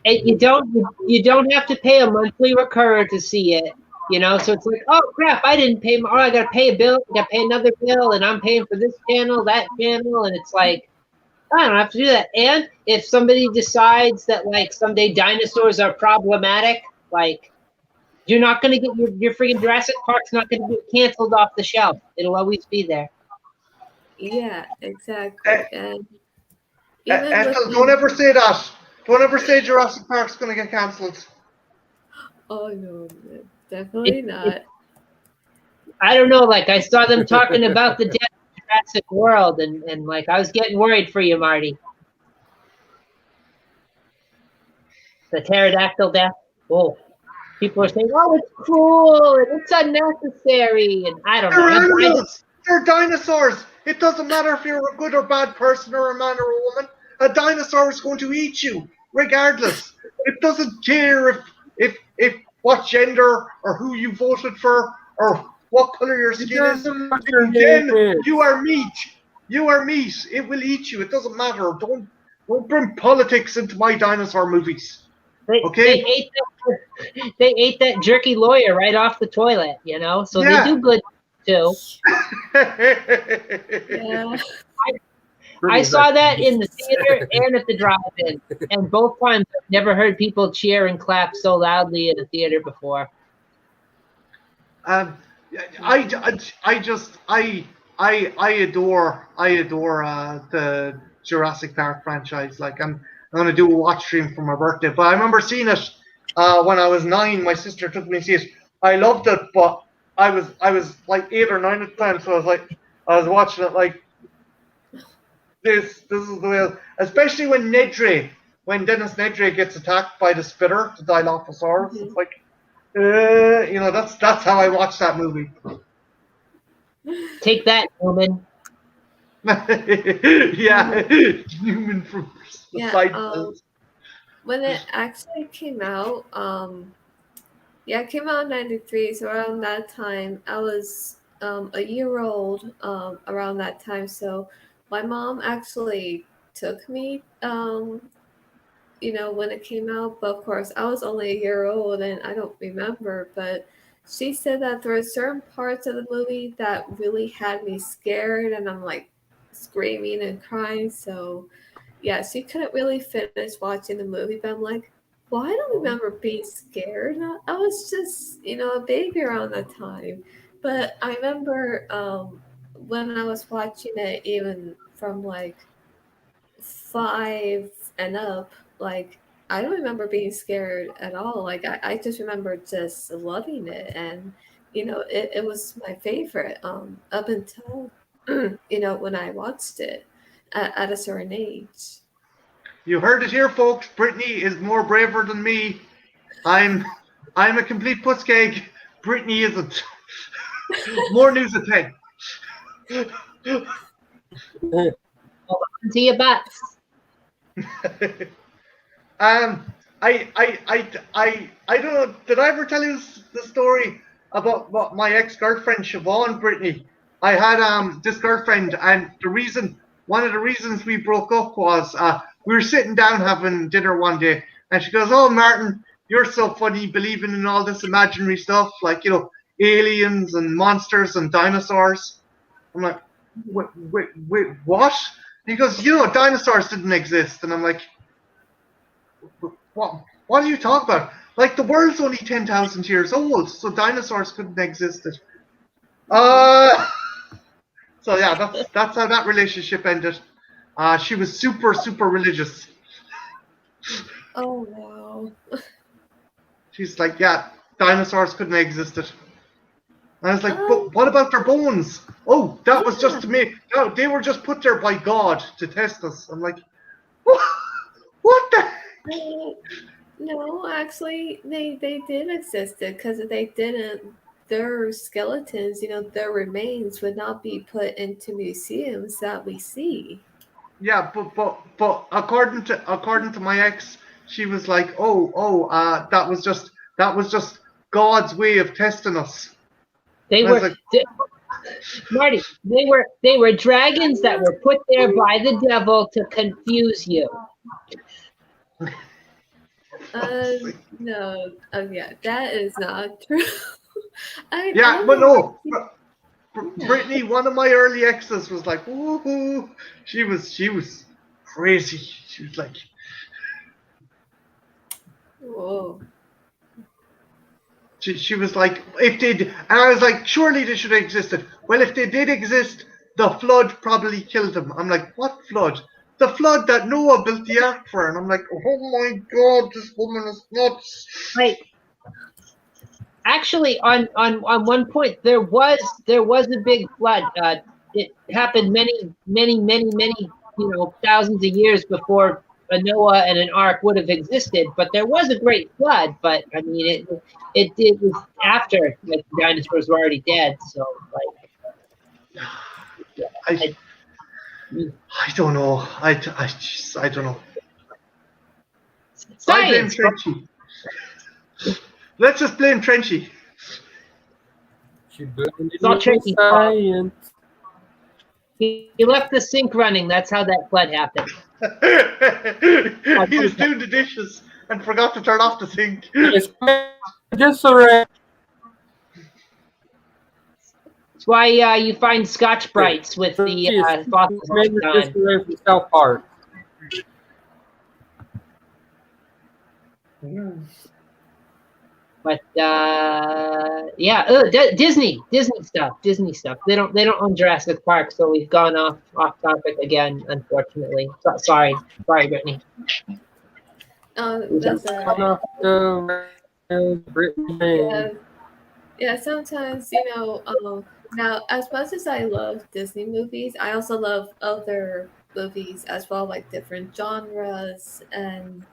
you don't have to pay a monthly recur to see it. So it's like, oh crap, I didn't pay. Oh, I got to pay a bill. I got to pay another bill, and I'm paying for this channel, that channel, and it's like, I don't have to do that. And if somebody decides that like someday dinosaurs are problematic, like you're not going to get your freaking Jurassic Park's not going to get canceled off the shelf. It'll always be there. Yeah, Eh, exactly. And even with Ethel, don't ever say that. Don't ever say Jurassic Park's going to get cancelled. oh no, definitely It, not. I don't know. Like I saw them talking about the death of Jurassic World, and like I was getting worried for you, Marty. The pterodactyl death. Oh, people are saying, "Oh, it's cruel and it's unnecessary," and I don't know. They're I animals. They're dinosaurs. It doesn't matter if you're a good or bad person or a man or a woman. A dinosaur is going to eat you, regardless. It doesn't care if what gender or who you voted for or what color your skin is. Then you are meat. You are meat. It will eat you. It doesn't matter. Don't bring politics into my dinosaur movies. Okay? they ate that jerky lawyer right off the toilet, so Yeah. they do good too. Yeah. I saw that in the theater and at the drive-in, and both times I've never heard people cheer and clap so loudly in a theater before. I adore the Jurassic Park franchise. Like I'm gonna do a watch stream for my birthday. But I remember seeing it when I was 9. My sister took me to see it. I loved it, but I was like 8 or 9 at the time, so I was watching it like this is the way. Especially when Dennis Nedry gets attacked by the spitter, the Dilophosaurus. It's like. That's how I watch that movie. Take that, Newman. Yeah, Newman from the Yeah, side. when it actually came out, it came out in '93. So around that time, I was a year old. Around that time, so my mom actually took me. When it came out, but of course, I was only a year old and I don't remember. But she said that there were certain parts of the movie that really had me scared, and I'm like screaming and crying. So yeah, she couldn't really finish watching the movie, but I'm like, well, I don't remember being scared. I was just, a baby around that time. But I remember when I was watching it, even from like 5 and up, like I don't remember being scared at all. Like I just remember just loving it, and it was my favorite up until when I watched it at a certain age. You heard it here, folks. Brittany is more braver than me. I'm a complete pusskeg. Brittany isn't. More news at 10. Hold on to your butts. I don't know. Did I ever tell you the story about what my ex-girlfriend Siobhan, Brittany? I had this girlfriend, and one of the reasons we broke up was we were sitting down having dinner one day, and she goes, "Oh, Martin, you're so funny, believing in all this imaginary stuff, like aliens and monsters and dinosaurs." I'm like, wait, what? And he goes, dinosaurs didn't exist, and I'm like, what are you talking about? Like, the world's only 10,000 years old, so dinosaurs couldn't have existed. So yeah, that's how that relationship ended. She was super, super religious. Oh wow. She's like, yeah, dinosaurs couldn't have existed. And I was like, but what about their bones? Oh, that was just to make. No, they were just put there by God to test us. I'm like, what the? No, actually, they did exist because if they didn't, their skeletons, their remains would not be put into museums that we see. Yeah, but according to my ex, she was like, that was just God's way of testing us. They And I was were like, Marty. They were dragons that were put there by the devil to confuse you. No. Oh, yeah, that is not true. I Yeah, don't but know why. no, Brittany, one of my early exes was like, woohoo. She was crazy. She was like, Whoa. she was like, if they, and I was like, surely they should have existed. Well, if they did exist, the flood probably killed them. I'm like, what flood? The flood that Noah built the ark for. And I'm like, oh my god, this woman is nuts. Like, actually, on one point, there was a big flood. It happened many, thousands of years before a Noah and an ark would have existed. But there was a great flood. But I mean, it was after like the dinosaurs were already dead. So like, yeah, I, I, I don't know. I don't know. I blame science. Trenchy. Let's just blame Trenchy. She blamed It's all it on tricky. science. He left the sink running. That's how that flood happened. He was doing the dishes and forgot to turn off the sink. It's disarray. That's why you find Scotch Brights with the faucets all Made the the time. disarray from South Park. But yeah, Disney stuff. They don't own Jurassic Park, so we've gone off topic again, unfortunately. Sorry, Brittany. That's Come alright. off the rails, Brittany. Yeah, yeah. Sometimes, now as much as I love Disney movies, I also love other movies as well, like different genres and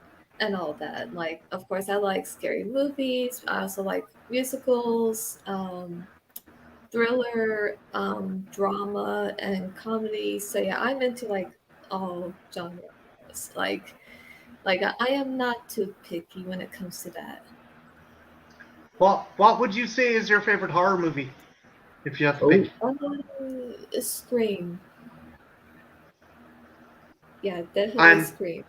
all that. Like, of course, I like scary movies. I also like musicals, thriller, drama, and comedy. So yeah, I'm into like all genres. Like I am not too picky when it comes to that. What would you say is your favorite horror movie? If you have to Oh, pick. Scream. Yeah, definitely And Scream.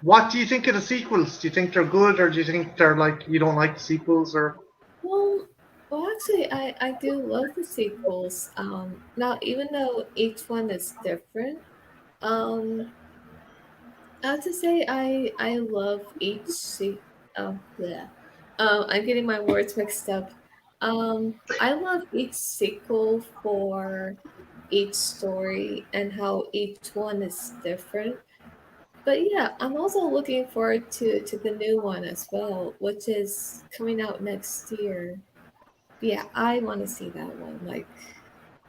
what do you think of the sequels? Do you think they're good, or do you think they're like you don't like the sequels? Or Well, well, actually, I do love the sequels. Now even though each one is different, um, I have to say I love each yeah. I'm getting my words mixed up. I love each sequel for each story and how each one is different. But yeah, I'm also looking forward to the new one as well, which is coming out next year. But yeah, I want to see that one. Like,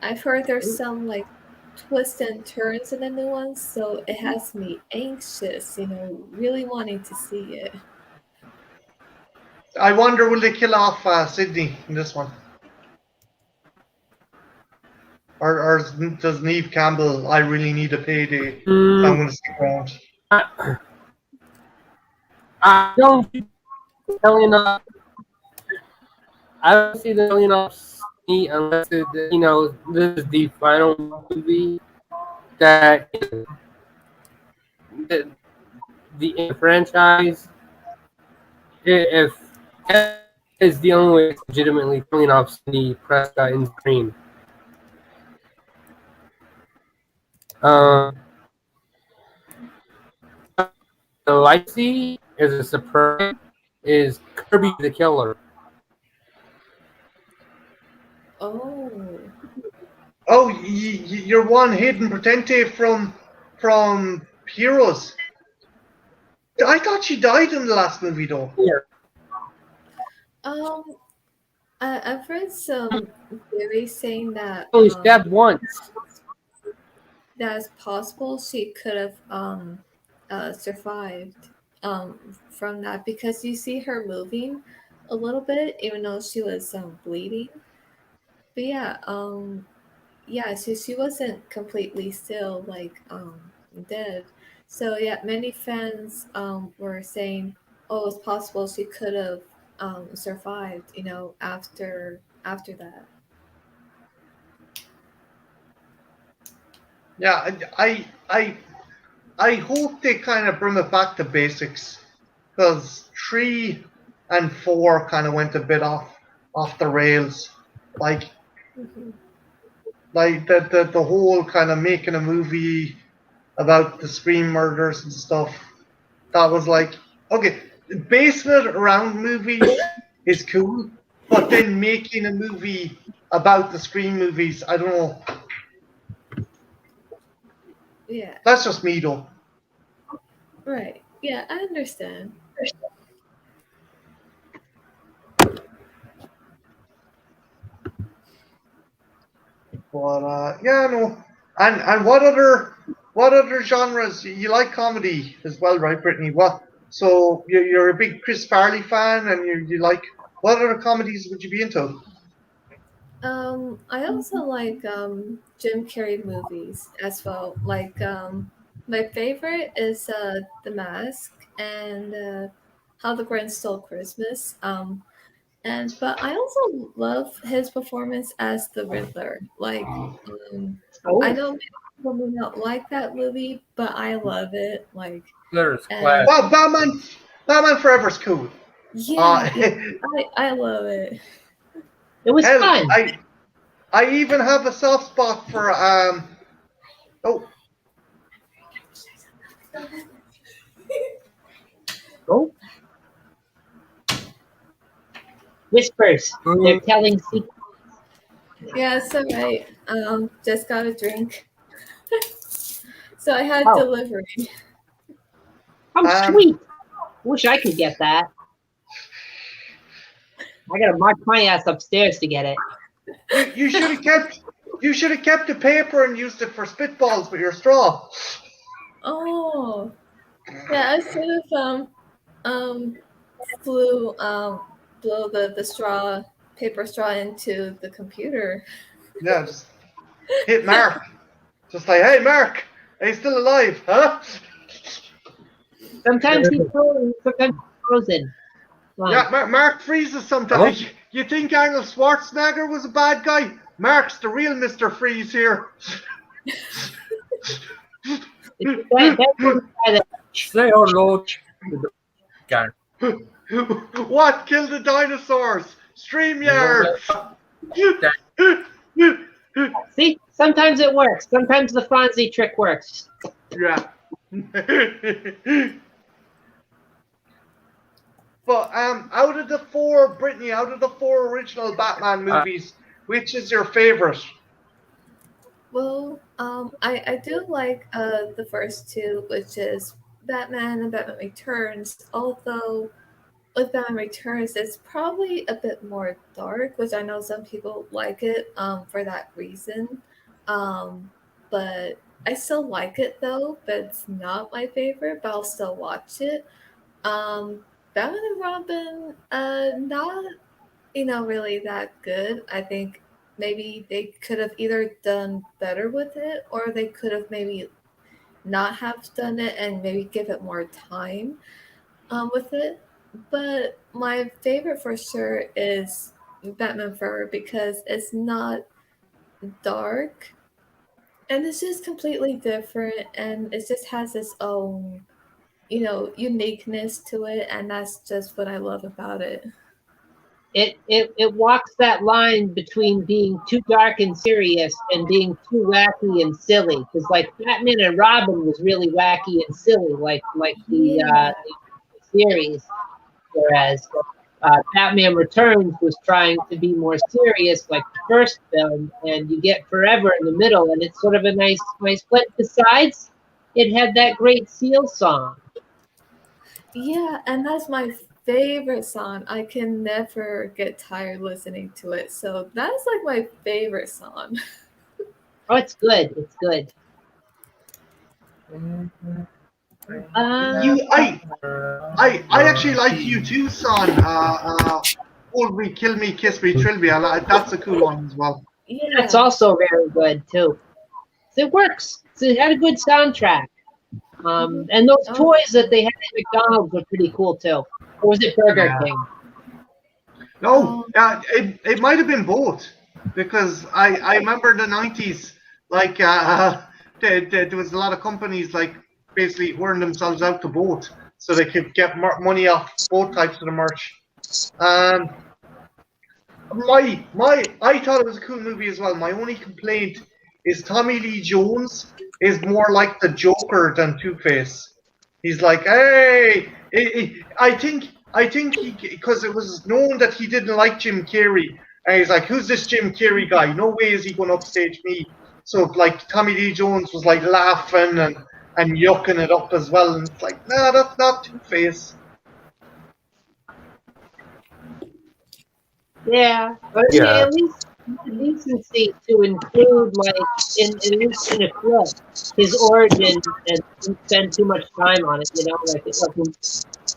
I've heard there's some like twists and turns in the new one, so it has me anxious, really wanting to see it. I wonder will they kill off Sydney in this one, or does Neve Campbell? I really need a payday. So I'm going to stick around. I don't see killing off. I don't see the killing off Sydney unless this is the final movie that the franchise. If that is the only way it's legitimately killing off Sydney Prescott in Scream. Um, so I see as a surprise is Kirby the Killer. Oh, Oh, you're one hidden Pretente from Heroes. I thought she died in the last movie though. Here. um, I've read some theories saying that Only stabbed once. that's possible she could have survived from that because you see her moving a little bit even though she was bleeding. But yeah, yeah, she wasn't completely still like dead. So yeah, many fans were saying, oh, it's possible she could have survived, after that. Yeah, I hope they kind of bring it back to basics because 3 and 4 kind of went a bit off the rails. Like Mhm. the whole kind of making a movie about the Scream murders and stuff. That was like, okay, basing it around movies is cool, but then making a movie about the Scream movies, I don't know. Yeah, That's just me though. right. Yeah, I understand. But yeah, no. And what other genres you like comedy as well, right, Brittany? What? So you're a big Chris Farley fan, and you like what other comedies would you be into? I also like Jim Carrey movies as well. Like my favorite is The Mask and How the Grinch Stole Christmas. And but I also love his performance as the Riddler. Like I Oh, know many people may not like that movie, but I love it. Like There's and class. Well, Batman Forever's cool. yeah, Uh, yeah, I love it. it was hell, fun. I even have a soft spot for oh Oh, whispers. They're telling secrets. Yeah, it's all right. Just got a drink. So I had Oh, delivery. how um sweet. Wish I could get that. I gotta march my ass upstairs to get it. you should have kept the paper and used it for spitballs with your straw. Oh, yeah, I should have um flew blow the straw paper straw into the computer. Yeah, just hit Mark. Just like, hey Mark, are you still alive, huh? Sometimes he's frozen. Sometimes he's frozen. Come Yeah, on. Mark freezes Hello? sometimes. You think Arnold Schwarzenegger was a bad guy? Mark's the real Mr. Freeze here. That one guy that Say hello to the guy. What killed the dinosaurs? You know StreamYard. that see, sometimes it works. Sometimes the Fonzie trick works. Yeah. But out of the four, Brittany, out of the four original Batman movies, which is your favorite? Well, I do like the first two, which is Batman and Batman Returns. Although with Batman Returns, it's probably a bit more dark, which I know some people like it for that reason. But I still like it though, but it's not my favorite, but I'll still watch it. Um, Batman and Robin, not really that good. I think maybe they could have either done better with it, or they could have maybe not have done it and maybe give it more time with it. But my favorite for sure is Batman Forever because it's not dark and it's just completely different and it just has its own, uniqueness to it, and that's just what I love about it. It walks that line between being too dark and serious and being too wacky and silly. Because like Batman and Robin was really wacky and silly, like Yeah. the series, whereas Batman Returns was trying to be more serious, like the first film, and you get Forever in the middle, and it's sort of a nice blend. Besides, it had that great Seal song. Yeah, and that's my favorite song. I can never get tired listening to it. So that's like my favorite song. Oh, it's good. It's good. Uh, You, I actually like you too, son. Hold me, kill me, kiss me, thrill me. That's a cool one as well. that's Yeah. also very good too. It works. It had a good soundtrack. Mhm. And those Oh, toys that they had at McDonald's were pretty cool too. Or was it Burger Yeah. King? No, oh, it might have been both because I remember in the 90s, like there was a lot of companies like basically wearing themselves out to both. so they could get money off both types of the merch. Um, I thought it was a cool movie as well. My only complaint is Tommy Lee Jones is more like the Joker than Two-Face. He's like, hey, I think he, because it was known that he didn't like Jim Carrey, and he's like, who's this Jim Carrey guy? No way is he going to upstage me. So like Tommy Lee Jones was like laughing and yucking it up as well, and it's like, nah, that's not Two-Face. Yeah, but Yeah. at least decency to include, like, at least in a clip, his origin and spend too much time on it. You know, like it wasn't.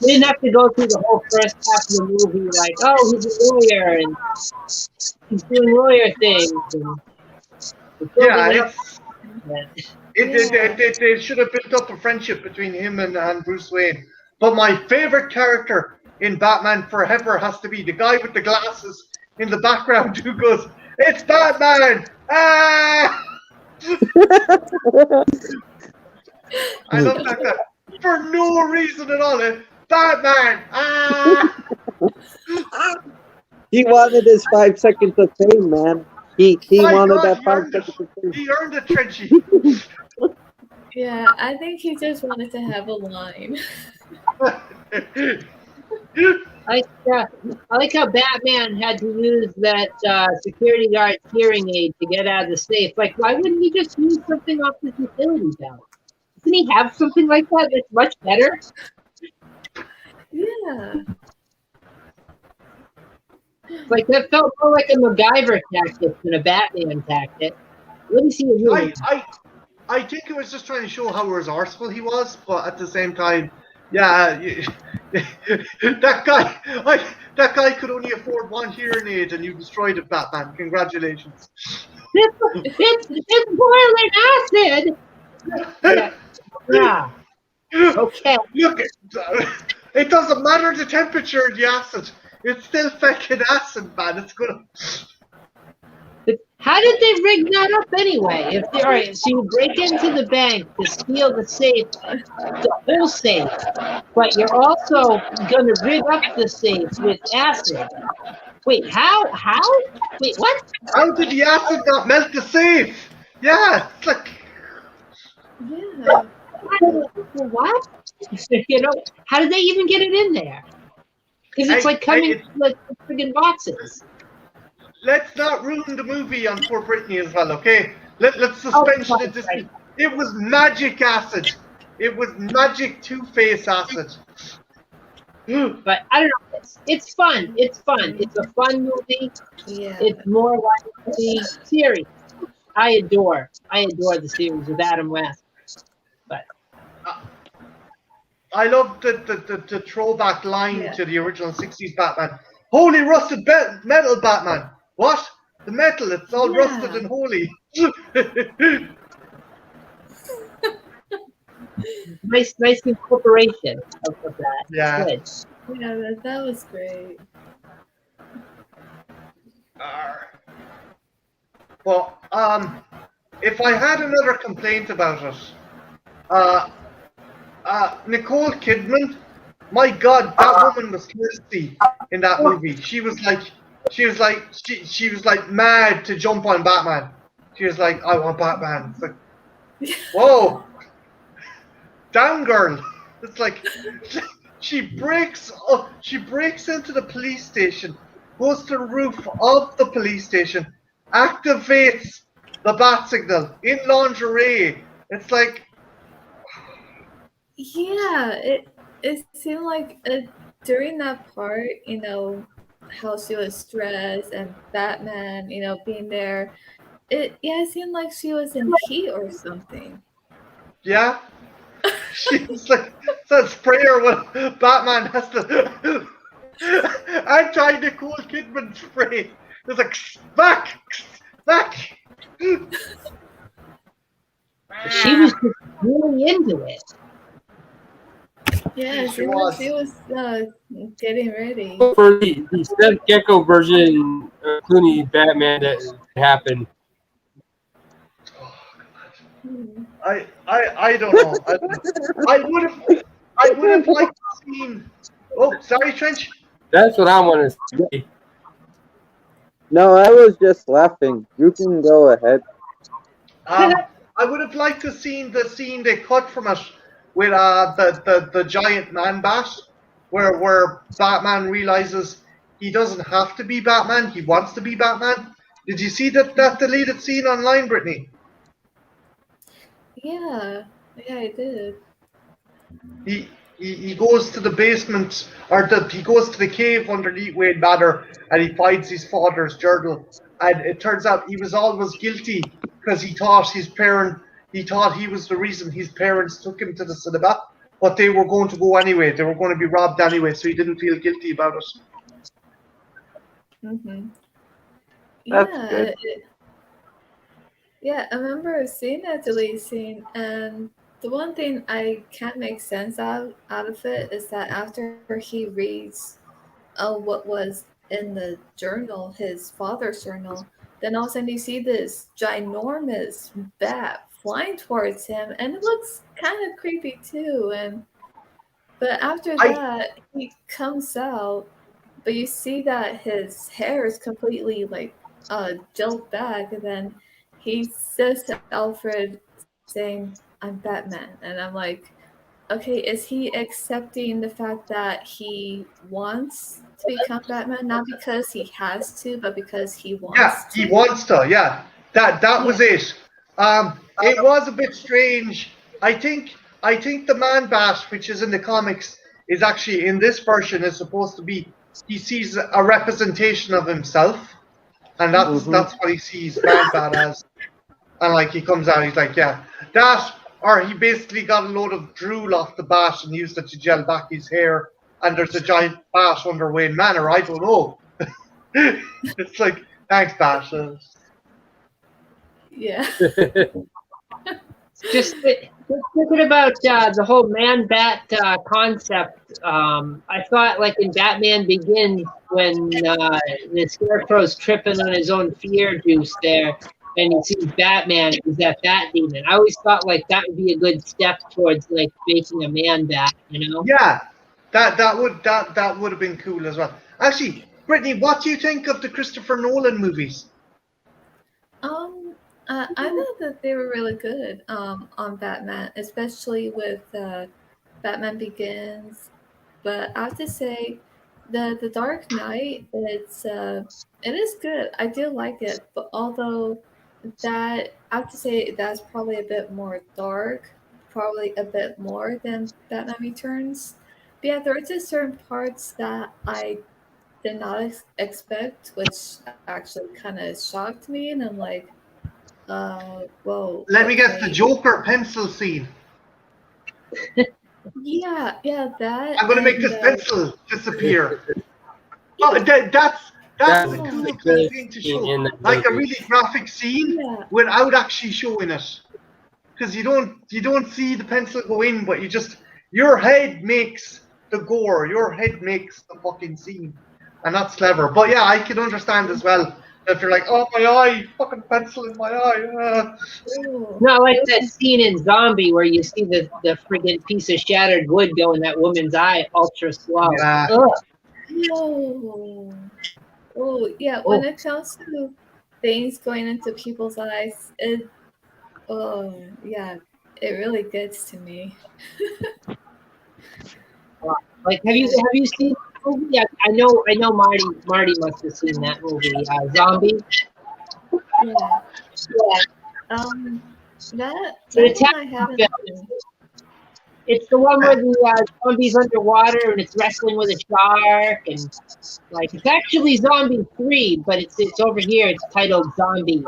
We didn't have to go through the whole first half of the movie, like, oh, he's a lawyer and he's doing lawyer things. And Yeah, yeah. they should have built up a friendship between him and Bruce Wayne. But my favorite character in Batman Forever has to be the guy with the glasses in the background who goes, "It's Batman!" Ah! I love that guy for no reason at all. Batman! Ah! He wanted his 5 seconds of fame, man. He My wanted God, that he 5 earned seconds of fame. He earned it, Trenchy. Yeah, I think he just wanted to have a line. I like how Batman had to use that security guard's hearing aid to get out of the safe. Like, why wouldn't he just use something off his utility belt? Doesn't he have something like that that's much better? Yeah. Like, that felt more like a MacGyver tactic than a Batman tactic. Let me see a movie. I think it was just trying to show how resourceful he was, but at the same time, yeah, that guy could only afford one hearing aid, and you destroyed it, Batman. Congratulations. It's boiling acid. Yeah. Okay. Look, it doesn't matter the temperature of the acid. It's still fucking acid, man. It's gonna. How did they rig that up anyway? If they, all right, so you break into the bank to steal the safe, the whole safe, but you're also gonna rig up the safe with acid. Wait, how? Wait, what? How did the acid not melt the safe? Yeah, it's like. Yeah. What? You know, how did they even get it in there? Because it's like coming in like friggin' boxes. Let's not ruin the movie on Poor Brittany as well, okay? Let's suspension it. Right. It was magic acid. It was magic Two-Face acid. But I don't know. It's fun. It's fun. It's a fun movie. Yeah. It's more like the series. I adore the series with Adam West. But I love the throwback line to the original 60s Batman. Holy rusted metal, Batman. What? The metal, it's all rusted and holy. nice incorporation of that. Yeah. Good. Yeah, that was great. Well, if I had another complaint about it, Nicole Kidman, my God, that woman was thirsty in that movie. She was like mad to jump on Batman. She was like, I want Batman. It's like, whoa, down, girl. It's like she breaks into the police station, goes to the roof of the police station, activates the bat signal in lingerie. It's like, Yeah, it seemed like during that part, you know, how she was stressed and Batman, you know, being there. It seemed like she was in heat or something. yeah. She was like that sprayer when Batman has to anti-Nicole Kidman spray. It's like back. She was just really into it. Yeah, She was. she was getting ready. For the Steph Gecko version of Clooney Batman that happened. Hmm. I don't know. I would have. I would have liked to seen. Oh, sorry, Trench. That's what I want to see. No, I was just laughing. You can go ahead. I would have liked to seen the scene they cut from it with the giant man bat, where Batman realizes he doesn't have to be Batman, he wants to be Batman. Did you see that deleted scene online, Brittany? Yeah, yeah, I did. He goes to the basement, or he goes to the cave underneath Wayne Manor, and he finds his father's journal. And it turns out he was always guilty because he thought he was the reason his parents took him to the cinema, but they were going to go anyway. They were going to be robbed anyway, so he didn't feel guilty about it. Mm-hmm. That's Yeah, good. yeah, I remember seeing that delete scene, and the one thing I can't make sense out of it is that after he reads what was in the journal, his father's journal, then all of a sudden you see this ginormous bat flying towards him, and it looks kind of creepy too. But after I that, he comes out, but you see that his hair is completely like gelled back, and then he says to Alfred, saying, "I'm Batman," and I'm like, okay, is he accepting the fact that he wants to become Batman, not because he has to, but because he Yeah, wants he to? wants to. Yeah, that Yeah. was it. It was a bit strange. I think the Man Bat, which is in the comics, is actually in this version is supposed to be. He sees a representation of himself, and that's Mm-hmm. that's what he sees Man Bat as. And like he comes out, he's like, yeah, that, or he basically got a load of drool off the bat and used it to gel back his hair. And there's a giant bat under Wayne Manor. I don't know. It's like, thanks, Bat. Yeah. Just thinking about the whole man bat concept. I thought, like in Batman Begins, when the Scarecrow's tripping on his own fear juice there, and he sees Batman, it was that Bat Demon. I always thought like that would be a good step towards like making a man bat. You know? Yeah, that would have been cool as well. Actually, Brittany, what do you think of the Christopher Nolan movies? Um, I thought that they were really good on Batman, especially with Batman Begins. But I have to say, the Dark Knight, it is good. I do like it, but although that I have to say that's probably a bit more dark, probably a bit more than Batman Returns. But yeah, there are just certain parts that I did not expect, which actually kind of shocked me, and I'm like, whoa, Let me guess, the okay, Joker pencil scene. yeah, that I'm gonna make and this pencil disappear. Oh, that's a That's yeah, a cool good thing to scene show, in that like a movie. really graphic scene yeah, without actually showing it, because you don't see the pencil go in, but your head makes the gore, your head makes the fucking scene, and that's clever. But yeah, I can understand as well if you're like, oh my eye, fucking pencil in my eye. ooh, Not like that scene in Zombie where you see the friggin' piece of shattered wood go in that woman's eye ultra slow. Yeah, Ugh. oh, oh, yeah. When Oh, it comes to things going into people's eyes, oh, yeah, it really gets to me. like Yeah, have you seen that movie? Yeah, I know Marty must have seen that movie. Zombie. yeah. Yeah. Um, So the that one I Italian haven't film. seen. It's the one where the zombie's underwater and it's wrestling with a shark and like it's actually Zombie 3, but it's over here. It's titled Zombie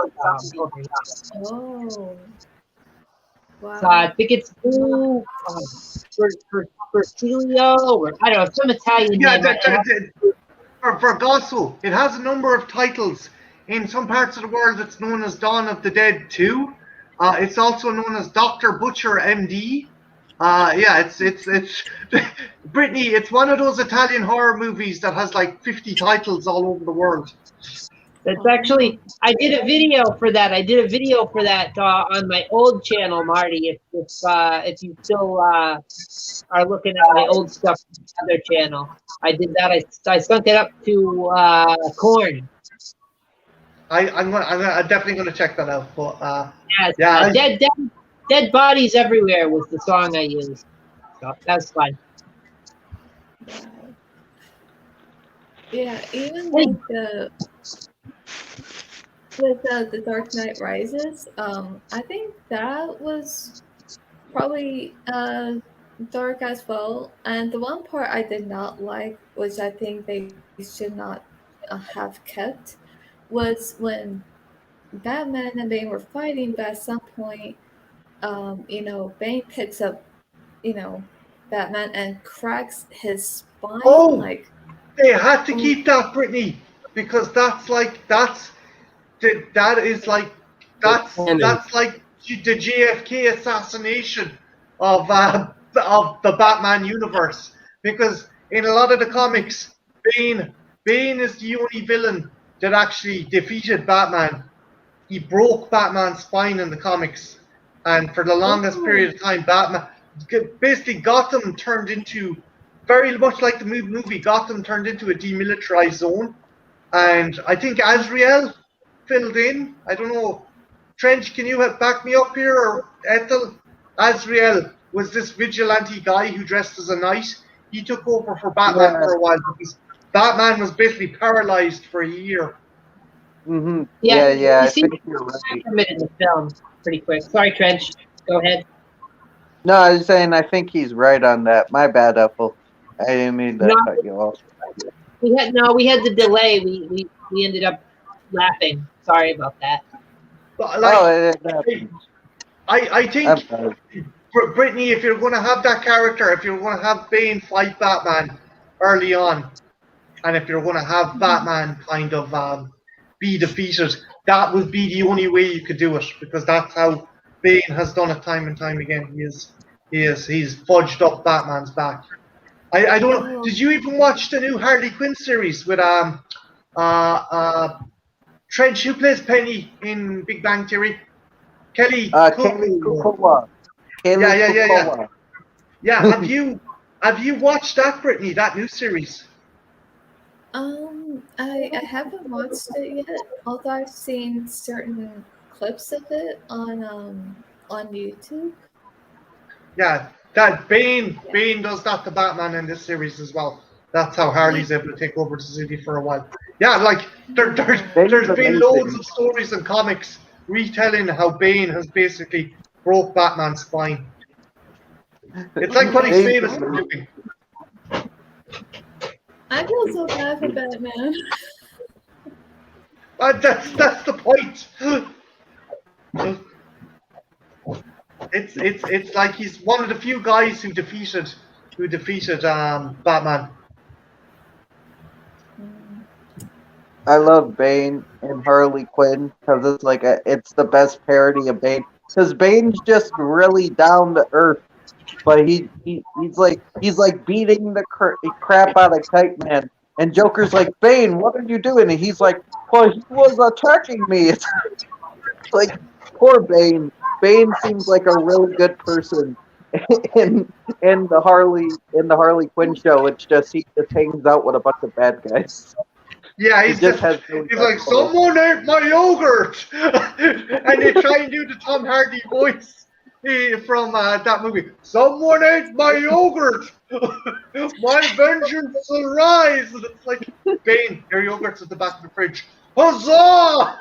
over here. Oh, So wow. I think it's Blue for Celio or I don't know some Italian yeah. name. For Gosso, it has a number of titles. In some parts of the world, it's known as Dawn of the Dead 2. It's also known as Dr. Butcher MD. Yeah, it's Brittany. It's one of those Italian horror movies that has like 50 titles all over the world. It's actually, I did a video for that. On my old channel, Marty. If you still are looking at my old stuff on the other channel, I did that. I sunk it up to corn. I'm definitely gonna check that out. But Yes, yeah, dead bodies everywhere was the song I used. So that's fun. Yeah, even like the Dark Knight Rises, I think that was probably dark as well. And the one part I did not like, which I think they should not have kept, was when Batman and Bane were fighting, but at some point, Bane picks up, you know, Batman and cracks his spine. oh, Like, they had to oh, keep that, Brittany, because that is like Canon. that's like the JFK assassination of the Batman universe. Because in a lot of the comics, Bane Bane is the only villain that actually defeated Batman. He broke Batman's spine in the comics, and for the longest oh, period of time, Batman basically Gotham turned into very much like the movie. Gotham turned into a demilitarized zone, and I think Azrael filled in. I don't know. Trench, can you back me up here, or Ethel? Azrael was this vigilante guy who dressed as a knight. He took over for Batman Yeah. for a while because Batman was basically paralyzed for a year. Mm-hmm. Yeah, Yeah. you I see think you're right. from it in the film pretty quick. Sorry, Trench. Go ahead. No, I was saying I think he's right on that. My bad, Apple. I didn't mean to No, cut you off. we had the delay. We ended up laughing. Sorry about that. But Oh, like, it happened. I I'm think sorry. Brittany, if you're going to have that character, if you're going to have Bane fight Batman early on, and if you're going to have Batman kind of be defeated, that would be the only way you could do it, because that's how Bane has done it time and time again. He's fudged up Batman's back. I don't know. oh, Did you even watch the new Harley Quinn series with Trench, who plays Penny in Big Bang Theory? Kelly Cook. Kaylee Kukoa. Yeah, Kaylee yeah, yeah, yeah. Kukoa. Yeah, have you watched that, Brittany? That new series? I haven't watched it yet, although I've seen certain clips of it on YouTube. Yeah, that Bane does that to Batman in this series as well. That's how Harley's able to take over the city for a while. Yeah, like Bane's there's been loads amazing. of stories and comics retelling how Bane has basically broke Batman's spine. It's like what he's Oh, Bane's famous for amazing. doing. I feel so bad for Batman. That's the point. It's like he's one of the few guys who defeated Batman. I love Bane and Harley Quinn because it's like it's the best parody of Bane. Because Bane's just really down to earth, but he's like beating the crap out of Kite Man, and Joker's like, Bane, what are you doing? And he's like, well, he was attacking me. It's like poor Bane. Bane seems like a really good person in the Harley Quinn show. It's just he just hangs out with a bunch of bad guys. Yeah, He just has no he's like, soul. someone ate my yogurt, and they try and do the Tom Hardy voice from that movie. Someone ate my yogurt. My vengeance will rise. And it's like, Bane, your yogurt's at the back of the fridge. Huzzah!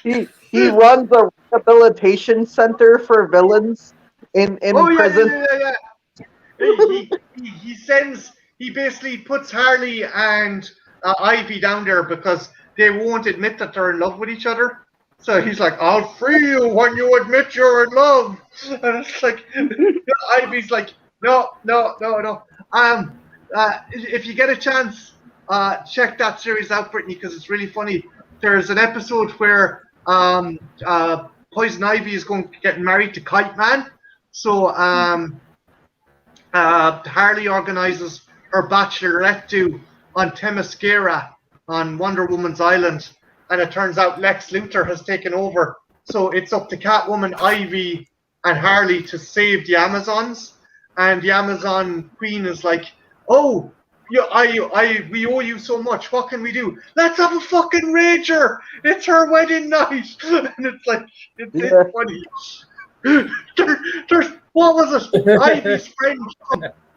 He runs a rehabilitation center for villains in Oh yeah, prison. He basically puts Harley and Ivy down there because they won't admit that they're in love with each other. So he's like, I'll free you when you admit you're in love. And it's like, Ivy's like, no. If you get a chance, check that series out, Brittany, because it's really funny. There's an episode where Poison Ivy is going to get married to Kite Man. So Harley organizes her bachelorette on Themyscira on Wonder Woman's island, and it turns out Lex Luthor has taken over. So it's up to Catwoman, Ivy, and Harley to save the Amazons. And the Amazon Queen is like, "Oh, yeah, we owe you so much. What can we do? Let's have a fucking rager. It's her wedding night." And it's like, it's funny. There's what was it?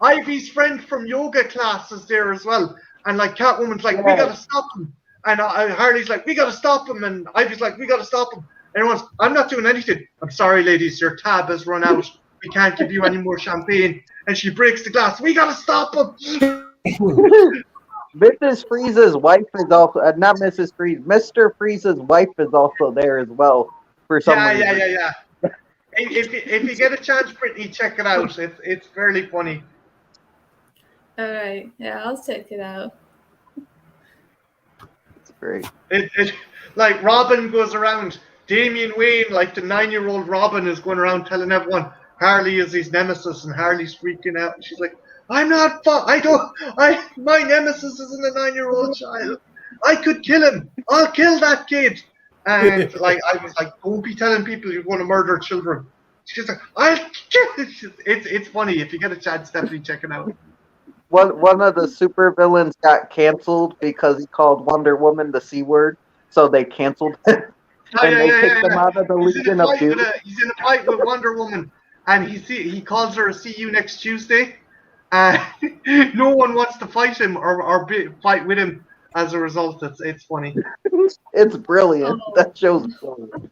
Ivy's friend from yoga class is there as well, and like Catwoman's like, "We gotta stop him," and Harley's like, "We gotta stop him," and Ivy's like, "We gotta stop him." And everyone's, "I'm not doing anything. I'm sorry, ladies, your tab has run out. We can't give you any more champagne." And she breaks the glass. "We gotta stop him." Mrs. Freeze's wife is also not Mrs. Freeze. Mr. Freeze's wife is also there as well for some reason. Yeah. If you get a chance, Brittany, check it out. It's fairly funny. All right, yeah, I'll check it out. It's great. It like Robin goes around. Damian Wayne, like the 9-year-old Robin, is going around telling everyone Harley is his nemesis, and Harley's freaking out. And she's like, "I'm not. My nemesis isn't a 9-year-old child. I could kill him. I'll kill that kid." And like I was like, "Don't be telling people you're going to murder children." She's like, "I'll kill." It's funny. If you get a chance, definitely check it out. One of the supervillains got canceled because he called Wonder Woman the C word, so they canceled him. And they kicked him out of the Legion of Doom. He's in a fight with Wonder Woman, and he calls her a "See you next Tuesday." No one wants to fight him or fight with him as a result. It's funny. It's brilliant. That show's brilliant.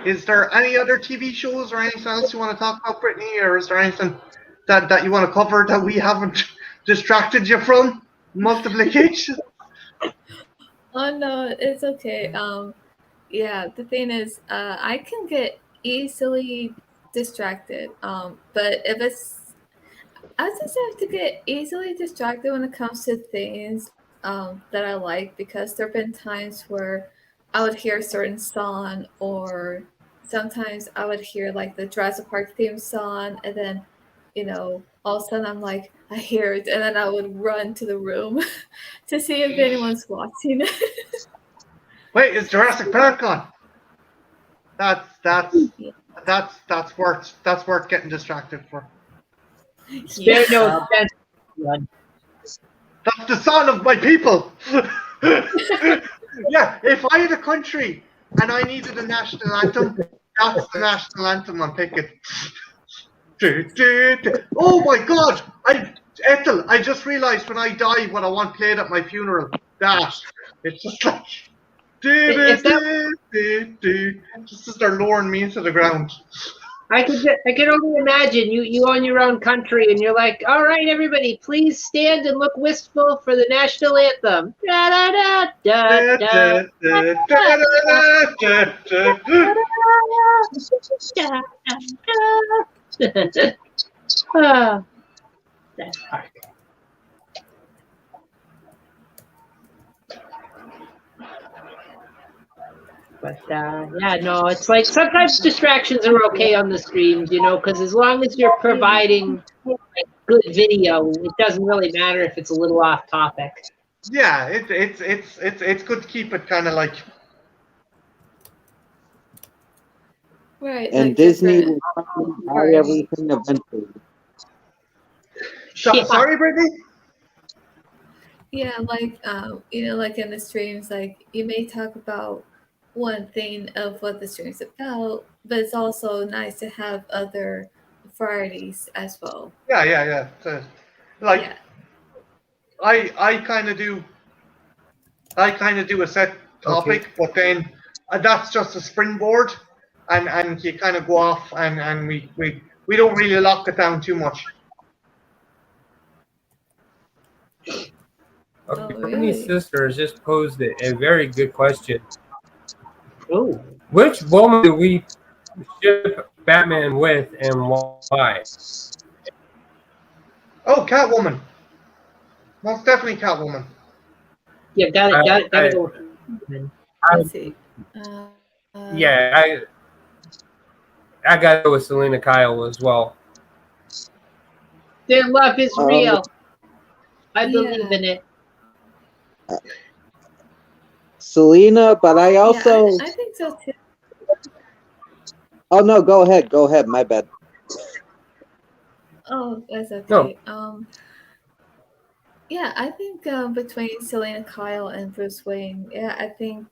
Is there any other TV shows or anything else you want to talk about, Brittany, or is there anything that you want to cover that we haven't distracted you from multiplication? Oh no, it's okay. Yeah, the thing is, I can get easily distracted. But if it's, I just have to get easily distracted when it comes to things that I like, because there have been times where I would hear a certain song, or sometimes I would hear like the Jurassic Park theme song, and then, all of a sudden I'm like, I hear it, and then I would run to the room to see if anyone's watching. Wait, is Jurassic Park on? That's worth getting distracted for. Spare no expense. That's the song of my people. Yeah, if I had a country and I needed a national anthem, that's the national anthem I'm picking. Oh my God! Ethel, I just realised when I die what I want played at my funeral. That. It's just like... Just as they're lowering me into the ground. I can only imagine you own your own country and you're like, "All right, everybody, please stand and look wistful for the national anthem." Da, da, da, da, da, da. Ah, that's hard. But yeah, no, it's like sometimes distractions are okay on the streams, because as long as you're providing like, good video, it doesn't really matter if it's a little off topic. Yeah, it's good to keep it kind of like. Right. And like Disney different will probably buy everything eventually. Yeah. Sorry, Brittany? Yeah, like like in the streams, like you may talk about one thing of what the stream's about, but it's also nice to have other varieties as well. Yeah. Yeah. I kind of do a set topic, but then that's just a springboard, and you kind of go off, and we don't really lock it down too much. Okay, Oh, Brittany's really? sister has just posed a very good question. Oh, Which woman do we ship Batman with, and why? Oh, Catwoman. Most definitely Catwoman. yeah, gotta go. Let's see. Yeah, I gotta go with Selena Kyle as well. Their love is real. I Yeah. believe in it. Selena, but I Yeah, also. I think so too. Oh no, go ahead. Go ahead. My bad. Oh, that's No, okay. Yeah, I think between Selena Kyle and Bruce Wayne, yeah, I think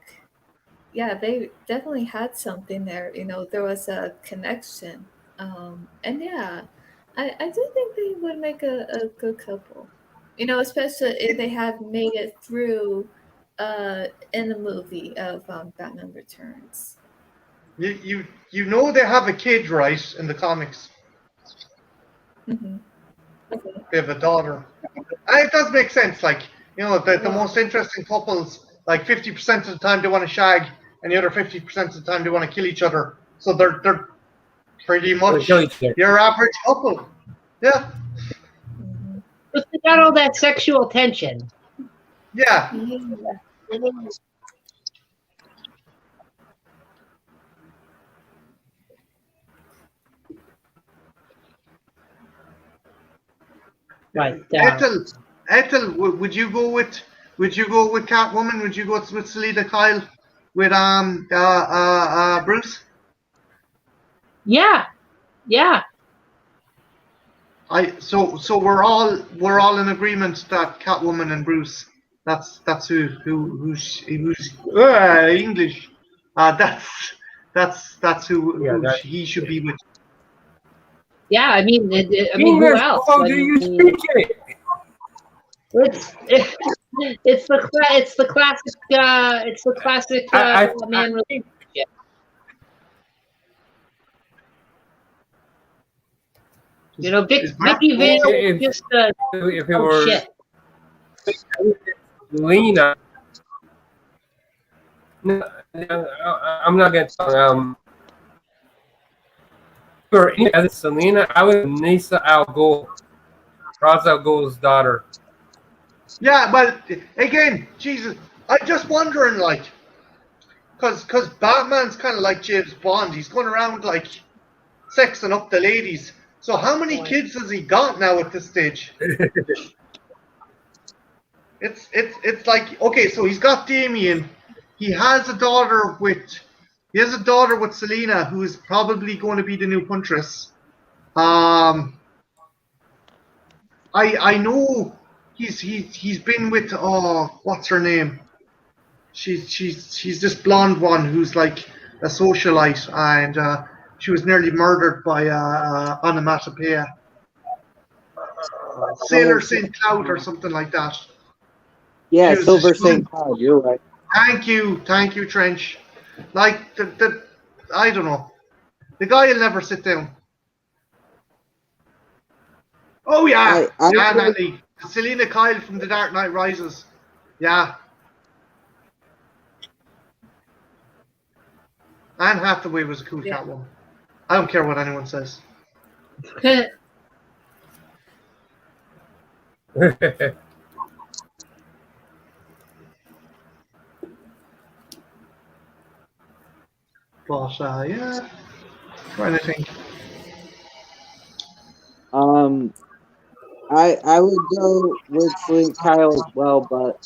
yeah, they definitely had something there. You know, there was a connection. And yeah, I do think they would make a good couple. You know, especially if they have made it through in the movie of Batman Returns. You know they have a kid, right? In the comics, Hmm. they have a daughter. And it does make sense. Like the Well, most interesting couples, like 50% of the time they want to shag, and the other 50% of the time they want to kill each other. So they're pretty they kill much each other. your average couple. Yeah, mhm. But they got all that sexual tension. yeah. Yeah. But Ethel, would you go with Catwoman? Would you go with Selena Kyle with Bruce? yeah, yeah. So we're all in agreement that Catwoman and Bruce. That's who's English. That's Yeah, who that he should be with. Yeah, I mean, who English. else? How I do mean, you speak it? it's it's the classic I Batman relationship. You know, Is Vicky Vale is if just if it oh were shit. Lena, no, I'm not gonna tell. For as Selena, I would Nisa Al Ghul, Ra's al Ghul's daughter. Yeah, but again, Jesus, I'm just wondering, like, cause Batman's kind of like James Bond. He's going around like sexing up the ladies. So how many kids has he got now at this stage? It's like, okay, so he's got Damien. He has a daughter with Selena, who is probably going to be the new Huntress. I know he's been with what's her name? She's this blonde one who's like a socialite, and she was nearly murdered by onomatopoeia. Sailor St. Cloud or something like that. Yeah, Silver She was St. Cloud. You're right. thank you, Trench. Like the I don't know. The guy will never sit down. Oh yeah, I yeah, Natalie. Selena Kyle from The Dark Knight Rises. Yeah, Anne Hathaway was a cool Yeah. Catwoman. I don't care what anyone says. But yeah, trying to think. um I would go with Selena Kyle as well, but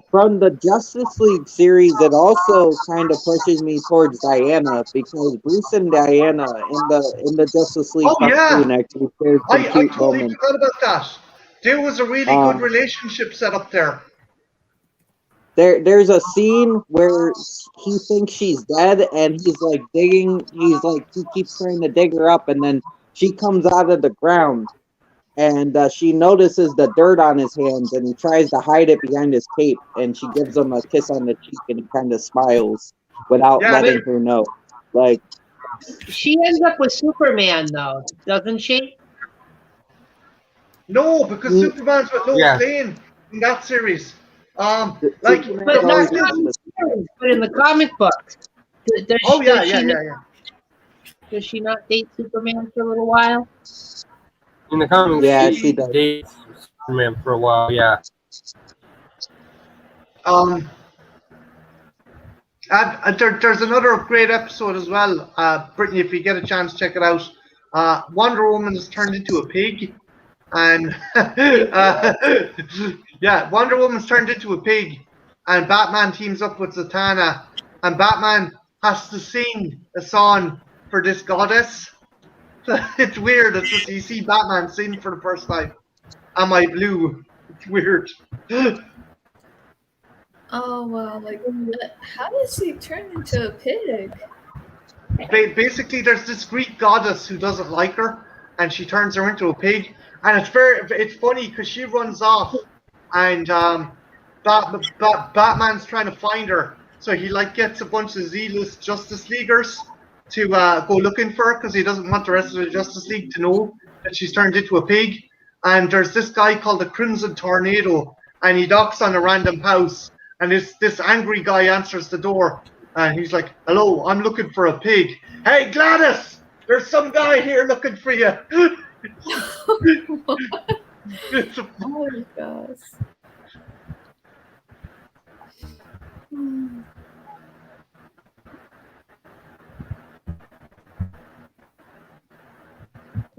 from the Justice League series, it also kind of pushes me towards Diana because Bruce and Diana in the Justice League Oh cartoon yeah, actually shared some I cute totally moments. forgot about that. There was a really good Um, relationship set up there. there's a scene where he thinks she's dead and he's like digging. He's like he keeps trying to dig her up, and then she comes out of the ground and she notices the dirt on his hands and he tries to hide it behind his cape and she gives him a kiss on the cheek and he kind of smiles without Yeah, letting her know. Like, She ends up with Superman though, doesn't she? no, because mm, Superman's with Lois Yeah, Lane in that series. Like Superman's But the not always fact been is, in in the the series, but in the comic books. oh yeah, Does yeah, she not yeah, yeah. does she not date Superman for a little while? in the comics, yeah, she she does. dates Superman for a while. Yeah, Um, and there's another great episode as well. Brittany, if you get a chance, check it out. Wonder Woman is turned into a pig, And yeah, Wonder Woman's turned into a pig, and Batman teams up with Zatanna, and Batman has to sing a song for this goddess. It's weird. It's just you see Batman sing for the first time. Am I blue? It's weird. Oh wow! How does she turn into a pig? Basically, there's this Greek goddess who doesn't like her, and she turns her into a pig. And it's funny because she runs off, and Batman's trying to find her. So he gets a bunch of Z-list Justice Leaguers to go looking for her because he doesn't want the rest of the Justice League to know that she's turned into a pig. And there's this guy called the Crimson Tornado, and he knocks on a random house, and this angry guy answers the door. And he's like, "Hello, I'm looking for a pig." "Hey, Gladys, there's some guy here looking for you." It's a- Oh my gosh. Hmm.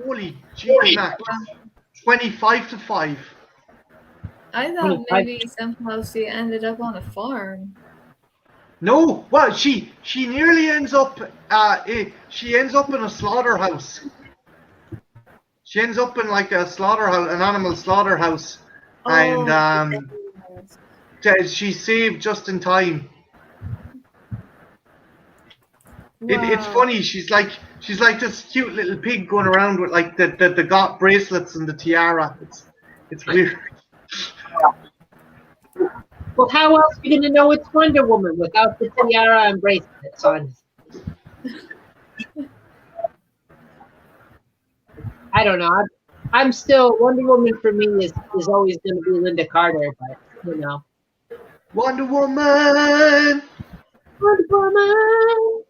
Holy gee, Mac. 25-5. I thought maybe somehow she ended up on a farm. No, well, she nearly ends up. She ends up in a slaughterhouse. She ends up in like a slaughterhouse, an animal slaughterhouse, and yes. she's saved just in time. It's Wow. funny. She's like this cute little pig going around with like the got bracelets and the tiara. It's weird. Well, how else are you going to know it's Wonder Woman without the tiara and bracelets on? I don't know. I'm still Wonder Woman for me is always going to be Linda Carter, but you know, Wonder Woman. Wonder Woman.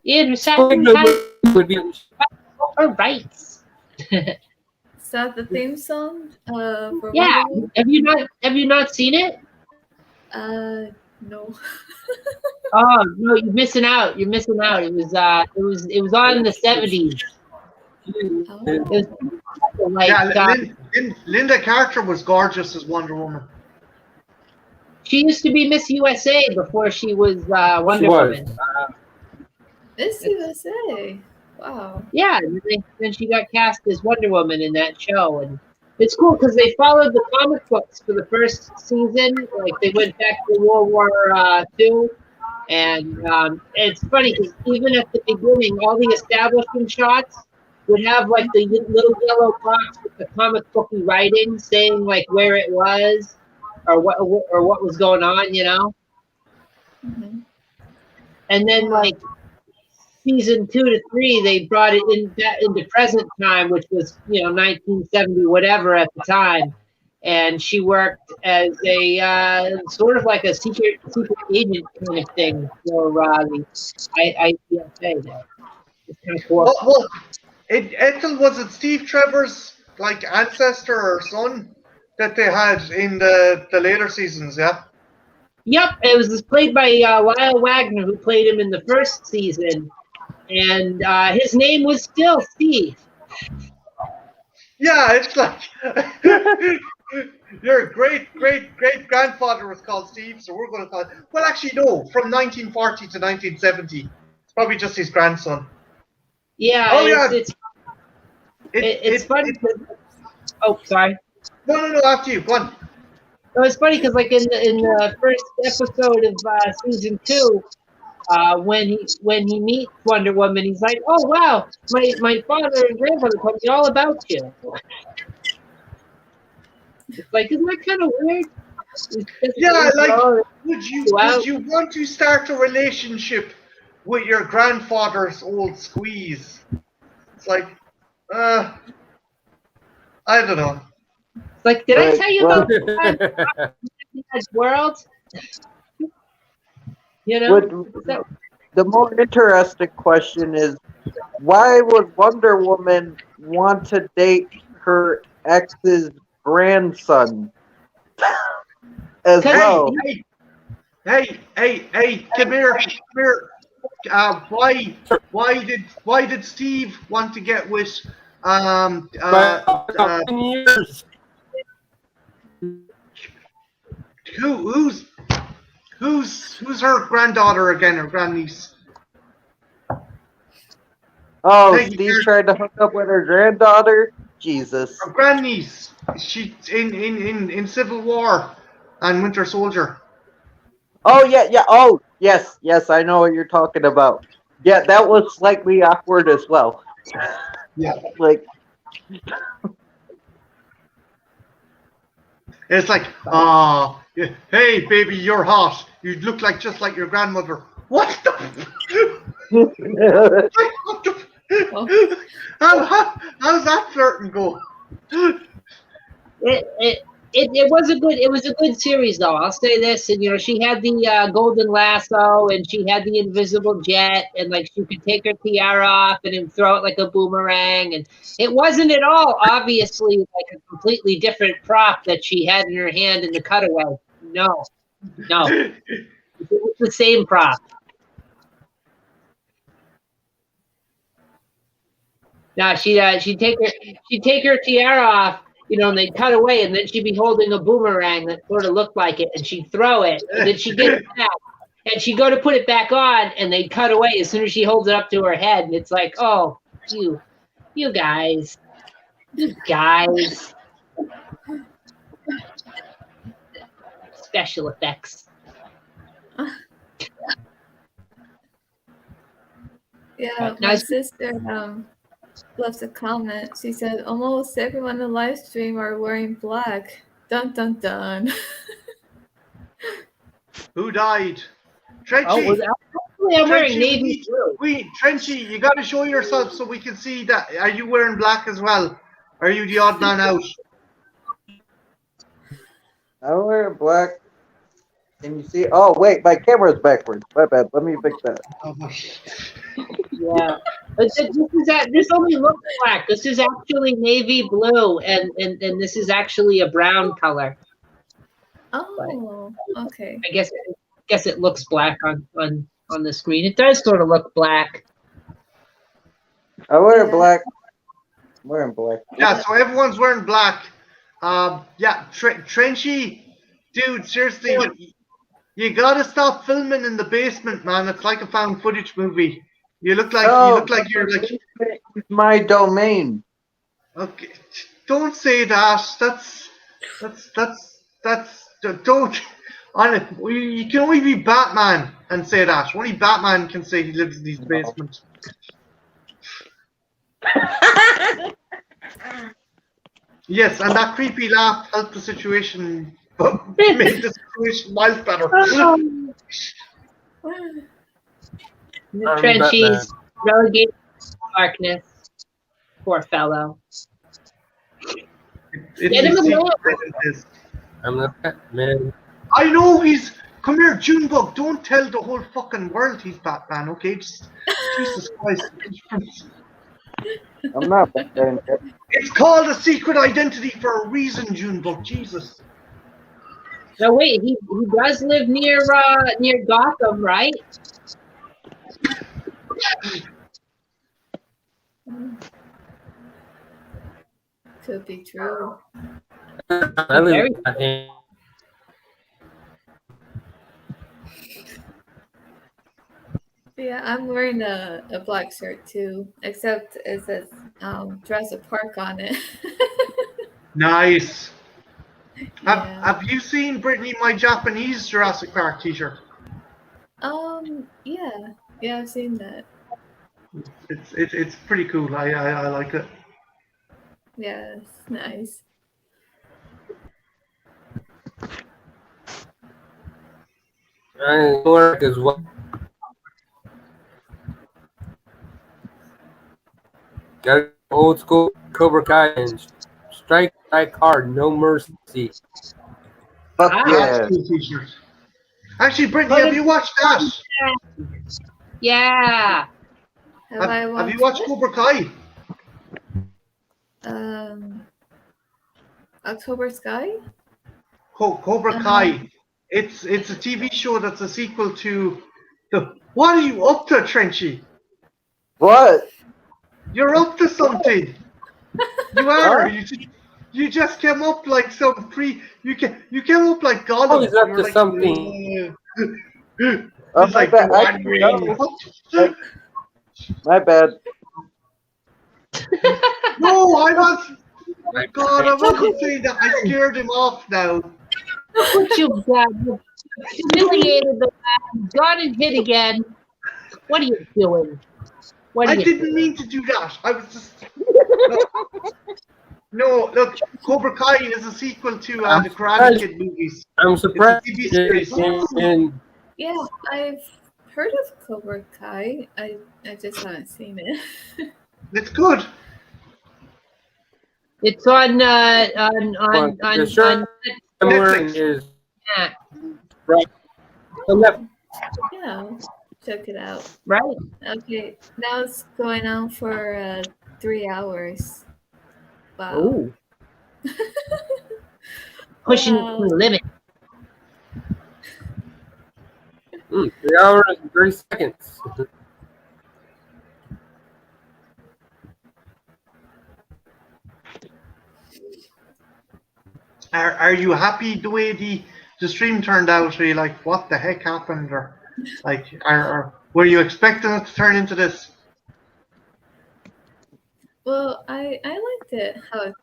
In her satin would be her rights. Is that the theme song? For Yeah. Wonder Have you not seen it? Woman? No. Oh no, you're missing out. You're missing out. It was on in the 70s. Oh. It was like Yeah, Linda Carter was gorgeous as Wonder Woman. she used to be Miss USA before she was Wonder Woman. Miss USA. Wow. Yeah, and then she got cast as Wonder Woman in that show, and it's cool because they followed the comic books for the first season. Like they went back to World War II, and it's funny because even at the beginning, all the establishment shots would have like the little yellow box with the comic booky writing saying like where it was or what was going on, you know. Mm-hmm. And then like season 2 to 3, they brought it into present time, which was 1970 whatever at the time, and she worked as a sort of like a secret agent kind of thing for the ICSA there. It's kind of cool. Well, was it Steve Trevor's like ancestor or son that they had in the later seasons? Yeah. Yep, it was played by Lyle Wagner, who played him in the first season, and his name was still Steve. Yeah, it's like your great grandfather was called Steve, so we're going to call it. Well, actually, no. From 1940 to 1970, it's probably just his grandson. Yeah, Oh, yeah. It's funny. Oh, sorry. No. After you, go on. No, it's funny because like in the first episode of season 2. When he meets Wonder Woman, he's like, "Oh wow, my father and grandfather told me all about you." It's like, isn't that kind of weird? Yeah, like would you want to start a relationship with your grandfather's old squeeze? It's like, I don't know. It's like, did I tell you about that world? You know, the more interesting question is, why would Wonder Woman want to date her ex's grandson as well? Hey, come here. why did Steve want to get with But 10 years. who's her granddaughter again, or grandniece? Oh, Peggy Steve Carter. tried to hook up with her granddaughter? Jesus. Her grandniece. She in Civil War and Winter Soldier. Oh, yeah. Oh, yes, I know what you're talking about. Yeah, that was slightly awkward as well. Yeah. Like, It's like, hey baby, you're hot. You look just like your grandmother. What the? What the? Oh. How's that flirting go? It was a good series though. I'll say this, and she had the golden lasso, and she had the invisible jet, and like she could take her tiara off and then throw it like a boomerang, and it wasn't at all obviously like a completely different prop that she had in her hand in the cutaway. No, it was the same prop. Now she'd take her tiara off, and they'd cut away, and then she'd be holding a boomerang that sort of looked like it, and she'd throw it, and then she'd get it back, and she'd go to put it back on, and they'd cut away as soon as she holds it up to her head, and it's like, oh, you guys, special effects. Yeah, my sister left a comment. She said, almost everyone in the live stream are wearing black. Dun dun dun. Who died? Trenchy. Actually, I'm wearing navy blue. Trenchy, you got to show yourself so we can see that. Are you wearing black as well? Are you the odd man out? I wear black. Can you see? Oh, wait, my camera's backwards. My bad. Let me fix that. Yeah. But this only looks black. This is actually navy blue, and this is actually a brown color. Oh, okay. I guess it looks black on the screen. It does sort of look black. I wear black. I'm wearing black. Yeah, so everyone's wearing black. Trenchy, dude, seriously, you gotta stop filming in the basement, man. It's like a found footage movie. You look like you're like. It's my domain. Okay, don't say that. That's don't. You can only be Batman and say that. Only Batman can say he lives in his basement. Yes, and that creepy laugh helped the situation, made the situation miles better. Trenchy's relegated to darkness. Poor fellow. Get him a lamp. I'm the Batman. I know he's. Come here, Junebug. Don't tell the whole fucking world he's Batman, okay? Just, Jesus Christ. I'm not Batman. It's called a secret identity for a reason, Junebug. Jesus. No, wait. He does live near Gotham, right? Could be true. I live in Yeah, I'm wearing a black shirt too, except it says Jurassic Park on it. Nice. Yeah. Have you seen Brittany my Japanese Jurassic Park t-shirt? Yeah, I've seen that. It's pretty cool. I like it. Yes, nice. I work as well. Got old school Cobra Kai and strike hard, no mercy. Fuck That's yeah. a cool t-shirt. Actually, Brittany, have you watched that? Yeah. Have you watched Cobra Kai? October Sky? Cobra Kai. It's a TV show that's a sequel to What are you up to, Trenchy? What? You're up to something. You Huh? are. You just came up like some pre. You came up like Always Gollum. You up were to like, something. it's My like the bad. one ring. No. My bad. No, I was. Like, God, I wasn't saying that. I scared him off now. What you got? You humiliated the man. Gone and hit again. What are you doing? What are I you didn't doing? mean to do that. I was just. No, no, look, Cobra Kai is a sequel to I'm the Karate surprised. Kid movies. I'm It's a surprised TV you series. didn't. Yeah, I've heard of Cobra Kai. I just haven't seen it. It's good. It's on The shirt somewhere Netflix. is yeah, right. The left. Yeah, I'll check it out. right. Okay, now it's going on for 3 hours. Wow. Oh, pushing Wow. the limit. 3 hours and 30 seconds. Are you happy the way the stream turned out? Are you like, what the heck happened? Or like, were you expecting it to turn into this? Well, I liked it. How it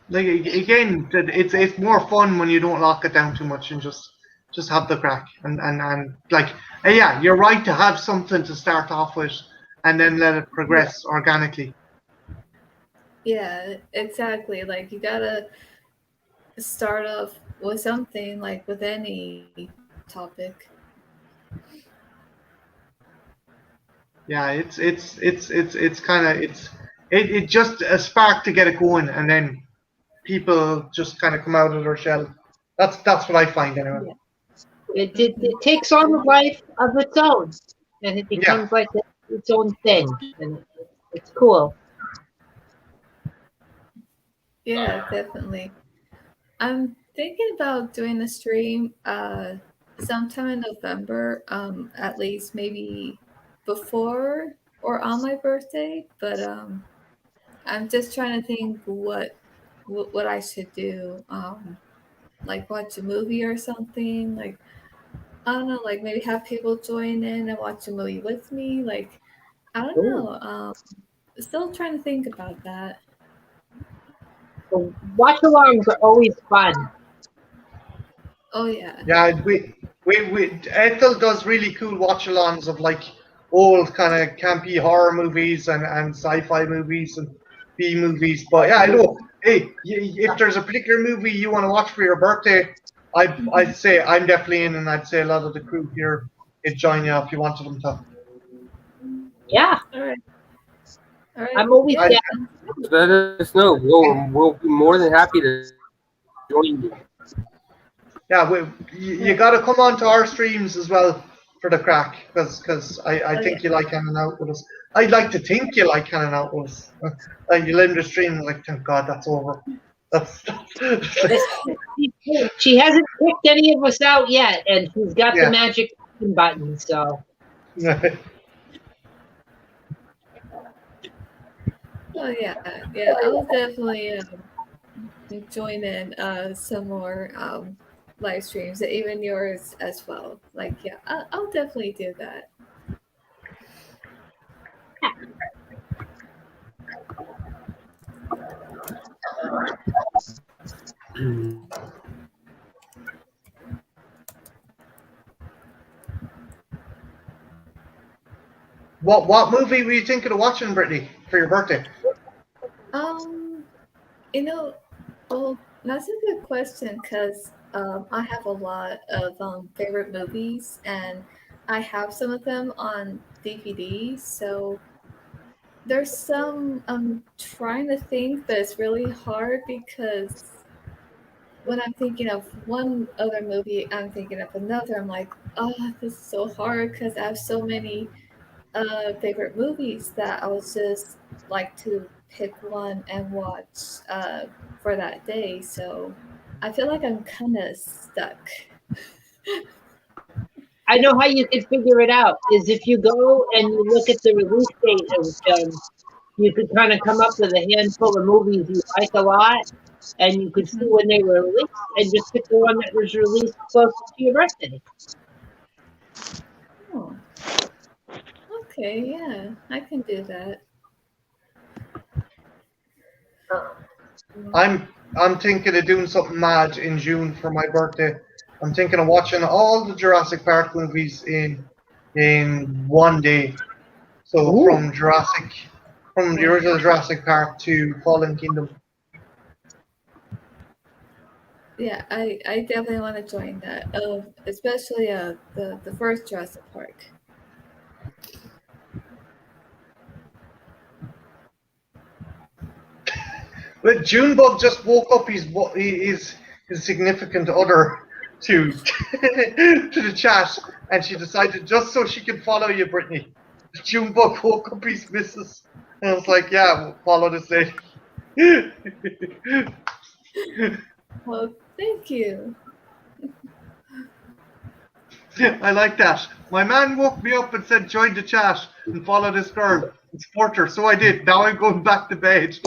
Like again, it's more fun when you don't lock it down too much and just have the crack and like yeah, you're right to have something to start off with and then let it progress organically. Yeah, exactly. Like you gotta start off with something, like with any topic. Yeah, it's kind of it just a spark to get it going, and then people just kind of come out of their shell. That's what I find anyway. Yeah. It takes on a life of its own, and it Yeah, becomes like its own thing, and it's cool. Yeah, definitely. I'm thinking about doing a stream sometime in November, at least maybe before or on my birthday, but I'm just trying to think what I should do. Like watch a movie or something. Like I don't know, like maybe have people join in and watch a movie with me. Like I don't Ooh. know. Still trying to think about that. So watch-alongs are always fun. Oh yeah. yeah. We Ethel does really cool watch-alongs of like old kind of campy horror movies and sci-fi movies and B movies. But yeah, I know. Hey, if there's a particular movie you want to watch for your birthday, I'd say I'm definitely in, and I'd say a lot of the crew here would join you if you wanted them to. Yeah, All right. All right. I'm always Yeah. I, down. Let us know. We'll be more than happy to join you. yeah, you got to come on to our streams as well for the crack, because I Oh yeah. think you like hanging out with us. I'd like to think you like hanging out with us. Like you end the stream like, thank God that's over. That's She hasn't picked any of us out yet, and she's got Yeah. the magic button. So Oh yeah. Yeah. I'll definitely join in some more live streams, even yours as well. Like yeah, I'll definitely do that. what movie were you thinking of watching, Brittany, for your birthday? Um, you know, well, that's a good question because I have a lot of favorite movies, and I have some of them on DVD. So there's some I'm trying to think, but it's really hard because when I'm thinking of one other movie, I'm thinking of another. I'm like, oh, this is so hard because I have so many favorite movies that I would just like to pick one and watch for that day. So I feel like I'm kind of stuck. I know how you can figure it out is if you go and you look at the release date of the film, you could kind of come up with a handful of movies you like a lot, and you could see when they were released, and just pick the one that was released close to your birthday. Oh. Okay, yeah, I can do that. I'm thinking of doing something mad in June for my birthday. I'm thinking of watching all the Jurassic Park movies in one day. So Ooh. from the original Jurassic Park to Fallen Kingdom. Yeah, I definitely want to join that. Especially the first Jurassic Park. But Junebug just woke up his significant other to to the chat, and she decided just so she could follow you, Brittany. Junebug woke up his missus, and I was like, "Yeah, we'll follow this lady." Well, thank you. I like that. My man woke me up and said, "Join the chat and follow this girl and support her." So I did. Now I'm going back to bed.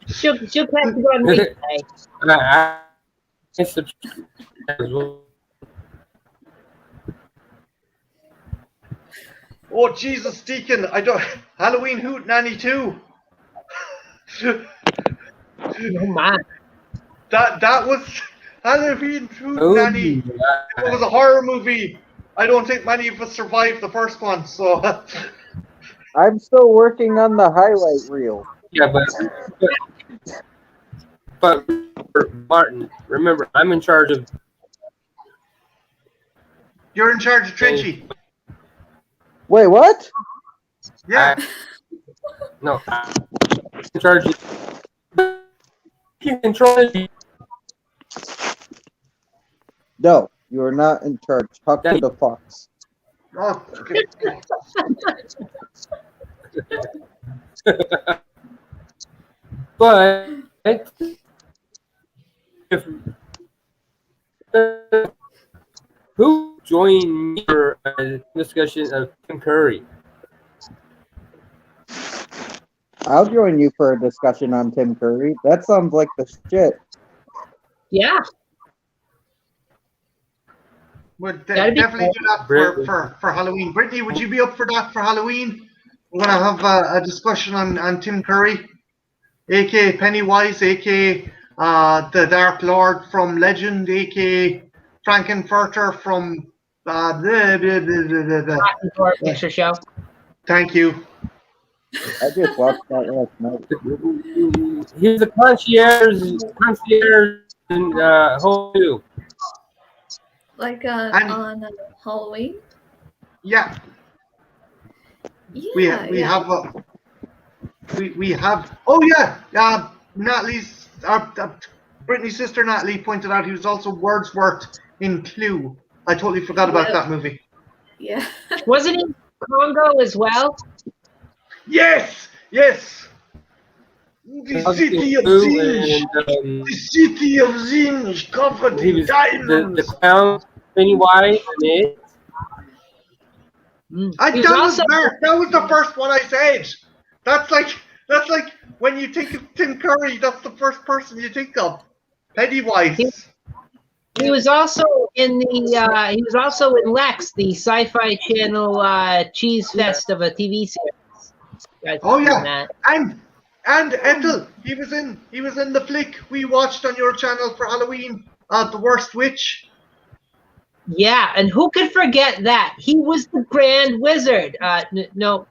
She'll have to go on replay. I subscribe as well. Oh Jesus, Deacon! I don't Halloween Hoot Nanny 2. Oh my! That was Halloween Hoot Oh, Nanny. It was a horror movie. I don't think many of us survived the first one, so I'm still working on the highlight reel. yeah, but Martin, remember, I'm in charge of. you're in charge of Trenchy. Wait, what? Yeah. No, I'm in charge of. You control it. No, you are not in charge. Talk to the fox. Oh, okay. But if who joined me for a discussion of Tim Curry? I'll join you for a discussion on Tim Curry. That sounds like the shit. Yeah, Would That'd be definitely do that for Halloween. Brittany, would you be up for that for Halloween? We're gonna have a discussion on Tim Curry, aka Pennywise, aka the Dark Lord from Legend, aka Frankenfurter from Rocky Horror Picture Show. Thank you. I just watched that last night. He's a concierge in Hole 2. Like And- on Halloween. Yeah, Yeah, we yeah. have we have. Oh yeah, Natalie's Brittany's sister Natalie pointed out he was also Wordsworth in Clue. I totally forgot about that movie. Yeah. Wasn't he in Congo as well? Yes, yes. The city of Zinj. The city of Zinj covered He in was diamonds. the clown Pennywise and it. He was That was the first one I said. That's like when you think of Tim Curry, that's the first person you think of. Pennywise. He was also in the. He was also in Lex, the Sci-Fi Channel cheese fest of a TV series. You guys Oh seen yeah, that? and Ethel, he was in the flick we watched on your channel for Halloween. The Worst Witch. Yeah, and who could forget that? He was the Grand Wizard. No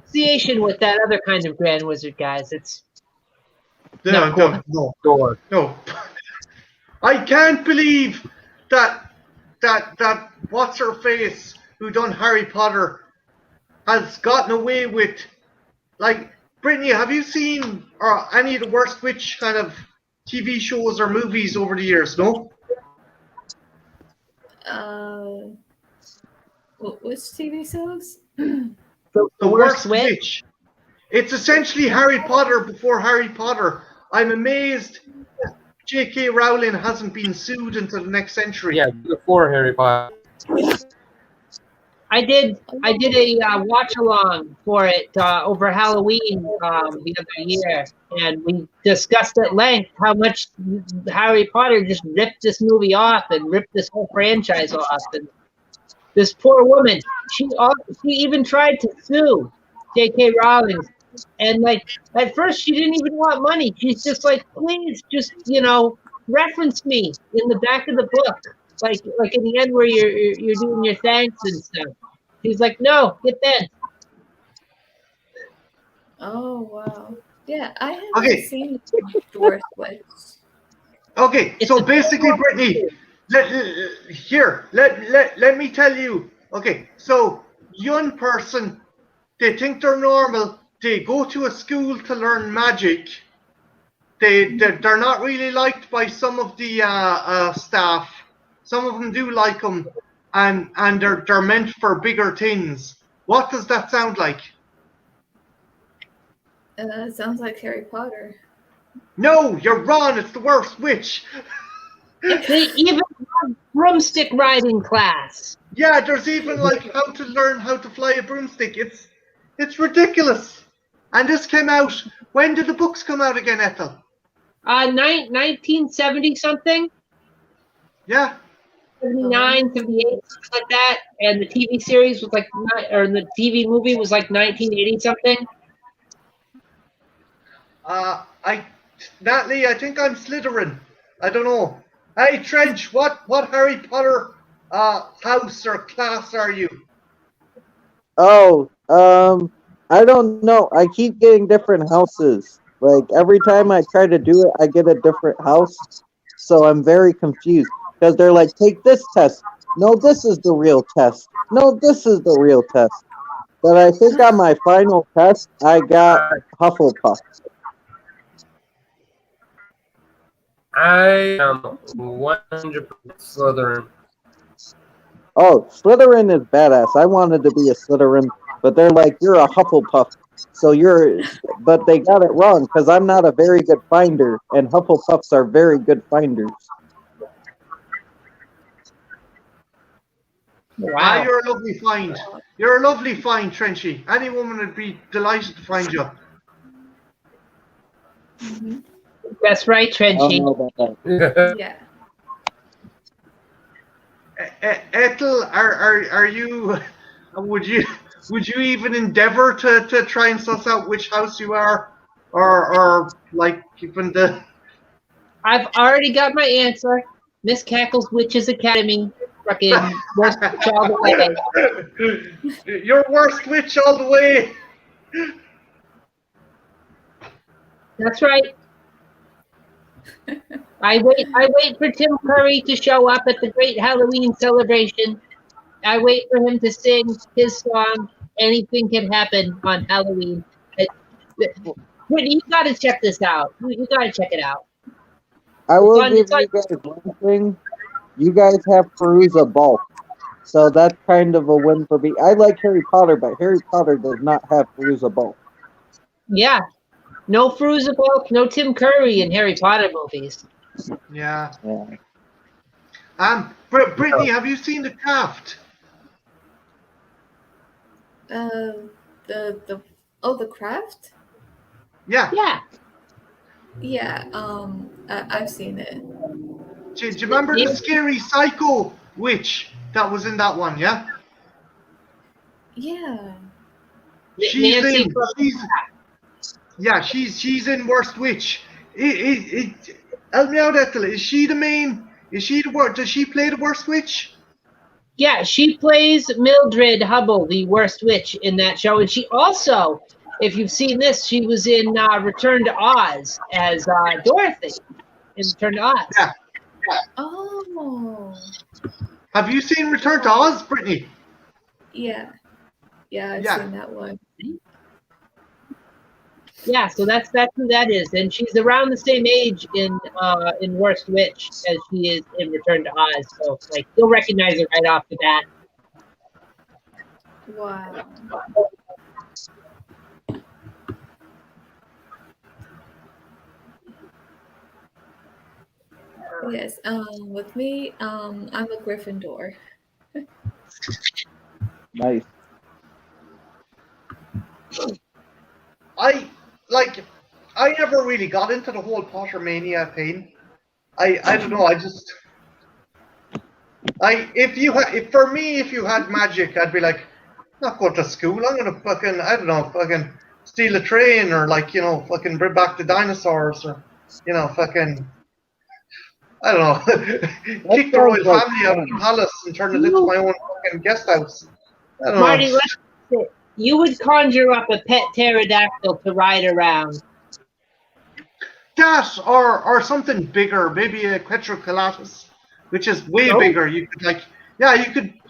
association with that other kind of Grand Wizard, guys. It's not cool. No. I can't believe that what's her face who done Harry Potter has gotten away with, like, Brittany, have you seen any of the Worst Witch kind of TV shows or movies over the years? No. Which TV shows? The Worst Witch. It's essentially Harry Potter before Harry Potter. I'm amazed J.K. Rowling hasn't been sued until the next century. Yeah, before Harry Potter. I did a watch along for it over Halloween the other year, and we discussed at length how much Harry Potter just ripped this movie off and ripped this whole franchise off. And this poor woman, she even tried to sue J.K. Rowling, and like at first she didn't even want money. She's just like, please, just reference me in the back of the book, like in the end where you're doing your thanks and stuff. He's like, no, get bent. Oh wow. Yeah, I haven't Okay. seen Dwarf Witch. Okay, It's so a- basically, Brittany, let me tell you. Okay, so young person, they think they're normal. They go to a school to learn magic. They're not really liked by some of the staff. Some of them do like them, and they're meant for bigger things. What does that sound like? Sounds like Harry Potter. No, you're wrong. It's the worst witch. They even have broomstick riding class. Yeah, there's even like how to learn how to fly a broomstick. It's ridiculous. And this came out. When did the books come out again, Ethel? 1970 something, Yeah. 79, 78, something like that. And the TV series was like, or the TV movie was like 1980 something. Natalie, I think I'm Slytherin. I don't know. Hey, Trench, what Harry Potter house or class are you? Oh, I don't know. I keep getting different houses. Like every time I try to do it, I get a different house. So I'm very confused because they're like, take this test. No, this is the real test. No, this is the real test. But I think on my final test, I got Hufflepuff. I am 100% Slytherin. Oh, Slytherin is badass. I wanted to be a Slytherin, but they're like, you're a Hufflepuff. So but they got it wrong because I'm not a very good finder, and Hufflepuffs are very good finders. Ah, Wow. you're a lovely find. You're a lovely find, Trenchy. Any woman would be delighted to find you. Mm-hmm. That's right, I don't Trenchy. know about that. Yeah. Ethel, are you? Would you even endeavour to try and suss out which house you are, or like even the? I've already got my answer. Miss Cackle's Witches Academy. Fucking worst witch all the way. Your worst witch all the way. That's right. I wait for Tim Curry to show up at the great Halloween celebration. I wait for him to sing his song. Anything can happen on Halloween. Brittany, you gotta check this out. You gotta check it out. I will give It's on- you guys one thing. You guys have Perusa Bulk. So that's kind of a win for me. I like Harry Potter, but Harry Potter does not have Perusa Bulk. Yeah. No Fruza Bulk, no Tim Curry in Harry Potter movies. Yeah. Yeah. Brittany, have you seen The Craft? The Craft. Yeah. Yeah. Yeah. I've seen it. Do you remember the scary psycho witch that was in that one? Yeah. Yeah. Nancy from She's in Worst Witch. Help me out, Ethel. Is she the main? Is she the worst? Does she play the Worst Witch? Yeah, she plays Mildred Hubble, the worst witch in that show. And she also, if you've seen this, she was in Return to Oz as Dorothy in Return to Oz. Yeah. Oh. Have you seen Return to Oz, Brittany? Yeah. Yeah, I've Yeah. seen that one. Yeah, so that's who that is, and she's around the same age in Worst Witch as she is in Return to Oz. So like you'll recognize her right off the bat. Wow. Yes. With me, I'm a Gryffindor. Nice. I like. I never really got into the whole Pottermania thing. I don't know. I just if for me if you had magic, I'd be like, not going to school. I'm gonna fucking I don't know fucking steal a train or like fucking bring back the dinosaurs or fucking I don't know That kick the sounds royal like family out of the fun. palace and turn it into You, my own fucking guest house. I don't know. Marty, let's face it. You would conjure up a pet pterodactyl to ride around. That or something bigger, maybe a Quetzalcoatlus, which is way No? bigger. You could yeah,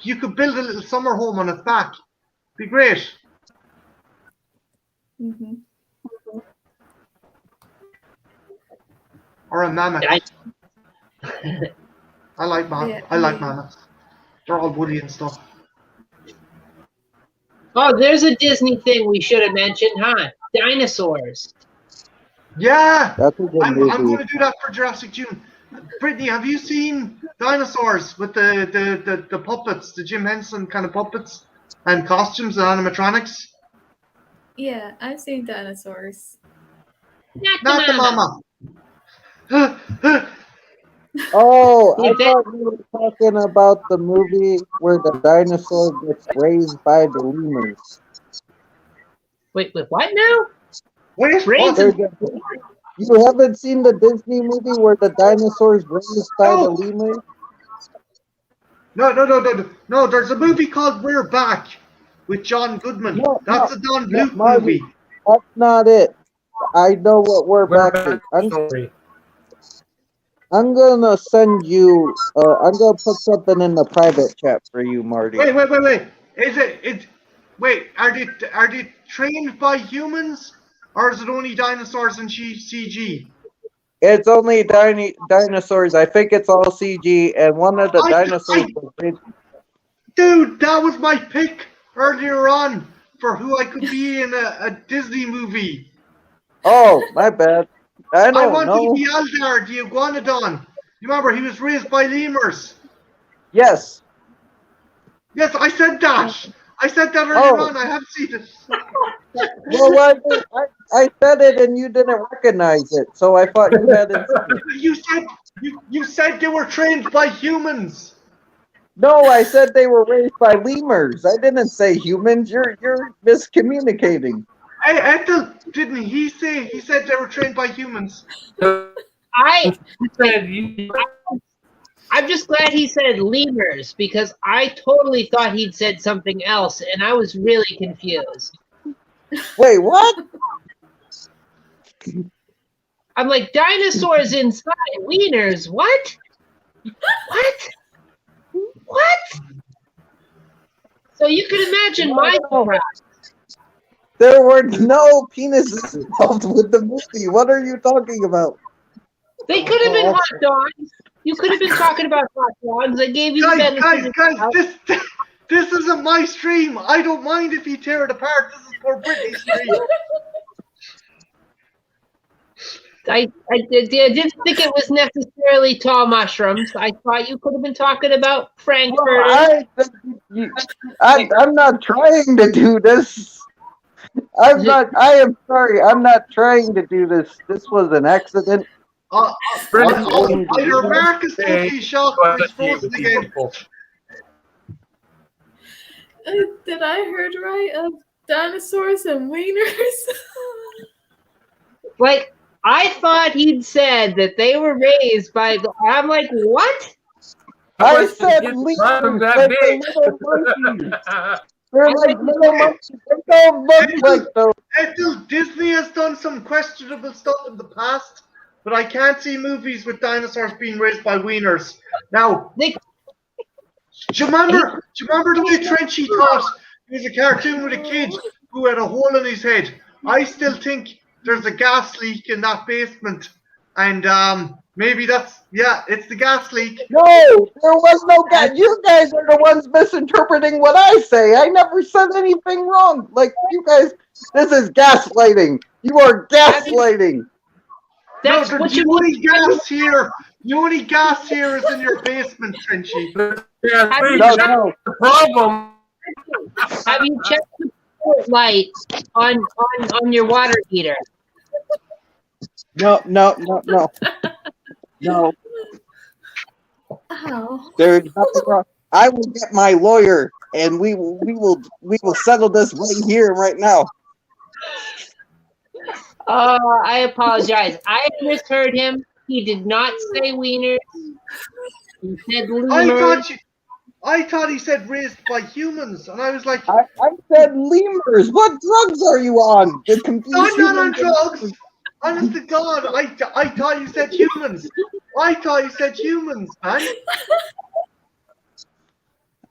you could build a little summer home on its back. Be great. Hmm. Or a mammoth. I, Yeah, I I like mean, mammoths. They're all woody and stuff. oh, there's a Disney thing we should have mentioned, huh? Dinosaurs. Yeah, That's a good I'm going movie. to do that for Jurassic June. Brittany, have you seen dinosaurs with the puppets, the Jim Henson kind of puppets and costumes and animatronics? yeah, I've seen dinosaurs. Not the Not the mama. mama. Oh, I If it, thought you were talking about the movie where the dinosaur gets raised by the lemurs. wait, what now? Wait, what? Raisins? You haven't seen the Disney movie where the dinosaurs raised by the No, lemurs? no. There's a movie called We're Back with John Goodman. No, That's a Don no, Bluth Marty, movie. that's not it. I know what we're We're back back is. to the story. I'm gonna send you. I'm gonna put something in the private chat for you, Marty. Wait. Is it? Wait, are they trained by humans, or is it only dinosaurs and CG? It's only dinosaurs. I think it's all CG, and one of the I, dinosaurs I, was raised. dude, that was my pick earlier on for who I could be in a Disney movie. Oh, my bad. I I don't wanted to know. be Aldar, the iguanodon. You remember he was raised by lemurs. Yes. Yes, I said that. I said that earlier Oh, on. I have seen it. well, I said it and you didn't recognize it, so I thought you hadn't seen it. You said they were trained by humans. No, I said they were raised by lemurs. I didn't say humans. You're miscommunicating. Hey, Ethel, didn't he say? He said they were trained by humans. I, He said you. I'm just glad he said lemurs because I totally thought he'd said something else and I was really confused. Wait, what? I'm like, dinosaurs inside wieners. What? What? What? So you can imagine my surprise. There were no penises involved with the movie. What are you talking about? They could have been hot dogs. You could have been talking about hot dogs. I gave you the benefit of the doubt. This isn't my stream. I don't mind if you tear it apart. This is for Britney's stream. I didn't think it was necessarily tall mushrooms. I thought you could have been talking about Frankfurt. I'm not trying to do this. I am sorry. I'm not trying to do this. This was an accident. Either Mark is totally shocked or he's frozen again. Did I heard right of dinosaurs and wieners? Like, I thought he'd said that they were raised by the. I'm like, what? I said lemurs. Like the little monkeys. They're like little monkeys. They don't look like those. Until Disney has done some questionable stuff in the past, but I can't see movies with dinosaurs being raised by wieners. Now, do you remember the way Trenchy thought he was a cartoon with a kid who had a hole in his head? I still think there's a gas leak in that basement, and maybe it's the gas leak. No, there was no gas. You guys are the ones misinterpreting what I say. I never said anything wrong. Like, you guys, this is gaslighting. You are gaslighting. That's no, what there's you only mean. gas here. The only gas here is in your basement, Trenchy. Yeah, please, No, that's no, the problem. Have you checked the port light on your water heater? no, no, no, no, no. Oh. There's nothing wrong. I will get my lawyer, and we will settle this right here, right now. Oh, I apologize. I misheard him. He did not say wieners. He said lemurs. I thought he said raised by humans, and I was like, I said lemurs. What drugs are you on? The confused I'm not on humans. drugs. Honest to God, I thought you said humans. I thought you said humans, man.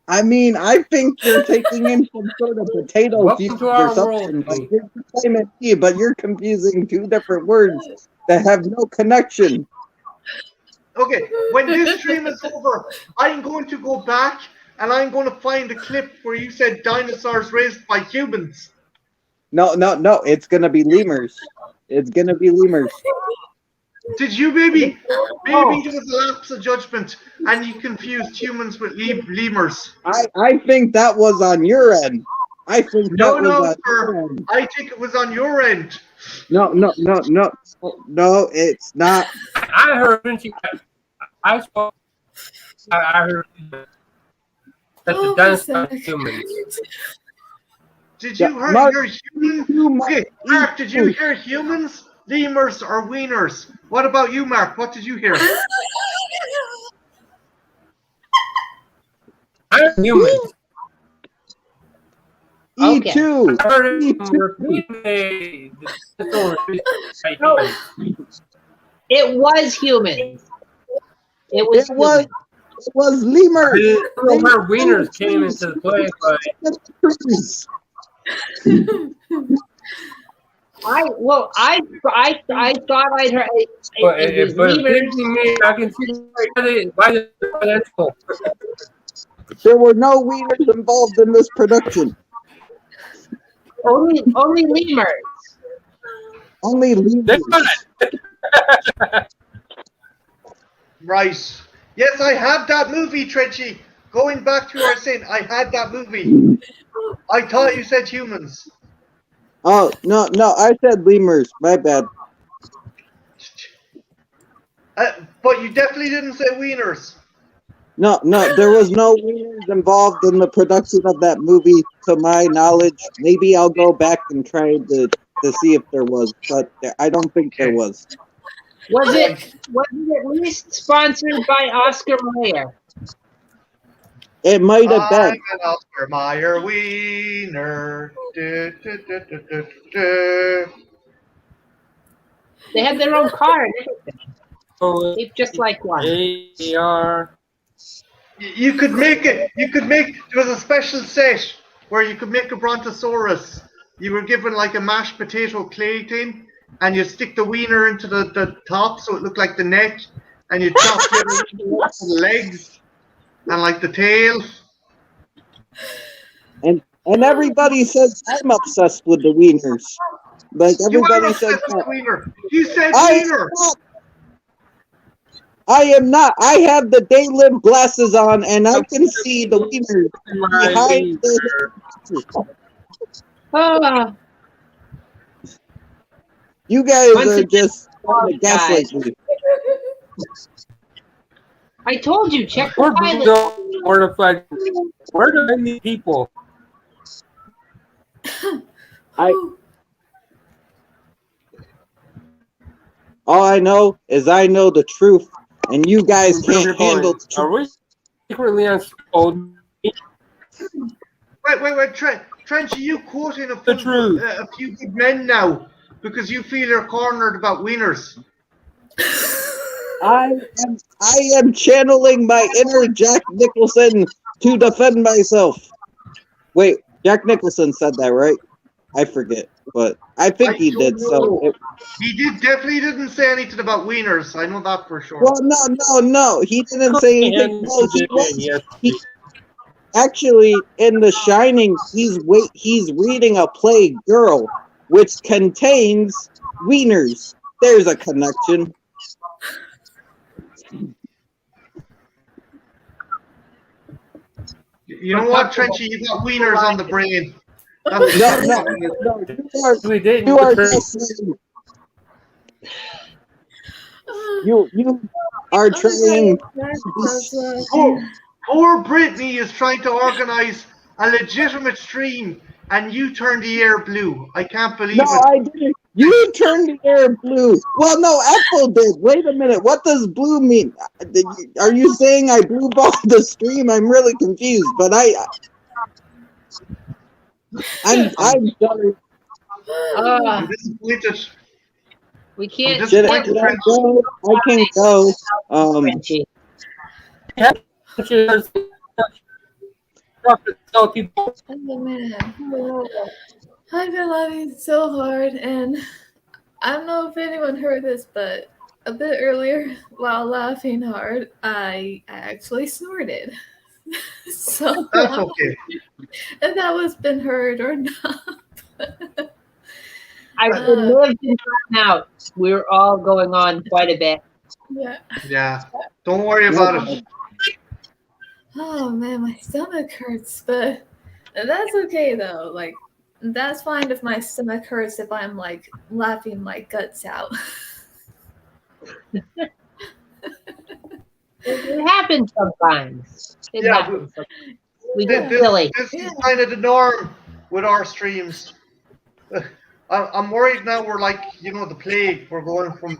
I mean, I think you're taking in some sort of potato Welcome field to or our something. world. Like you're claiming tea, but you're confusing two different words that have no connection. Okay, when this stream is over, I'm going to go back and I'm going to find a clip where you said dinosaurs raised by humans. No, no, no. It's gonna be lemurs. It's gonna be lemurs. Did you maybe there was a lapse of judgment and you confused humans with lemurs? I think that was on your end. I think No, that was no, on your sir. end. I think it was on your end. No, no, no, no, no. It's not. I heard I spoke. I heard that the dinosaurs are humans. Did you hear humans? Okay, Mark, did you hear humans, lemurs, or wieners? What about you, Mark? What did you hear? I heard humans. Okay. E2. I heard it E2. repeat the dinosaurs by humans. It was humans. It was. It was. It was lemurs. I didn't know where wieners came into the play, but I thought I'd heard. but It was but lemurs. me, I can see why that's cool. There were no wieners involved in this production. Only lemurs. Only lemurs. Right. Yes, I had that movie, Trenchy. Going back to our saying, I had that movie. I thought you said humans. Oh no, no! I said lemurs. My bad. But you definitely didn't say wieners. No, no, there was no wieners involved in the production of that movie, to my knowledge. Maybe I'll go back and try to see if there was, but I don't think there was. Was it at least sponsored by Oscar Mayer? It might have I'm been. an Oscar Mayer wiener. Du. They had their own car and everything. So Shaped just like one. they are. You could make it. There was a special set where you could make a brontosaurus. You were given like a mashed potato clay thing, and you stick the wiener into the top so it looked like the neck, and you chop the legs and like the tail. And everybody says I'm obsessed with the wieners. Like You are everybody says obsessed with that. the wiener. You said I wiener. am not. I have the day live glasses on, and I can see the wieners behind the. Oh, You guys Once are again, just trying to gaslight me. I told you, check the Where pilot. do I need people? All I know is I know the truth, and you guys can't handle the Are truth. we secretly on hold? Wait, Trench, are you quoting The truth. a few good men now because you feel you're cornered about wieners? I am channeling my inner Jack Nicholson to defend myself. Wait, Jack Nicholson said that, right? I forget, but I think he did. So, He definitely didn't say anything about wieners. I know that for sure. well, no, he didn't say anything. No, he actually in The Shining. He's reading a play, Girl, which contains wieners. There's a connection. You know what, Trenchy? You got wieners on the brain. That's No, what no, you're no. We didn't. You are just you are trying. Poor Brittany is trying to organise a legitimate stream, and you turn the air blue. I can't believe No, it. I didn't. You turned the air blue. Well, no, Apple did. Wait a minute. What does blue mean? Are you saying I blue balled the stream? I'm really confused. But I'm sorry. I'm disappointed. We can't Did I disappointed, French. go? I can go. Frenchie. Oh man, I've been laughing so hard, and I don't know if anyone heard this, but a bit earlier, while laughing hard, I actually snorted. So That's okay. if that was been heard or not. I would live and find out. We're all going on quite a bit. Yeah. Yeah. Don't worry about it. Oh man, my stomach hurts, but that's okay though. Like, that's fine if my stomach hurts if I'm like laughing my guts out. It happens sometimes. It Yeah, happens sometimes. We get silly. This is kind of the norm with our streams. I'm worried now. We're like, the plague. We're going from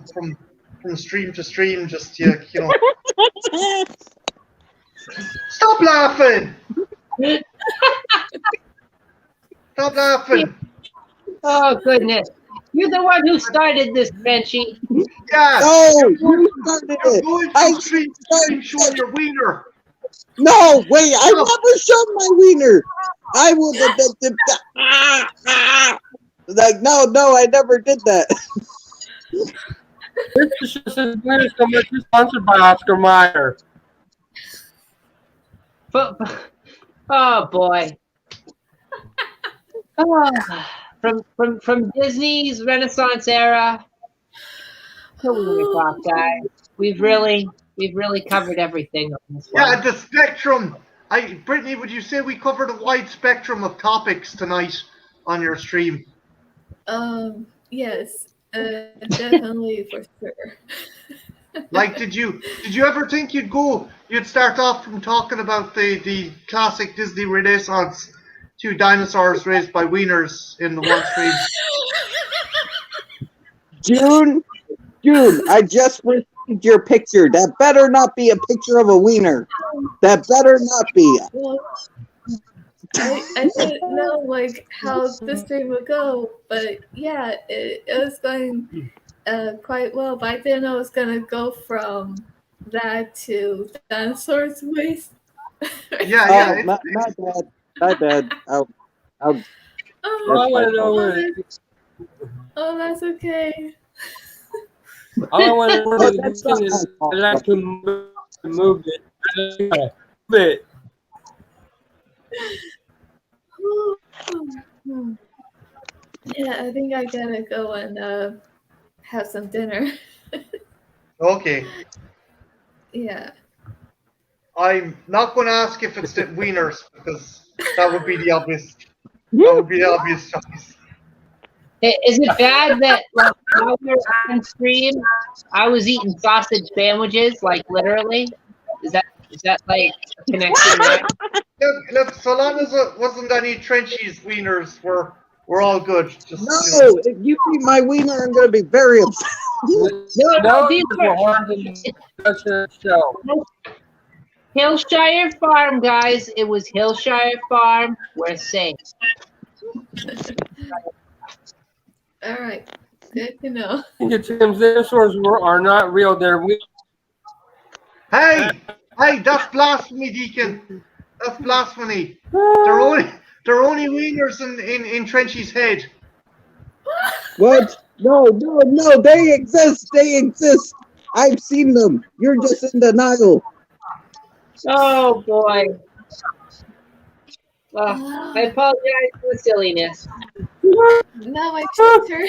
stream to stream. Just Stop laughing! Stop laughing! Oh goodness! You're the one who started this, Frenchie. Yeah. No, you started You're it. going from stream to stream showing your wiener. No, wait, I never showed my wiener. I will. Like, no, I never did that. This is just as weird as so much sponsored by Oscar Mayer. Oh boy. From Disney's Renaissance era to Wiener Clock, guys. We've really covered everything on this one. Yeah, the spectrum. Brittany, would you say we covered a wide spectrum of topics tonight on your stream? Yes, definitely for sure. Like, did you ever think you'd start off from talking about the classic Disney Renaissance to dinosaurs raised by wieners in the one stream? June, I just received your picture. That better not be a picture of a wiener. That better not be. Well, I didn't know like how the stream would go, but yeah, it was going quite well. But I didn't know it was gonna go from that to dinosaurs waste. Yeah. My bad. Oh, I want to know where. oh, that's okay. All I want to know Oh, is that's not is my fault. I like to move it. I like to move it. Yeah, I think I gotta go and have some dinner. Okay. Yeah. I'm not going to ask if it's the wieners because that would be the obvious. That would be the obvious choice. Is it bad that like, while we were on stream, I was eating sausage sandwiches, like literally? Is that like a connection there? Look, so long as it wasn't any Trenchies wieners, we're all good. Just No, if you eat my wiener, I'm gonna be very upset. No, these we're were on the discussion show. Hillshire Farm, guys. It was Hillshire Farm. We're safe. All right. Good to know. Tim's dinosaurs are not real. They're Hey, that's blasphemy, Deacon. That's blasphemy. They're only wieners in Trenchy's head. What? No, they exist. I've seen them. You're just in denial. Oh boy. I apologize for the silliness. Now my turn.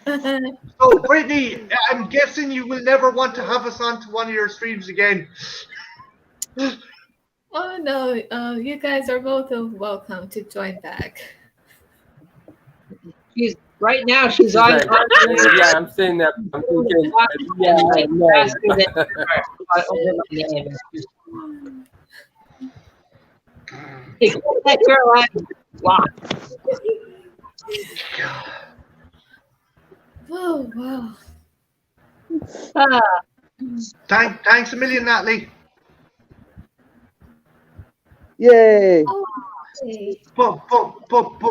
So, Brittany, I'm guessing you will never want to have us onto one of your streams again. Oh no, you guys are both welcome to join back. She's right now. She's She's on. like, yeah, I'm saying that. I'm thinking, yeah, and I like know. faster than over my name. Hey, get that girl out of block. Oh wow. Ah, Thanks a million, Natalie. Yay! Okay. But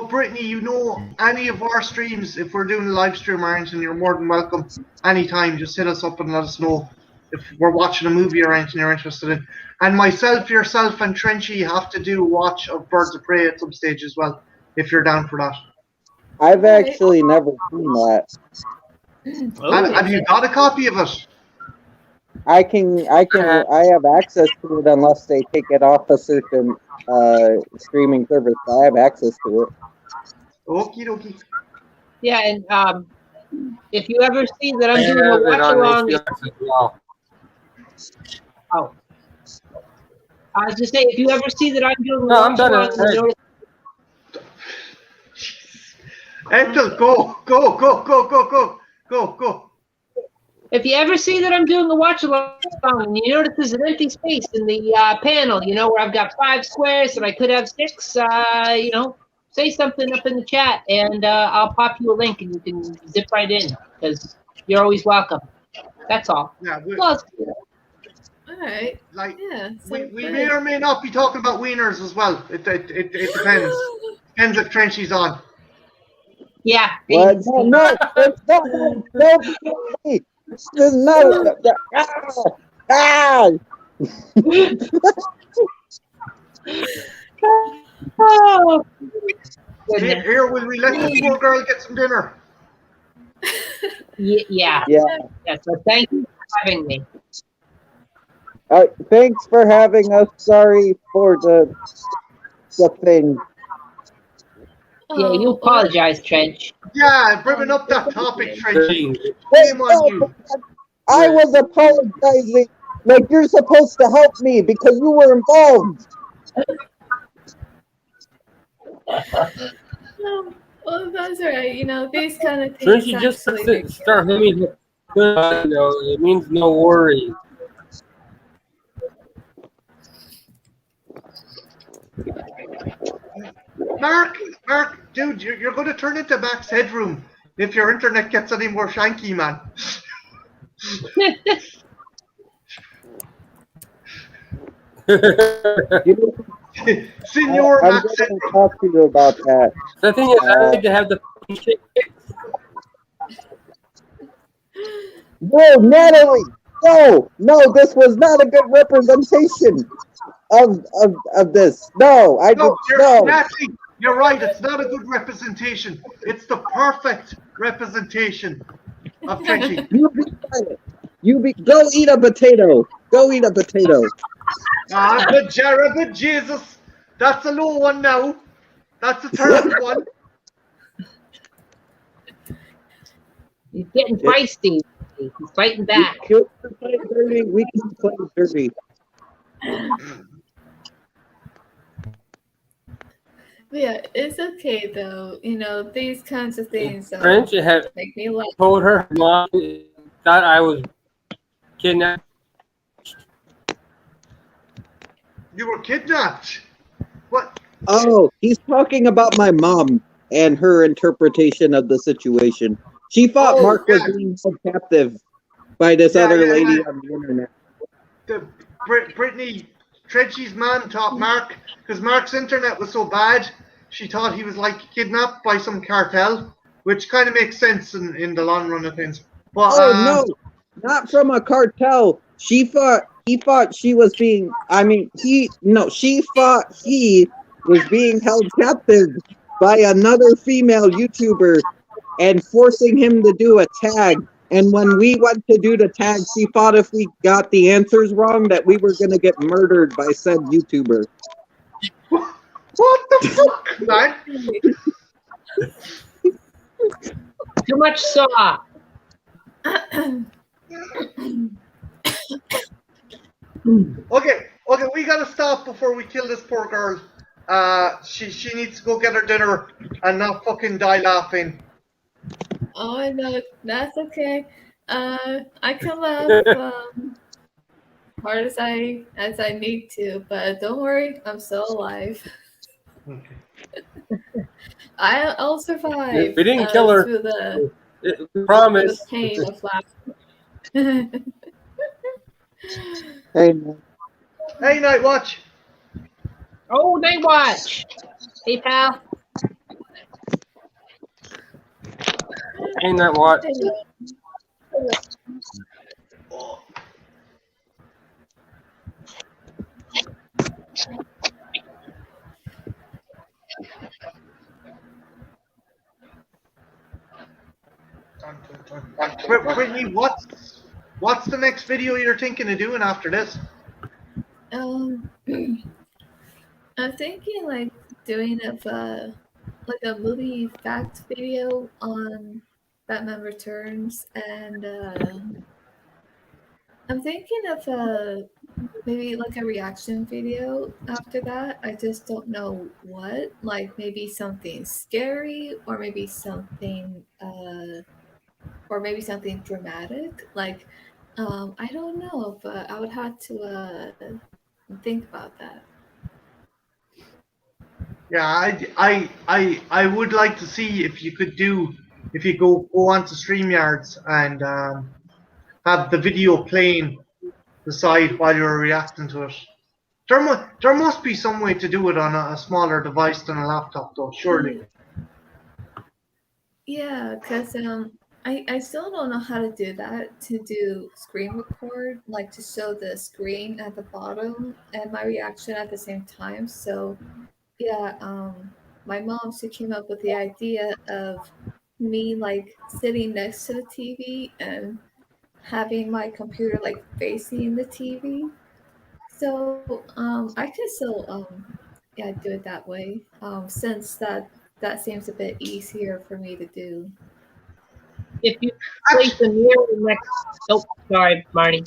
Brittany, you know, any of our streams, if we're doing a live stream or anything, you're more than welcome anytime. Just hit us up and let us know if we're watching a movie or anything you're interested in. And myself, yourself, and Trenchy have to do a watch of Birds of Prey at some stage as well, if you're down for that. I've Alright. actually never seen that. Have you got a copy of it? I have access to it unless they take it off a certain streaming service. I have access to it. Okie dokie. yeah, and if you ever see that I'm I doing a have it watch on along, HBO as well. oh, I was just saying, if you ever see that I'm doing a No, I'm watch done. along, you notice Ethel, go. if you ever see that I'm doing a watch along and you notice there's an empty space in the panel, where I've got 5 squares and I could have 6, say something up in the chat and I'll pop you a link and you can zip right in because you're always welcome. That's all. Yeah, Well, Alright. like Yeah. we sounds may good. or may not be talking about wieners as well. It depends. Depends if Trenchy's on. yeah. What? No, it's not. No, this is not. Ah! Oh, Here, will we let this poor girl get some dinner? yeah. Yeah. So thank you for having me. Thanks for having us. Sorry for the thing. Yeah, you Oh, apologize, Trench. Yeah, bringing up that topic, Trenchy. Wait, Shame on you. I was apologizing. Like you're supposed to help me because you were involved. oh, well, that's alright. These kind of Shouldn't things you just actually make start humming? It means no worries. Mark, dude, you're going to turn into Mac's headroom if your internet gets any more shanky, man. Senor I'm Mac's going to headroom. talk to you about that. The thing is, I like to have the shake. No, Natalie. No, this was not a good representation of this. No, I did no. Natalie, you're right. It's not a good representation. It's the perfect representation of Trenchy. You be quiet. Go eat a potato. Go eat a potato. But Jesus, that's a low one now. That's a terrible one. He's getting feisty. He's fighting back. We can play dirty. Yeah, it's okay though. These kinds of things French had make me laugh. told her mom thought I was kidnapped. You were kidnapped. What? Oh, he's talking about my mom and her interpretation of the situation. She thought Mark was being held captive by this other lady on the internet. Brittany, Trenchy's mom taught Mark, because Mark's internet was so bad, she thought he was like kidnapped by some cartel, which kind of makes sense in the long run of things. But, no, not from a cartel. He thought she was being. She thought he was being held captive by another female YouTuber and forcing him to do a tag. And when we went to do the tag, she thought if we got the answers wrong that we were going to get murdered by said YouTuber. What the fuck, man? Too much saw. Okay, Okay, we gotta stop before we kill this poor girl. She needs to go get her dinner and not fucking die laughing. Oh no, that's okay. I can laugh hard as I need to, but don't worry, I'm still alive. Okay. I'll We survive didn't kill her. through the We promise. pain of laughter. Hey, Hey, Night Watch. Oh, Night Watch. Hey, pal. Ain't that what? Brittany, what's the next video you're thinking of doing after this? Um, I'm thinking like doing like a movie fact video on Batman Returns, and I'm thinking of maybe like a reaction video after that. I just don't know what. Like maybe something scary, or maybe something dramatic. Like I don't know, but I would have to think about that. Yeah, I would like to see if you could if you go onto StreamYards and have the video playing the side while you're reacting to it. There must be some way to do it on a smaller device than a laptop, though. Surely. Yeah, because I still don't know how to do that, to do screen record, like to show the screen at the bottom and my reaction at the same time. So yeah, my mom, she came up with the idea of me like sitting next to the TV and having my computer like facing the TV. So I could still yeah, do it that way. Since that seems a bit easier for me to do. If you place a mirror next. Oh, sorry, Marty.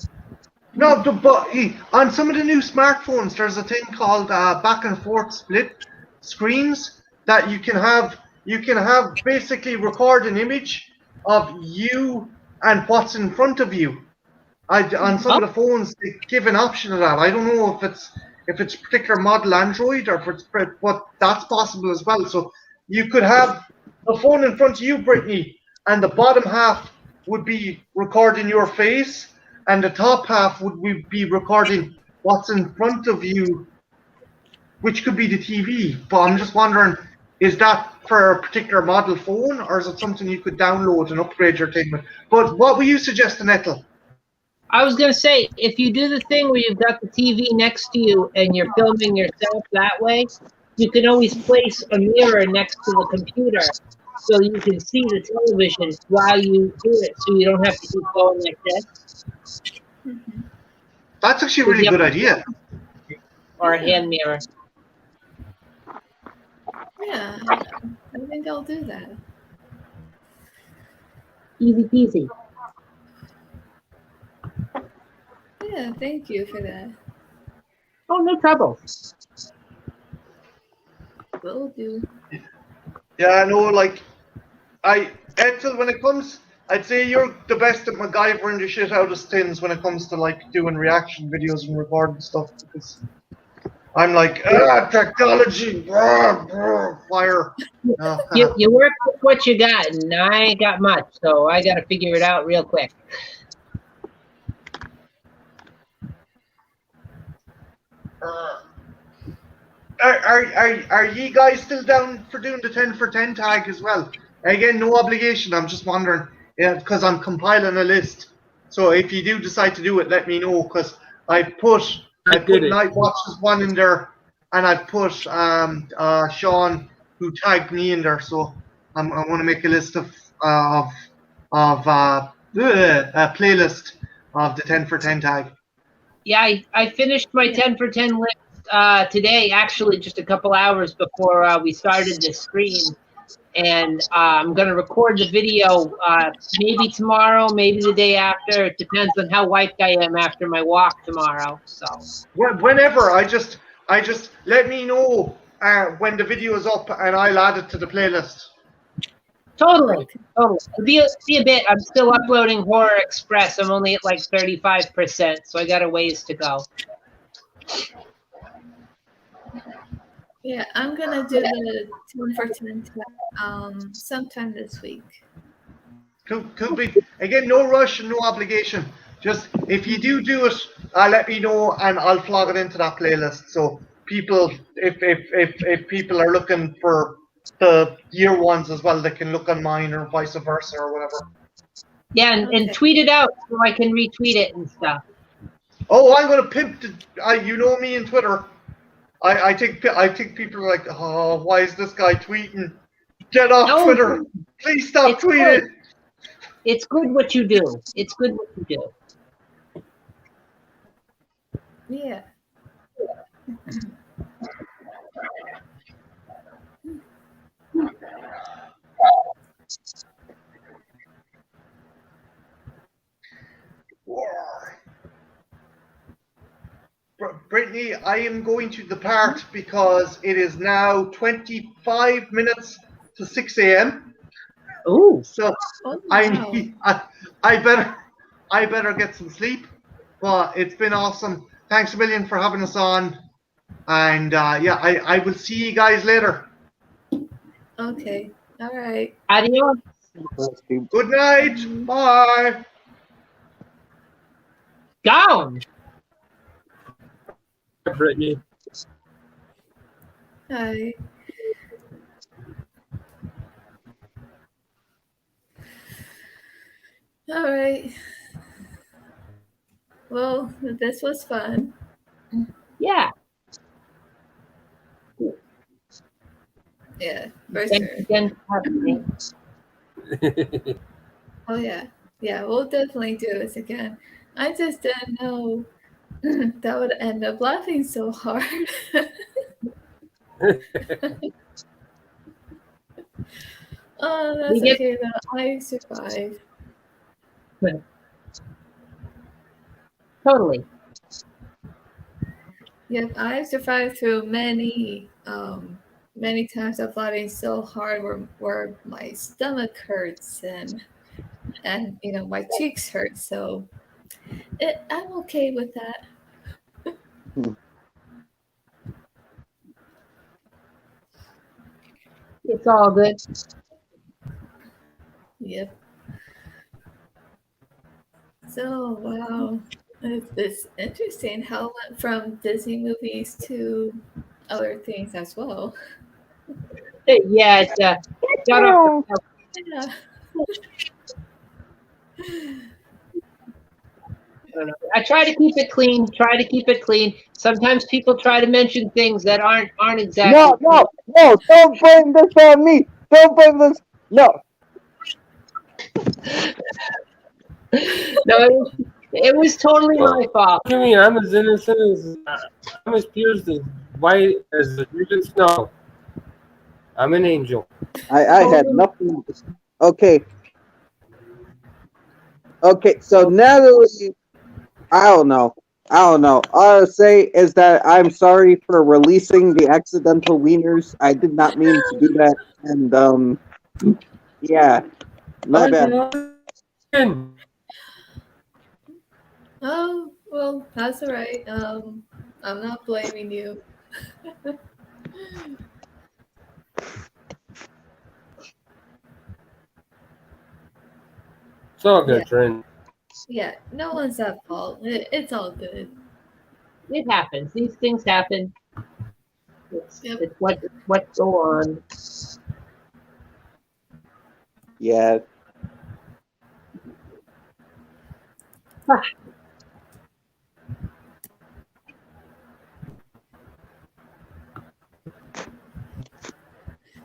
No, but on some of the new smartphones, there's a thing called back and forth split screens that you can have. You can have basically record an image of you and what's in front of you. On some of the phones, they give an option of that. I don't know if it's a particular model Android or if it's, but that's possible as well. So you could have the phone in front of you, Brittany, and the bottom half would be recording your face, and the top half would be recording what's in front of you, which could be the TV. But I'm just wondering, is that for a particular model phone, or is it something you could download and upgrade your thing with? But what were you suggesting, Ethel? I was gonna say, if you do the thing where you've got the TV next to you and you're filming yourself that way, you can always place a mirror next to the computer so you can see the television while you do it, so you don't have to keep going like this. Mm-hmm. That's actually a really good idea. Or a hand mirror. Yeah, I think I'll do that. Easy peasy. Yeah, thank you for that. Oh, no trouble. Will do. Yeah, no, like Edsel, when it comes, I'd say you're the best at MacGyvering the shit out of things when it comes to like doing reaction videos and recording stuff, because I'm like, technology, fire. You work with what you got, and I ain't got much, so I got to figure it out real quick. Are ye guys still down for doing the 10 for 10 tag as well? Again, no obligation. I'm just wondering, because I'm compiling a list. So if you do decide to do it, let me know, because I put Night Watch's one in there, and I put Sean, who tagged me, in there. So I want to make a list of a playlist of the 10 for 10 tag. Yeah, I finished my 10 for 10 list today, actually, just a couple hours before we started this stream. and I'm going to record the video maybe tomorrow, maybe the day after. It depends on how wiped I am after my walk tomorrow. So Whenever, I just let me know when the video is up, and I'll add it to the playlist. totally. It'll be a bit. I'm still uploading Horror Express. I'm only at like 35%, so I got a ways to go. Yeah, I'm gonna do the 10 for 10 sometime this week. Could be. Again, no rush and no obligation. Just if you do it, let me know, and I'll flog it into that playlist. So people, if people are looking for the year ones as well, they can look on mine, or vice versa, or whatever. Yeah, and tweet it out so I can retweet it and stuff. Oh, I'm gonna pimp you know me in Twitter. I think people are like, oh, why is this guy tweeting? Get off Twitter! Please stop tweeting. Good. It's good what you do. It's good what you do. Yeah. Brittany, I am going to depart because it is now 25 minutes to 6 a.m. Ooh. So I better get some sleep. But it's been awesome. Thanks a million for having us on. And I will see you guys later. Okay. All right. Adios. Good night. Bye. Down. Brittany. Hi. All right. Well, this was fun. Yeah. Yeah, for Thanks sure. again for having me. Oh yeah. Yeah, we'll definitely do this again. I just didn't know that would end up laughing so hard. Oh, that's okay though. I survived. Good. Totally. Yep, I survived through many times of laughing so hard where my stomach hurts and my cheeks hurt. So I'm okay with that. It's all good. Yep. So wow, it's interesting how it went from Disney movies to other things as well. Yeah, it's got off the Yeah. I try to keep it clean. Sometimes people try to mention things that aren't exactly. No! Don't blame this on me. Don't blame this. No. No, it was totally my fault. What do you mean? I'm as innocent as I'm as pure as the white as the driven snow. I'm an angel. I had nothing. Okay. So Natalie, I don't know. All I'll say is that I'm sorry for releasing the accidental wieners. I did not mean to do that. And yeah, my bad. Oh well, that's all right. I'm not blaming you. It's all good, friend. Yeah, no one's at fault. It's all good. It happens. These things happen. It's what go on. Yeah.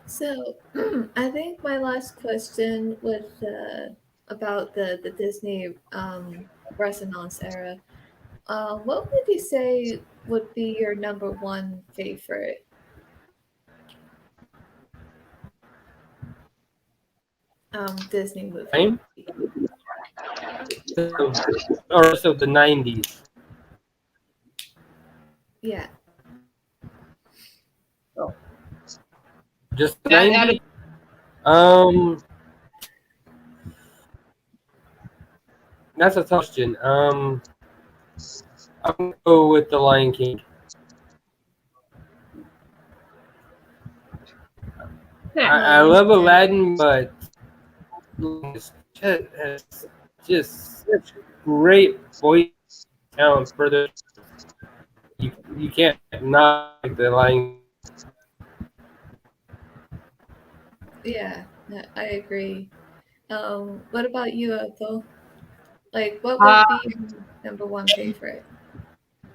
So I think my last question was about the Disney Renaissance era. What would you say would be your number one favorite? Disney movie. Time? Or so the 90s. Yeah. Just the That had 90s? Um, that's a tough question. I'm gonna go with the Lion King. I Oh, love yeah. Aladdin, but it's has just such great voice talent for the you can't not like the Lion. Yeah, no, I agree. What about you, Ethel? Like, what Uh, would be your number one favorite?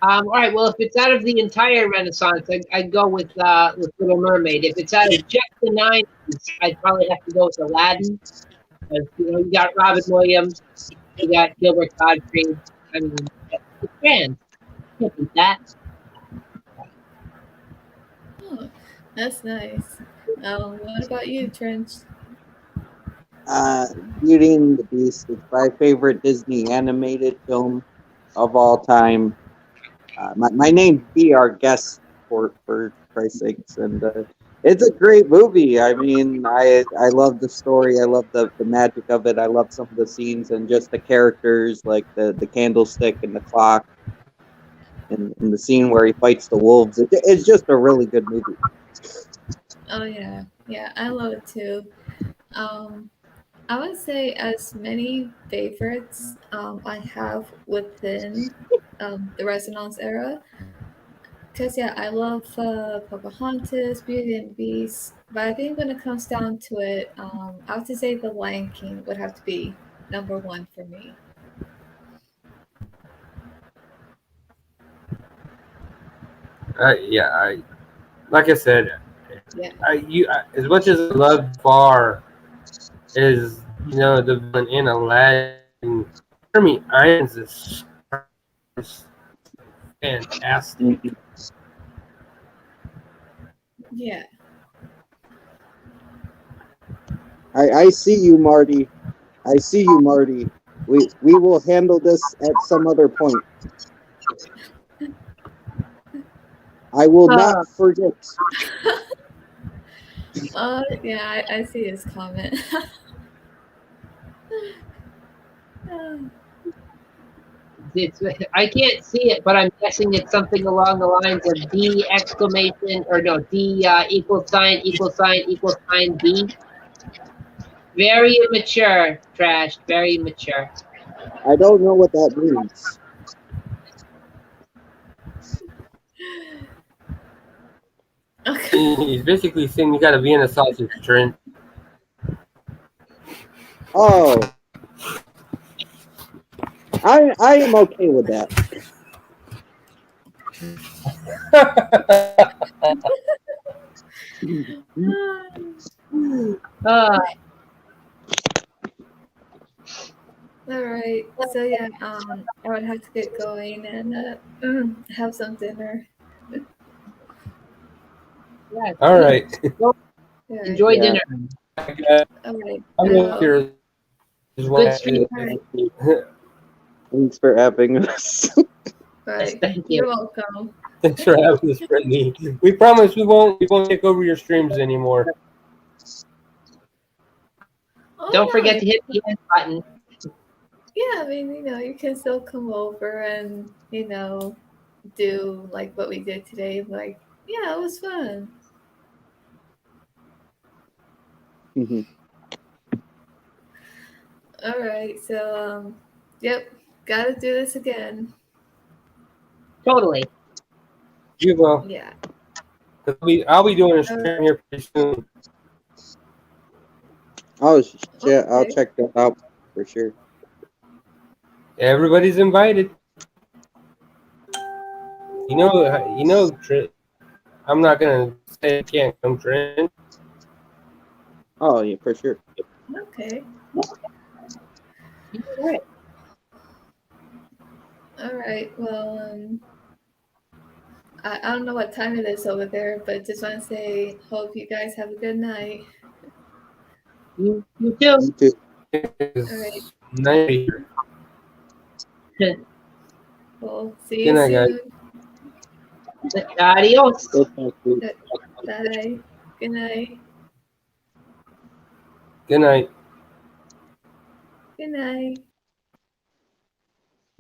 all right. Well, if it's out of the entire Renaissance, I'd go with Little Mermaid. If it's out of just the '90s, I'd probably have to go with Aladdin. Because, you got Robin Williams, you got Gilbert Gottfried. I mean, it's grand. Can't beat that. Oh, that's nice. What about you, Trench? Uh, Beauty and the Beast is my favorite Disney animated film of all time. My name's B, our guest for Christ's sakes, and it's a great movie. I mean, I love the story. I love the magic of it. I love some of the scenes and just the characters, like the candlestick and the clock, and the scene where he fights the wolves. It's just a really good movie. Oh yeah, yeah, I love it too. Um, I would say as many favorites I have within the Renaissance era, because yeah, I love Pocahontas, Beauty and the Beast, but I think when it comes down to it, I have to say The Lion King would have to be number one for me. Yeah, like I said, Yeah, as much as I love Far is the villain in Aladdin. Jeremy Irons is fantastic. Mhm. yeah. I see you, Marty. I see you, Marty. We will handle this at some other point. I will not Uh, forget. Yeah, I see his comment. it's I can't see it, but I'm guessing it's something along the lines of D exclamation or no D equal sign B. Very immature, trash. Very immature. I don't know what that means. Okay. He's basically saying you got to be in a sausage trend. Oh, I am okay with that. Uh, All right. So yeah, I would have to get going and have some dinner. yeah, All please right. go All right. enjoy Yeah. dinner. All right. I'm I going will. here as Good well. stream. All right. Thanks for having us. Yes, Bye. thank you. You're welcome. Thanks for having us, Brittany. We promise we won't take over your streams anymore. Oh Don't no. forget to hit the end button. Yeah, I mean, you can still come over and do like what we did today. Like, yeah, it was fun. Mhm. All right. So yep, gotta do this again. Totally. You will. Yeah. I'll be doing a All stream here pretty soon. I'll right. check that out for sure. Everybody's invited. I'm not gonna say I can't come, Trent. Oh yeah, for sure. Okay. All right. All right. Well, I don't know what time it is over there, but just want to say, hope you guys have a good night. You too. You too. It's Alright. nice to hear. Well, see Good you night, guys. soon. Adios. That's so sweet. Bye. Good night. Good night. Good night.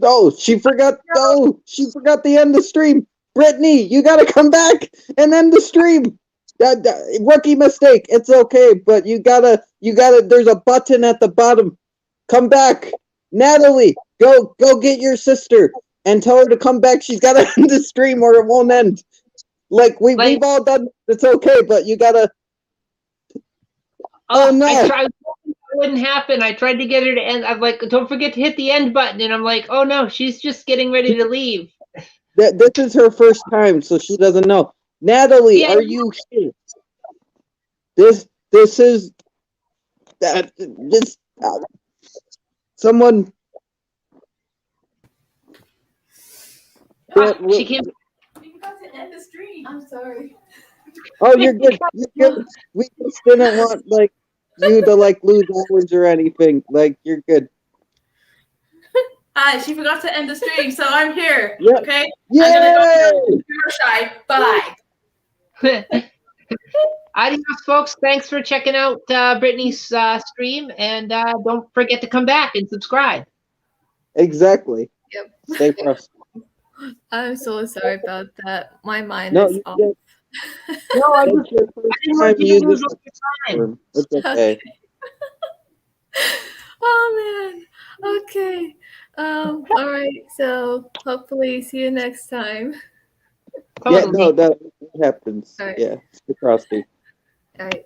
Oh, she forgot. Oh, she forgot the end the stream. Brittany, you gotta come back and end the stream. Rookie mistake. It's okay, but you gotta. There's a button at the bottom. Come back, Natalie. Go get your sister and tell her to come back. She's gotta end the stream or it won't end. Like we've all done. It's okay, but you gotta. Oh no! I tried. It wouldn't happen. I tried to get her to end. I'm like, don't forget to hit the end button, and I'm like, oh no, she's just getting ready to leave. This is her first time, so she doesn't know. Natalie, Yeah. are you here? This is that this someone. She came. You forgot to end the stream. I'm sorry. Oh, you're good. You're good. We just didn't want like you to like lose hours or anything. Like you're good. Hi, she forgot to end the stream, so I'm here. Yeah. Okay? Yay! I'm gonna go to Bye. Adios, folks. Thanks for checking out Brittany's stream, and don't forget to come back and subscribe. Exactly. Yep. Stay pressed. I'm so sorry about that. My mind No, is you off. did. No, I That's your first didn't time want you to using lose this all your time. platform. It's okay. Oh man. Okay. All right. So hopefully see you next time. Yeah, Totally. no, that happens. All right. Yeah, it's frosty. All right.